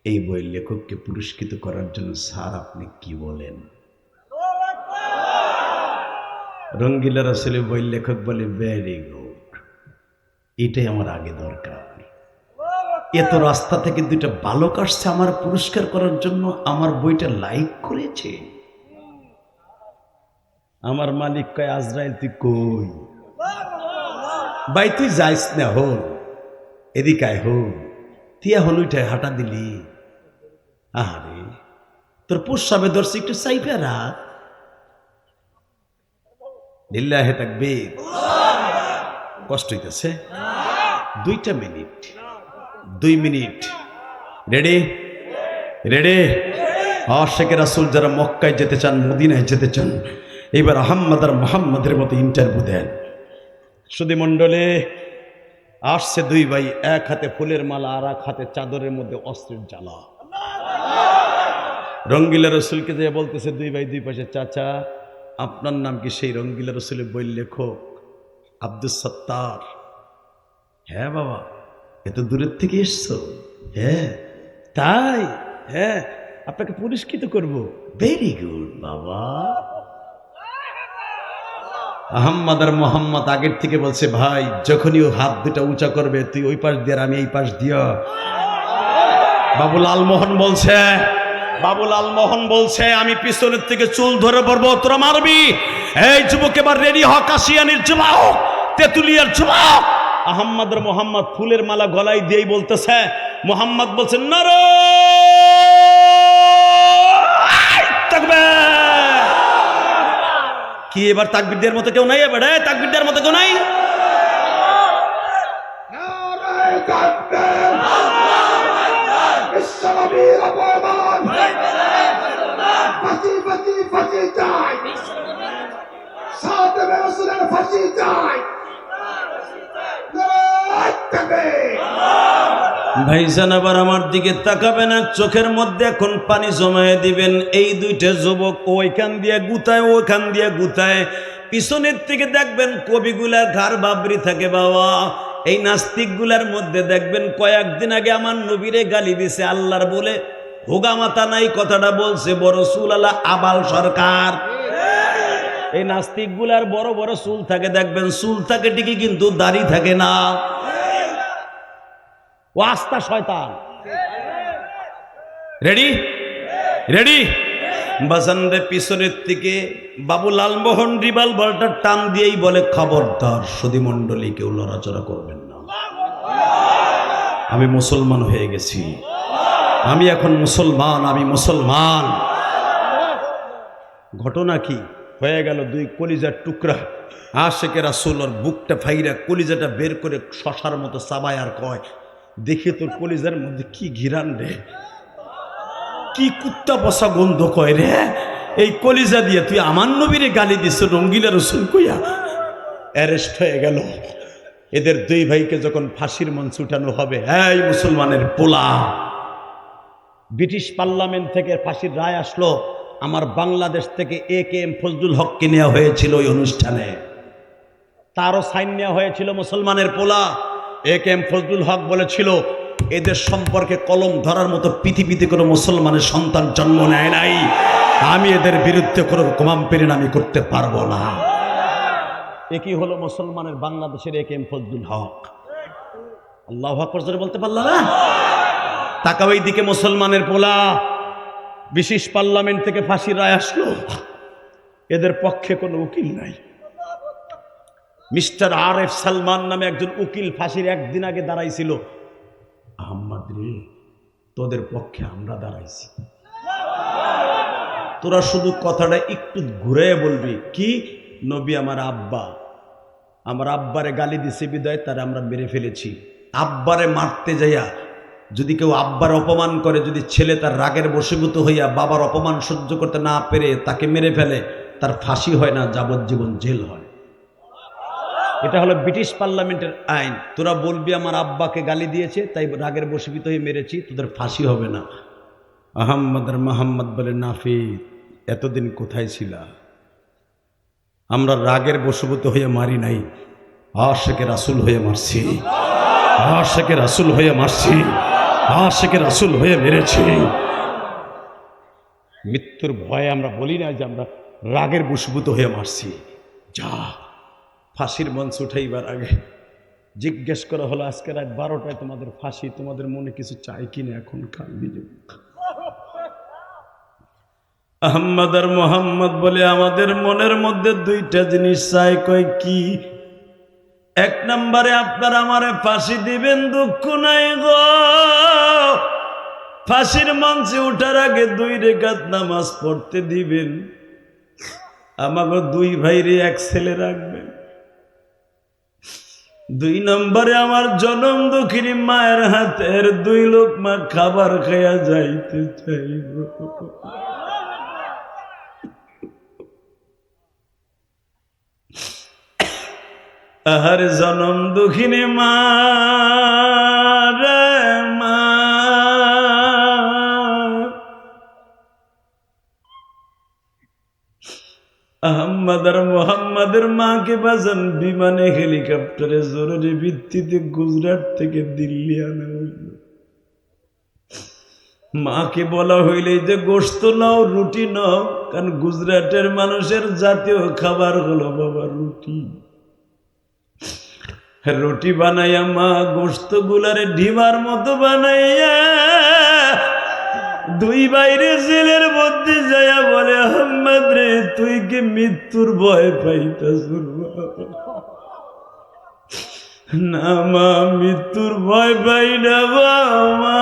Speaker 1: এই বইয়ের লেখককে পুরস্কৃত করার জন্য। স্যার, আপনি কি বলেন? রঙ্গিলা রাসূলের বইয়ের লেখক বলে, ভেরি গুড, এটাই আমার আগে দরকার। এত রাস্তা থেকে দুইটা বালক আসছে আমার পুরস্কার করার জন্য, আমার বইটা লাইক করেছে। আমার মালিক কয়, আজরাইল তুই কই? ভাই তুই যাইস না, হল এদিকে আয়, হল তিয়া হল উঠে হাঁটা দিলি। আরে তোর প্রস্রাবে ধরছি, একটু চাইপে রাখ। লিল্লাহে তাকবীর। কষ্ট হইতেছে? 2 মিনিট, 2 মিনিট। রেডি? রেডি? আশিকে রাসূল যারা মক্কায় যেতে চান, মদিনায় যেতে চান, এবার আহম্মদ আর মোহাম্মদের মতো ইন্টারভিউ দেন। সুধী মণ্ডলী, আসছে দুই ভাই, এক হাতে ফুলের মালা আর এক হাতে চাদরের মধ্যে অস্ত্রের জ্বালা। রঙ্গিলা রসুলকে যে বলতেছে দুই ভাই দুই পাশে, চাচা আপনার নাম কি? সেই রঙ্গিলা রসুলের বই লেখক আব্দুস সত্তার। হ্যাঁ বাবা, এত দূরের থেকে এসছো? হ্যাঁ। তাই? হ্যাঁ, আপনাকে পুরস্কৃত করব। ভেরি গুড বাবা। আহম্মদ আর মোহাম্মদ আগের থেকে বলছে, ভাই যখনই ও হাত দুটা উঁচা করবে তুই ওই পাশ দিয়ে আর আমি এই পাশ দিও। বাবু লালমোহন বলছে, বাবু লালমোহন বলছে, আমি পিছনের থেকে চুল ধরে পড়বো, তোরা মারবি। এই যুবক এবার রেডি হ, কাশিয়ানির যুবক, তেতুলিয়ার যুবক। আহম্মদ আর মোহাম্মদ ফুলের মালা গলায় দিয়েই বলতেছে, মোহাম্মদ বলছেন, নারায়ে তাকবীর। কি এবার তাকবীর দেওয়ার মতো কেউ নাই? এবার তাকবীর দেওয়ার মতো কেউ নাই? নারায়ে তাকবীর, বিশ্বনবীর অপমান, ফাঁসি ফাঁসি ফাঁসি চাই, সাথে রাসূলের ফাঁসি চাই। ভাইজান আবার আমার দিকে তাকাবেন না, চোখের মধ্যে এখন পানি জমায়ে দিবেন। এই দুইটা যুবক ওইখান দিয়ে গুতায়, ওইখান দিয়ে গুতায়, পিছনের থেকে দেখবেন কবিগুলার ঘাড় বাবরি থাকে বাবা। এই নাস্তিকগুলার মধ্যে দেখবেন কয়েকদিন আগে আমার নবীরে গালি দিছে আল্লাহর বলে, হোগা মাথা নাই কথাটা বলছে বড় চুল আলা আবাল সরকার। এই নাস্তিকগুলার বড় বড় চুল থাকে, দেখবেন চুল থাকে ঠিকই কিন্তু দাড়ি থাকে না। ও আস্তা শয়তান। রেডি? রেডি? বাজানরে পিছনের থেকে বাবু লালমোহন রিভলভারটা টান দিয়েই বলে, খবরদার সুধী মণ্ডলী, কেউ লড়াচড়া করবেন না। আমি মুসলমান হয়ে গেছি, আমি এখন মুসলমান, আমি মুসলমান। ঘটনা কি? হয়ে গেল দুই কলিজার টুকরা। আশেকে রাসূল ওর বুকটা ফাইরা কলিজাটা বের করে শশার মতো চাবায় আর কয়, দেখে তোর কলিজার মধ্যে কি ঘিরান রে, কি কুত্তা পচা গন্ধ কয় রে, এই কলিজা দিয়ে তুই আমার নবীরে গালি দিস রঙ্গিলা রসুল কইয়া। অ্যারেস্ট হয়ে গেল। এদের দুই ভাইকে যখন ফাঁসির মঞ্চ উঠানো হবে, এই মুসলমানের পোলা, ব্রিটিশ পার্লামেন্ট থেকে ফাঁসির রায় আসলো, আমার বাংলাদেশ থেকে AKM ফজলুল হককে নেওয়া হয়েছিল ওই অনুষ্ঠানে, তারও সাইন নেওয়া হয়েছিল মুসলমানের পোলা। AKM ফজলুল হক বলেছিল, এদের সম্পর্কে কলম ধরার মতো পৃথিবীতে কোনো মুসলমানের সন্তান জন্ম নেয় নাই, আমি এদের বিরুদ্ধে কোনো গোমাম আমি করতে পারবো না। একই হলো মুসলমানের বাংলাদেশের AKM ফজলুল হক। আল্লাহু আকবার জোরে বলতে পারল না? তাকাও এই দিকে, মুসলমানের পোলা, ব্রিটিশ পার্লামেন্ট থেকে ফাঁসির রায় আসলো, এদের পক্ষে কোনো উকিল নাই। মিস্টার RF সালমান নামে একজন উকিল ফাঁসির একদিন আগে দাঁড়াইছিল, আহম্মদ রে, তোদের পক্ষে আমরা দাঁড়াইছি, তোরা শুধু কথাটা একটু ঘুরে বলবি, কি নবী আমার আব্বা, আমার আব্বারে গালি দিছে বিদায় তারা আমরা মেরে ফেলেছি। আব্বারে মারতে যাইয়া যদি কেউ আব্বার অপমান করে, যদি ছেলে তার রাগের বশীভূত হইয়া বাবার অপমান সহ্য করতে না পেরে তাকে মেরে ফেলে, তার ফাঁসি হয় না, যাবজ্জীবন জেল হয়। এটা হলো ব্রিটিশ পার্লামেন্টের আইন। তোরা বলবি আমার আব্বাকে গালি দিয়েছে তাই রাগের বশীভূত হয়ে মেরেছি, তোদের ফাঁসি হবে না। আহম্মদ আর মোহাম্মদ বলে, নাফিদ এতদিন কোথায় ছিলা? আমরা রাগের বশীভূত হয়ে মারি নাই, আশেকে রাসূল হয়ে মারছি, আশেকে রাসূল হয়ে মারছি, আশেকে রাসূল হয়ে মেরেছি। মৃত্যুর ভয়ে আমরা বলি না যে আমরা রাগের বশীভূত হয়ে মারছি। যা, ফাঁসির মঞ্চ উঠাইবার আগে জিজ্ঞেস করা হলো, আজকে রাত 12টায় তোমাদের ফাঁসি, তোমাদের মনে কিছু চাই কিনা? এখন কাঁদবি। আহম্মদ আর মোহাম্মদ বলে, আমাদের মনের মধ্যে দুইটা জিনিস চাই। কয় কি? এক নম্বরে আপনারা আমারে ফাঁসি দিবেন, দুঃখ নাই গো, ফাঁসির মঞ্চে উঠার আগে 2 রাকাত নামাজ পড়তে দিবেন, আমাকে 2 ভাইরে 1 ছেলে রাখবেন। 2 নম্বরে আমার জনম দুঃখিনী মায়ের হাতের 2 লোকমা খাবার খাইয়া যাইতে চাইব। আহার জনম দুঃখিনী মা রে মা, আহম্মদ আর মোহাম্মদের মাকে বাজান বিমানে হেলিকপ্টারে জরুরি ভিত্তিতে গুজরাট থেকে দিল্লি আনা হইল। মাকে বলা হইলে যে গোশত নাও, রুটি নাও, কারণ গুজরাটের মানুষের জাতীয় খাবার হলো বাবা রুটি। রুটি বানাইয়া মা গোশত গুলারে ঢিমার মতো বানাইয়া 2 বাইরে জেলের মধ্যে যাইয়া বলে, আহম্মদ রে তুই কি মৃত্যুর ভয় পাইতাছ? না মা, মৃত্যুর ভয় পাই না মা,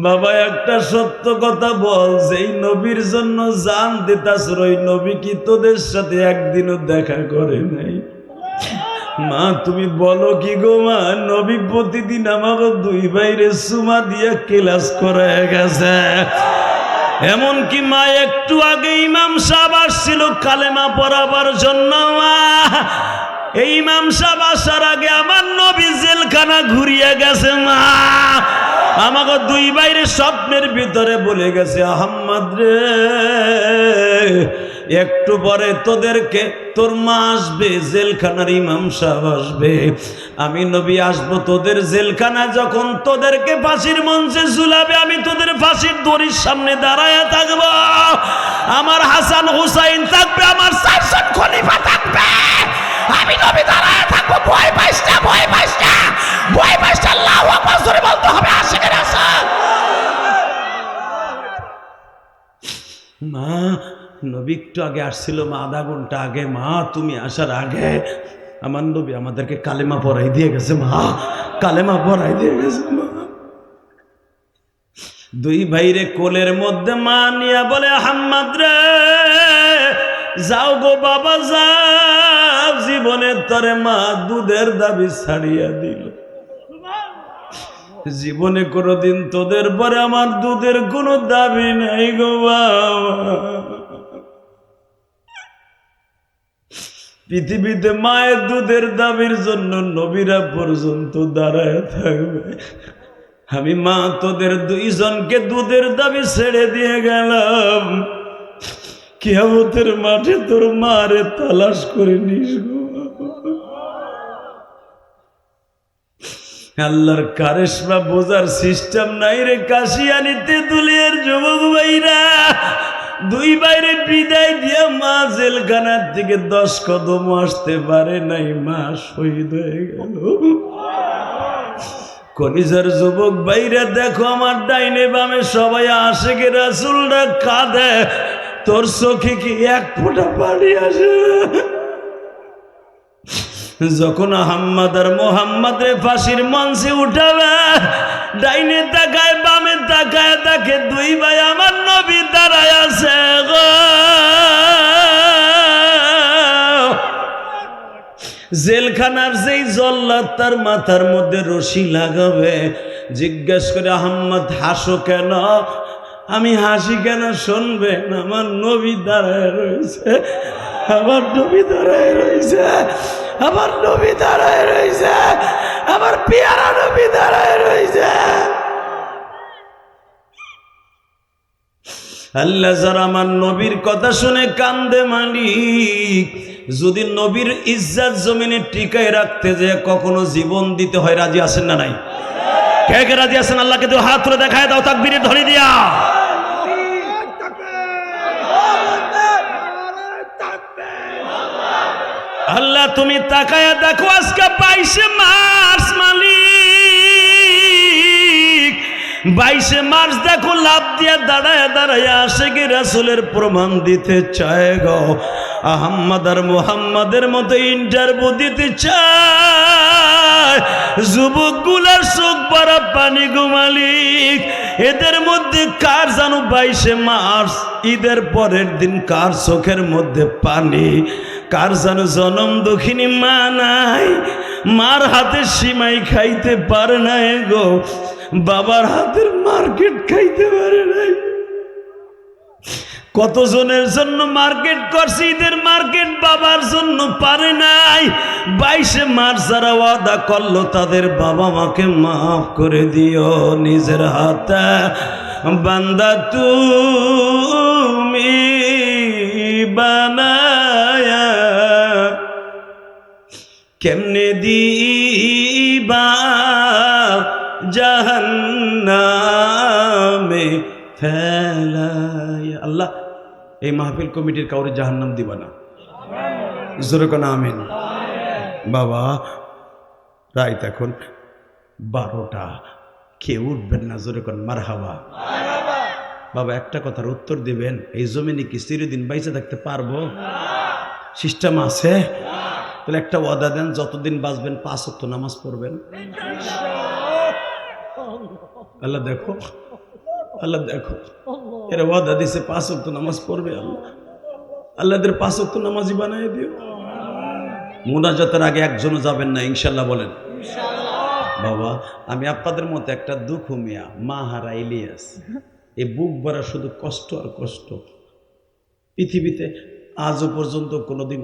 Speaker 1: বাবা একটা সত্য কথা বল, যেই নবীর জন্য জান দিতাস, ওই নবী কি তোদের সাথে একদিনও দেখা করে নাই? মা তুমি বলো কি গো মা, নবী প্রতিদিন আমাকে 2 ভাইরে সুমা দিয়া ক্লাস করায় গেছে। এমনকি মা একটু আগে ইমাম সাহেব আসছিল কালেমা পড়াবার জন্য, মা এই ইমাম সাহেব আসার আগে আমার নবী জেলখানা ঘুরিয়ে গেছে। মা আমাকে 2 ভাইরে স্বপ্নের ভিতরে বলে গেছে, আহম্মদ রে একটু পরে তোদেরকে তোর মা আসবে, জেলখানার ইমাম সাহেব আসবে, আমি নবী আসবো তোদের জেলখানা, যখন তোদেরকে ফাঁসির মঞ্চে ঝুলাবে আমি তোদের ফাঁসির দড়ির সামনে দাঁড়ায় থাকবো, আমার হাসান হুসাইন থাকবে, আমার 4 খলিফা থাকবে, আমি নবী দাঁড়ায় থাকবো। ভয় পাইস না, ভয় পাইস না, ভয় পাইস না, আল্লাহু আকবার জোরে বলতে হবে। আশিকের হাসান মা নবী একটু আগে আসছিল, মা আধা ঘন্টা আগে, মা তুমি আসার আগে আমার নবী আমাদেরকে কালেমা পড়াই দিয়ে গেছে, মা কালেমা পড়াই দিয়ে গেছে। মা দুই ভাইরে কোলের মধ্যে মা নিয়া বলে আহম্মদ রে যাও গো বাবা যাও, জীবনে তরে মা দুধের দাবি ছাড়িয়া দিল, জীবনে কোনোদিন তোদের পরে আমার দুধের কোনো দাবি নাই গো বাবা। পৃথিবীতে মায়ের দুধের দাবির জন্য নবীরা পর্যন্ত দাঁড়ায় থাকবে, আমি মা তোদের দুইজনকে দুধের দাবি ছেড়ে দিয়ে গেলাম, কিয়ামতের মাঠে তোর মারে তালাশ করে নিস গো। আল্লাহর কারিশমা বোঝার সিস্টেম নাই রে কাশিয়ানিতে দুলিয়ার যুবক ভাইরা। দুই বাইরে বিদায় দিয়ে মা জেলখানার থেকে 10 কদম আসতে পারে নাই, মা শহীদ হয়ে গেল। কলিজার যুবক ভাইরা দেখো আমার ডাইনে বামে সবাই আশিকে রাসূলরা কাঁদে, তোর চোখে কি এক ফোঁটা পানি আসে? যখন আহম্মদ আর মোহাম্মদের ফাঁসির মঞ্চে উঠাবে, ডাইনে তাকায় বামে তাকায় দেখে দুই ভাই আমার নবী দাঁড়ায় আছে গো। জেলখানার যেই জল্লাদ তার মাথার মধ্যে রশি লাগাবে, জিজ্ঞেস করে আহম্মদ হাসো কেন? আমি হাসি কেন শুনবেন, আমার নবী দাঁড়ায় রয়েছে, আমার নবী দাঁড়ায় রয়েছে, আমার নবী দাঁড়ায় রয়েছে, আমার পেয়ারা নবী দাঁড়ায় রয়েছে। আল্লাহ যারা আমার নবীর কথা শুনে কান্দে মালিক, যদি নবীর ইজ্জত জমিনে টিকায় রাখতে যে কখনো জীবন দিতে হয়, রাজি আছেন না নাই? কে কে রাজি আছেন? আল্লাহকে তো হাত তুলে দেখায় দাও তাকবীরের ধ্বনি দিয়া। আল্লাহ তুমি তাকায়া দেখো আজকে 22 মার্চ মালিক, 22 মার্চ দেখো লাভ দিয়ে দাঁড়ায় দাঁড়ায় আশিকে রাসূলের প্রমাণ দিতে চায় গো। আহম্মদ আর মুহাম্মাদের মতো ইন্টারভিউ দিতে চায় যুবকগুলার চোখ ভরা পানি গো মালিক। এদের মধ্যে কার জানো 22 মার্চ ঈদের পরের দিন কার চোখের মধ্যে পানি? কার জানো জনম দুঃখিনী মা নাই, মার হাতে সিমাই খাইতে পারে নাই গো, বাবার হাতের মার্কেট খাইতে পারে নাই। কতজনের জন্য মার্কেট করছে, ঈদের মার্কেট বাবার জন্য পারে নাই। 22 মার্চ যারা ওয়াদা করলো তাদের বাবা মাকে মাফ করে দিও, নিজের হাতে বান্দা তুমি বানায়া কেমনে দিবা জাহান্নামে ফেলায়া। আল্লাহ এই মাহফিল কমিটির কাউরে জাহান্নাম দিবা না, জোরে কোন আমিন। বাবা রাইত এখন 12টা, কেউ উঠবেন না, জোরে কোন মারহাবা। বাবা একটা কথার উত্তর দিবেন, এই জমিনে কি চিরদিন বাইচে থাকতে পারবো? সিস্টেম আছে? তাহলে একটা ওয়াদা দেন, যতদিন বাঁচবেন 5 ওয়াক্ত নামাজ পড়বেন। আল্লাহ দেখো, আল্লাহ দেখো, এরা ওয়াদা দিছে 5 ওয়াক্ত নামাজ পড়বে। আল্লাহ আল্লাহদের 5 ওয়াক্ত নামাজি বানায় দিও। মুনাজাতের আগে একজনও যাবেন না ইনশাল্লাহ বলেন। বাবা আমি আপনাদের মতো একটা দুঃখ মিয়া, মা হারা ইলিয়াস, এই বুক ভরা শুধু কষ্ট আর কষ্ট। পৃথিবীতে আজও পর্যন্ত কোনোদিন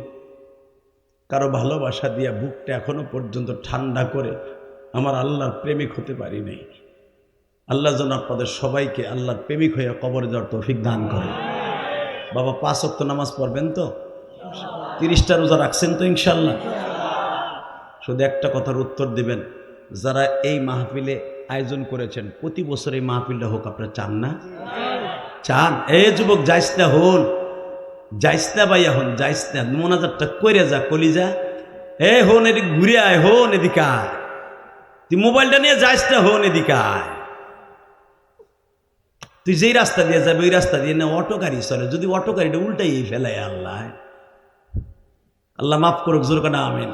Speaker 1: কারো ভালোবাসা দিয়া বুকটা এখনো পর্যন্ত ঠান্ডা করে আমার আল্লাহর প্রেমিক হতে পারি নাই। আল্লাহ যেন আপনাদের সবাইকে আল্লাহর প্রেমিক হয়ে কবরে যাওয়ার তৌফিক দান করে। বাবা 5 ওয়াক্ত নামাজ পড়বেন তো? 30টা রোজা রাখছেন তো ইনশাল্লাহ? শুধু একটা কথার উত্তর দিবেন, যারা এই মাহফিলে আয়োজন করেছেন প্রতি বছর এই মাহফিলটা হোক, আপনারা চান না? চান? এ যুবক যাইস না, হন যাইস না ভাইয়া, হন যাইস না, মোনাজাতটা কইরা যা কলিজা। এ হন এদিকে ঘুরে আয়, হন এদিকে আয়, তুই মোবাইলটা নিয়ে যাইস না, হন এদিকে আয়। তুই যেই রাস্তা দিয়ে যাবে ওই রাস্তা দিয়ে না অটো গাড়ি চলে, যদি অটো গাড়িটা উল্টাই ফেলায় আল্লাহ, আল্লাহ মাফ করুক, জোর কানা আমিন।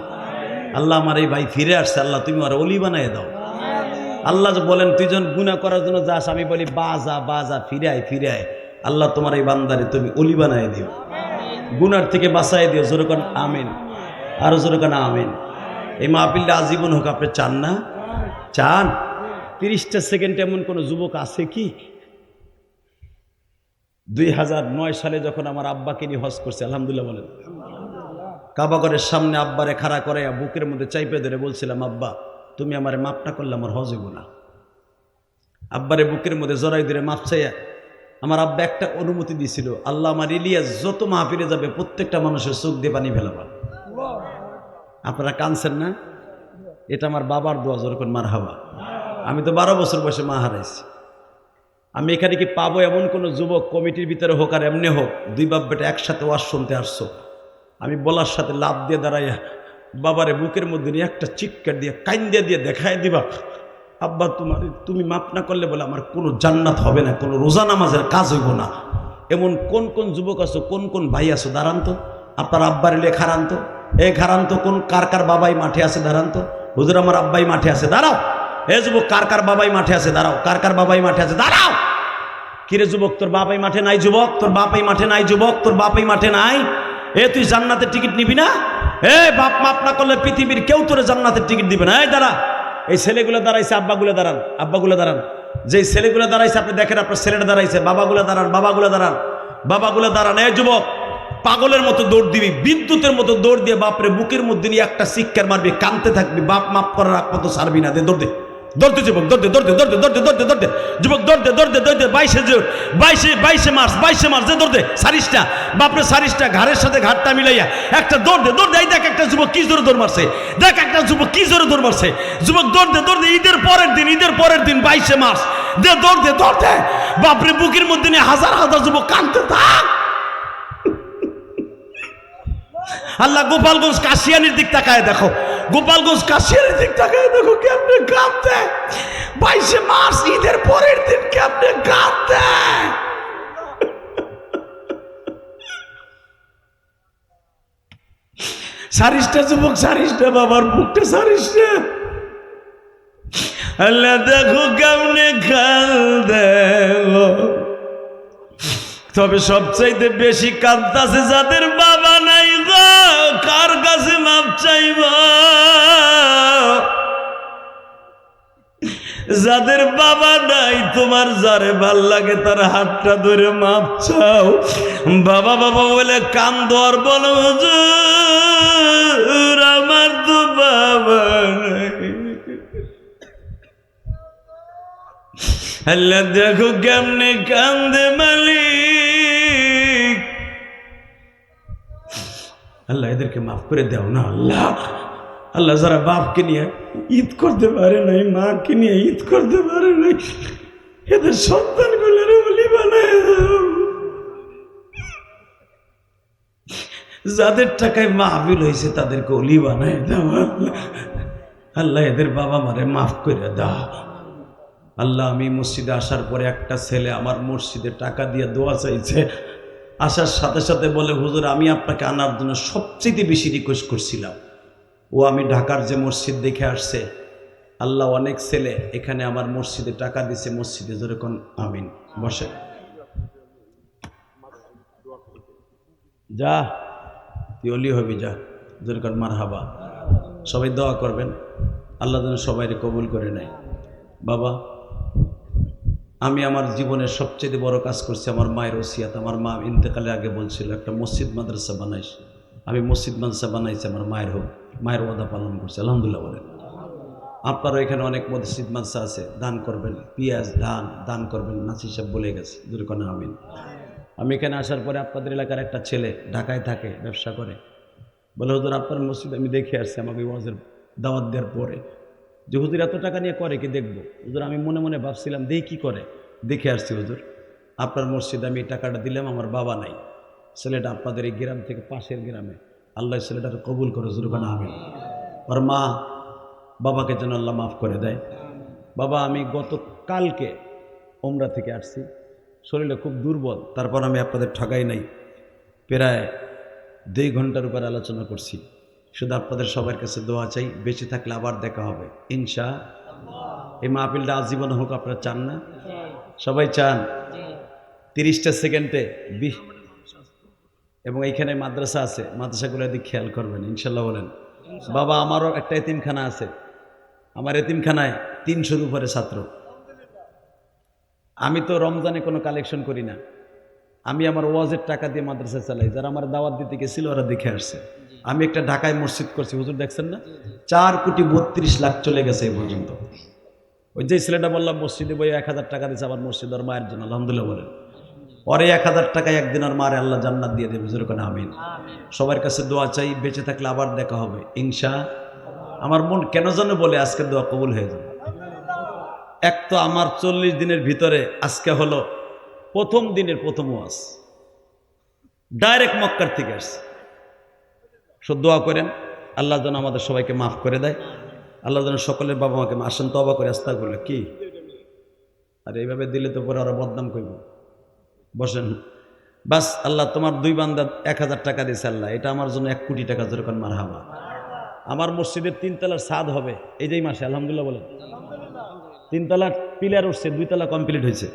Speaker 1: আল্লাহ আমার এই ভাই ফিরে আসছে, আল্লাহ তুমি আর অলি বানায় দাও। আল্লাহ যে বলেন তুই যখন গুনাহ করার জন্য যাস, আমি বলি বাজা বাজা ফিরায় ফিরায়, আল্লাহ তোমার এই বান্দারে তুমি অলি বানায় দিও, গুনার থেকে বাঁচাই দিও। জোরে কোন আমিন, আরো জোরে কোন আমিন। এই মাহফিলটা আজীবন হোক, আপনি চান না? চান? 30টা সেকেন্ড এমন কোন যুবক আছে কি? 2009 সালে যখন আমার আব্বাকে নিয়ে হজ করছে, আলহামদুলিল্লাহ বলেন, কাবাগরের সামনে আব্বারে খাড়া করে বুকের মধ্যে চাইপে ধরে বলছিলাম, আব্বা তুমি আমারে মাপ না করলে আমার হজ হইব না। আব্বারে বুকের মধ্যে জড়াই ধরে মাপ চাইয়া আমার আব্বা একটা অনুমতি দিয়েছিল, আল্লাহ আমার ইলিয়াস যত মাহফিলে যাবে প্রত্যেকটা মানুষের চোখ দিয়ে পানি ফেলাবা। আপনারা কানছেন না? এটা আমার বাবার দোয়া, যখন মার হাবা। আমি তো 12 বছর বয়সে মা হারাইছি। আমি এখানে কি পাবো এমন কোনো যুবক কমিটির ভিতরে হোক আর এমনি হোক, দুই বাপ বেটা একসাথে ওয়াজ শুনতে আসছো, আমি বলার সাথে লাভ দিয়ে দাঁড়াইয়া বাবারে বুকের মধ্যে নিয়ে একটা চিৎকার দিয়ে কাইন্দা দিয়ে দেখায় দিবা, আব্বা তুমি মাপ না করলে বলে আমার কোনো জান্নাত হবে না, কোনো রোজা নামাজের কাজ হইব না। এমন কোন কোন যুবক আছো, কোন কোন ভাই আছো, দাঁড়ান তো আপনার আব্বার এলে খারান তো, খারান তো, কোন কার কার বাবাই মাঠে আছে দাঁড়ান তো, হুজুর আমার আব্বাই মাঠে আছে দাঁড়াও। যুবক কার কার বাবাই মাঠে আছে দাঁড়াও, কার কার বাবাই মাঠে আছে দাঁড়াও। কিরে যুবক তোর বাবাই মাঠে নাই? যুবক তোর বাপাই মাঠে নাই? যুবক তোর বাপাই মাঠে নাই? তুই জান্নাতের টিকিট নিবি না? বাপ মাপ না করলে পৃথিবীর কেউ তোরে জান্নাতের টিকিট দিবে না। দাঁড়া, এই ছেলেগুলো দাঁড়াইছে, আব্বাগুলো দাঁড়ান, আব্বাগুলো দাঁড়ান। যে ছেলেগুলো দাঁড়াইছে আপনি দেখেন, আপনার ছেলেটা দাঁড়াইছে, বাবাগুলো দাঁড়ান, বাবাগুলো দাঁড়ান, বাবাগুলো দাঁড়ান। যুবক পাগলের মতো দৌড় দিবি, বিদ্যুতের মতো দৌড় দিয়ে বাপরে বুকের মধ্যে নিয়ে একটা শিক্ষার মারবি, কানতে থাকবি, বাপ মাপ করার আগ মতো ছাড়বি না। দৌড় দে, দৌড়তে যুবক, দৌড়তে দৌড়তে দৌড়তে দৌড়তে দৌড়তে দৌড়তে যুবক, দৌড়তে দৌড়তে দৌড়তে 22 মার্চ যে দৌড়তে সারিসটা বাপরে, সারিসটা ঘাড়ের সাথে ঘাটটা মিলাইয়া একটা দৌড়তে দৌড়তে, এই দেখ একটা যুবক কি জোরে দৌড় মারছে, দেখ একটা যুবক কি জোরে দৌড় মারছে। যুবক দৌড়তে দৌড়তে ঈদের পরের দিন 22 মার্চ দে দৌড়তে দৌড়তে বাপরে বুকের মধ্যে নিয়ে হাজার হাজার যুবক কানতে থাক। আল্লাহ গোপালগঞ্জ কাশিয়ানির দিক তাকায় দেখো, গোপালগঞ্জ কাশিয়ানির দিক তাকায় দেখো কেমনে কাঁদতে। 22 মার্চ ঈদের পরের দিন কেমনে কাঁদতে। সারিসটা যুবক, সারিসটা বাবার বুকটা, সারিসটা আল্লাহ দেখো কেমনে কাঁদে। তবে সবচাইতে বেশি কাঁদতাছে যাদের বাবা নাই গো, কার কাছে মাপ চাইব? যাদের বাবা নাই, তোমার যারে ভাল লাগে তার হাতটা ধরে মাপ চাও। বাবা বাবা বলে কান্দো আর বলো, হুজুর আমার তো বাবা নাই। আল্লাহ দেখো কেমনে কান্দে মালিক। আল্লাহ এদেরকে মাফ করে দাও না আল্লাহ। আল্লাহ যারা বাপকে নিয়ে ঈদ করতে পারে নাই, মাকে নিয়ে ঈদ করতে পারে নাই, এদের সন্তানগুলোর বলি বানায় দাও। যাদের টাকায় মাহফিল হয়েছে তাদেরকে অলি বানায় দাও আল্লাহ। এদের বাবা মারে মাফ করে দাও আল্লাহ। আমি মসজিদে আসার পরে একটা ছেলে আমার মসজিদে টাকা দিয়ে দোয়া চাইছে, আসার সাথে সাথে বলে, হুজুর আমি আপনাকে আনার জন্য সবচেয়ে বেশি রিকোয়েস্ট করছিলাম। ও আমি ঢাকার যে মসজিদ দেখে আসছে, আল্লাহ অনেক ছেলে এখানে আমার মসজিদে টাকা দিছে, মসজিদে যেরকম আমিন। বসে যা, তুই অলি হবি, যা যেরকম মারহাবা। সবাই দোয়া করবেন আল্লাহ যেন সবাই কবুল করে নেয়। বাবা আমি আমার জীবনের সবচেয়ে বড় কাজ করছি, আমার মায়ের ওসিয়াত। আমার মা ইন্তেকালের আগে বলছিল একটা মসজিদ মাদ্রাসা বানাইস। আমি মসজিদ মাদ্রাসা বানাইছি আমার মায়ের হোক, মায়ের ওয়াদা পালন করছি, আলহামদুলিল্লাহ বলেন। আপনারও এখানে অনেক মসজিদ মাদ্রাসা আছে, দান করবেন, পেঁয়াজ দান করবেন। নাসির সাহেব বলে গেছে, দুর্ঘটনা আমিন। আমি এখানে আসার পরে আপনাদের এলাকার একটা ছেলে ঢাকায় থাকে, ব্যবসা করে, বলে হুজুর আপনার মসজিদ আমি দেখে আসছি। আমাকে ওয়াজের দাওয়াত দেওয়ার পরে যে হুজুর এত টাকা নিয়ে করে কি দেখবো। হুজুর আমি মনে মনে ভাবছিলাম দেখি কি করে, দেখে আসছি হুজুর আপনার মসজিদে আমি এই টাকাটা দিলাম, আমার বাবা নাই, ছেলেটা আপনাদের এই গ্রাম থেকে পাশের গ্রামে, আল্লাহ ছেলেটাকে কবুল করে জুরখানা আমিন। আর মা বাবাকে যেন আল্লাহ মাফ করে দেয়। বাবা আমি গতকালকে ওমরা থেকে আসছি, শরীরটা খুব দুর্বল, তারপর আমি আপনাদের ঠগাই নাই, প্রায় 2 ঘন্টার উপর আলোচনা করছি। শুধু আপনাদের সবার কাছে দোয়া চাই, বেঁচে থাকলে আবার দেখা হবে ইনশাআল্লাহ। এই মাহফিলটা আজীবন হোক, আপনারা চান না? সবাই চান? 30টা সেকেন্ডে এবং এইখানে মাদ্রাসা আছে, মাদ্রাসাগুলো দিক খেয়াল করবেন ইনশাল্লাহ। বলেন বাবা, আমারও একটা এতিমখানা আছে, আমার এতিমখানায় 300-র উপরে ছাত্র। আমি তো রমজানে কোনো কালেকশন করি না, আমি আমার ওয়াজের টাকা দিয়ে মাদ্রাসা চালাই। যারা আমার দাওয়াত দিতে গেছিল ওরা দেখে আসছে। আমি একটা ঢাকায় মসজিদ করছি, হুজুর দেখছেন না, 4,32,00,000 চলে গেছে এই পর্যন্ত। ওই যে ছেলেটা বললাম মসজিদে বই 1000 টাকা দিয়েছে আমার মসজিদ ওর মায়ের জন্য, আলহামদুলিল্লাহ বলেন। ওরে 1000 টাকায় একদিন আর মারে আল্লাহ জান্নাত দিয়ে দেবে, হুজুর কোন আমিন। সবার কাছে দোয়া চাই, বেঁচে থাকলে আবার দেখা হবে ইনশা। আমার মন কেন যেন বলে আজকে দোয়া কবুল হয়ে যাবে। এক তো আমার 40 দিনের ভিতরে আজকে হলো প্রথম দিনের প্রথম ওয়াজ, ডাইরেক্ট মক্কার থেকে আসছে। সব দোয়া করেন আল্লাহ যেন আমাদের সবাইকে মাফ করে দেয়, আল্লাহ যেন সকলের বাবা মাকে আসেন তওবা করে আস্তাগফিরুল্লাহ। কি আর এইভাবে দিলে তো পরে আরো বদনাম করব। বসেন বাস। আল্লাহ তোমার 2 বান্দা 1000 টাকা দিয়েছে, আল্লাহ এটা আমার জন্য 1 কোটি টাকা যেরকম মারহাবা। আমার মসজিদের 3 তলার ছাদ হবে এই যেই মাসে, আলহামদুলিল্লাহ বলেন। 3 তলার পিলার উঠছে, 2 তলা কমপ্লিট হয়েছে,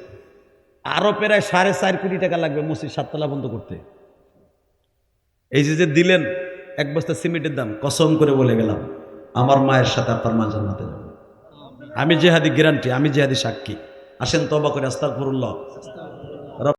Speaker 1: আরো প্রায় 4.5 কোটি টাকা লাগবে মসজিদ 7 তলা বন্ধ করতে। এই যে দিলেন 1 বস্তা সিমেন্টের দাম, কসম করে বলে গেলাম আমার মায়ের সাথে আপনার মা জান্নাতে যাবে। আমি জেহাদি গ্যারান্টি, আমি জেহাদি সাক্ষী। আসেন তওবা করে আস্তাগফিরুল্লাহ।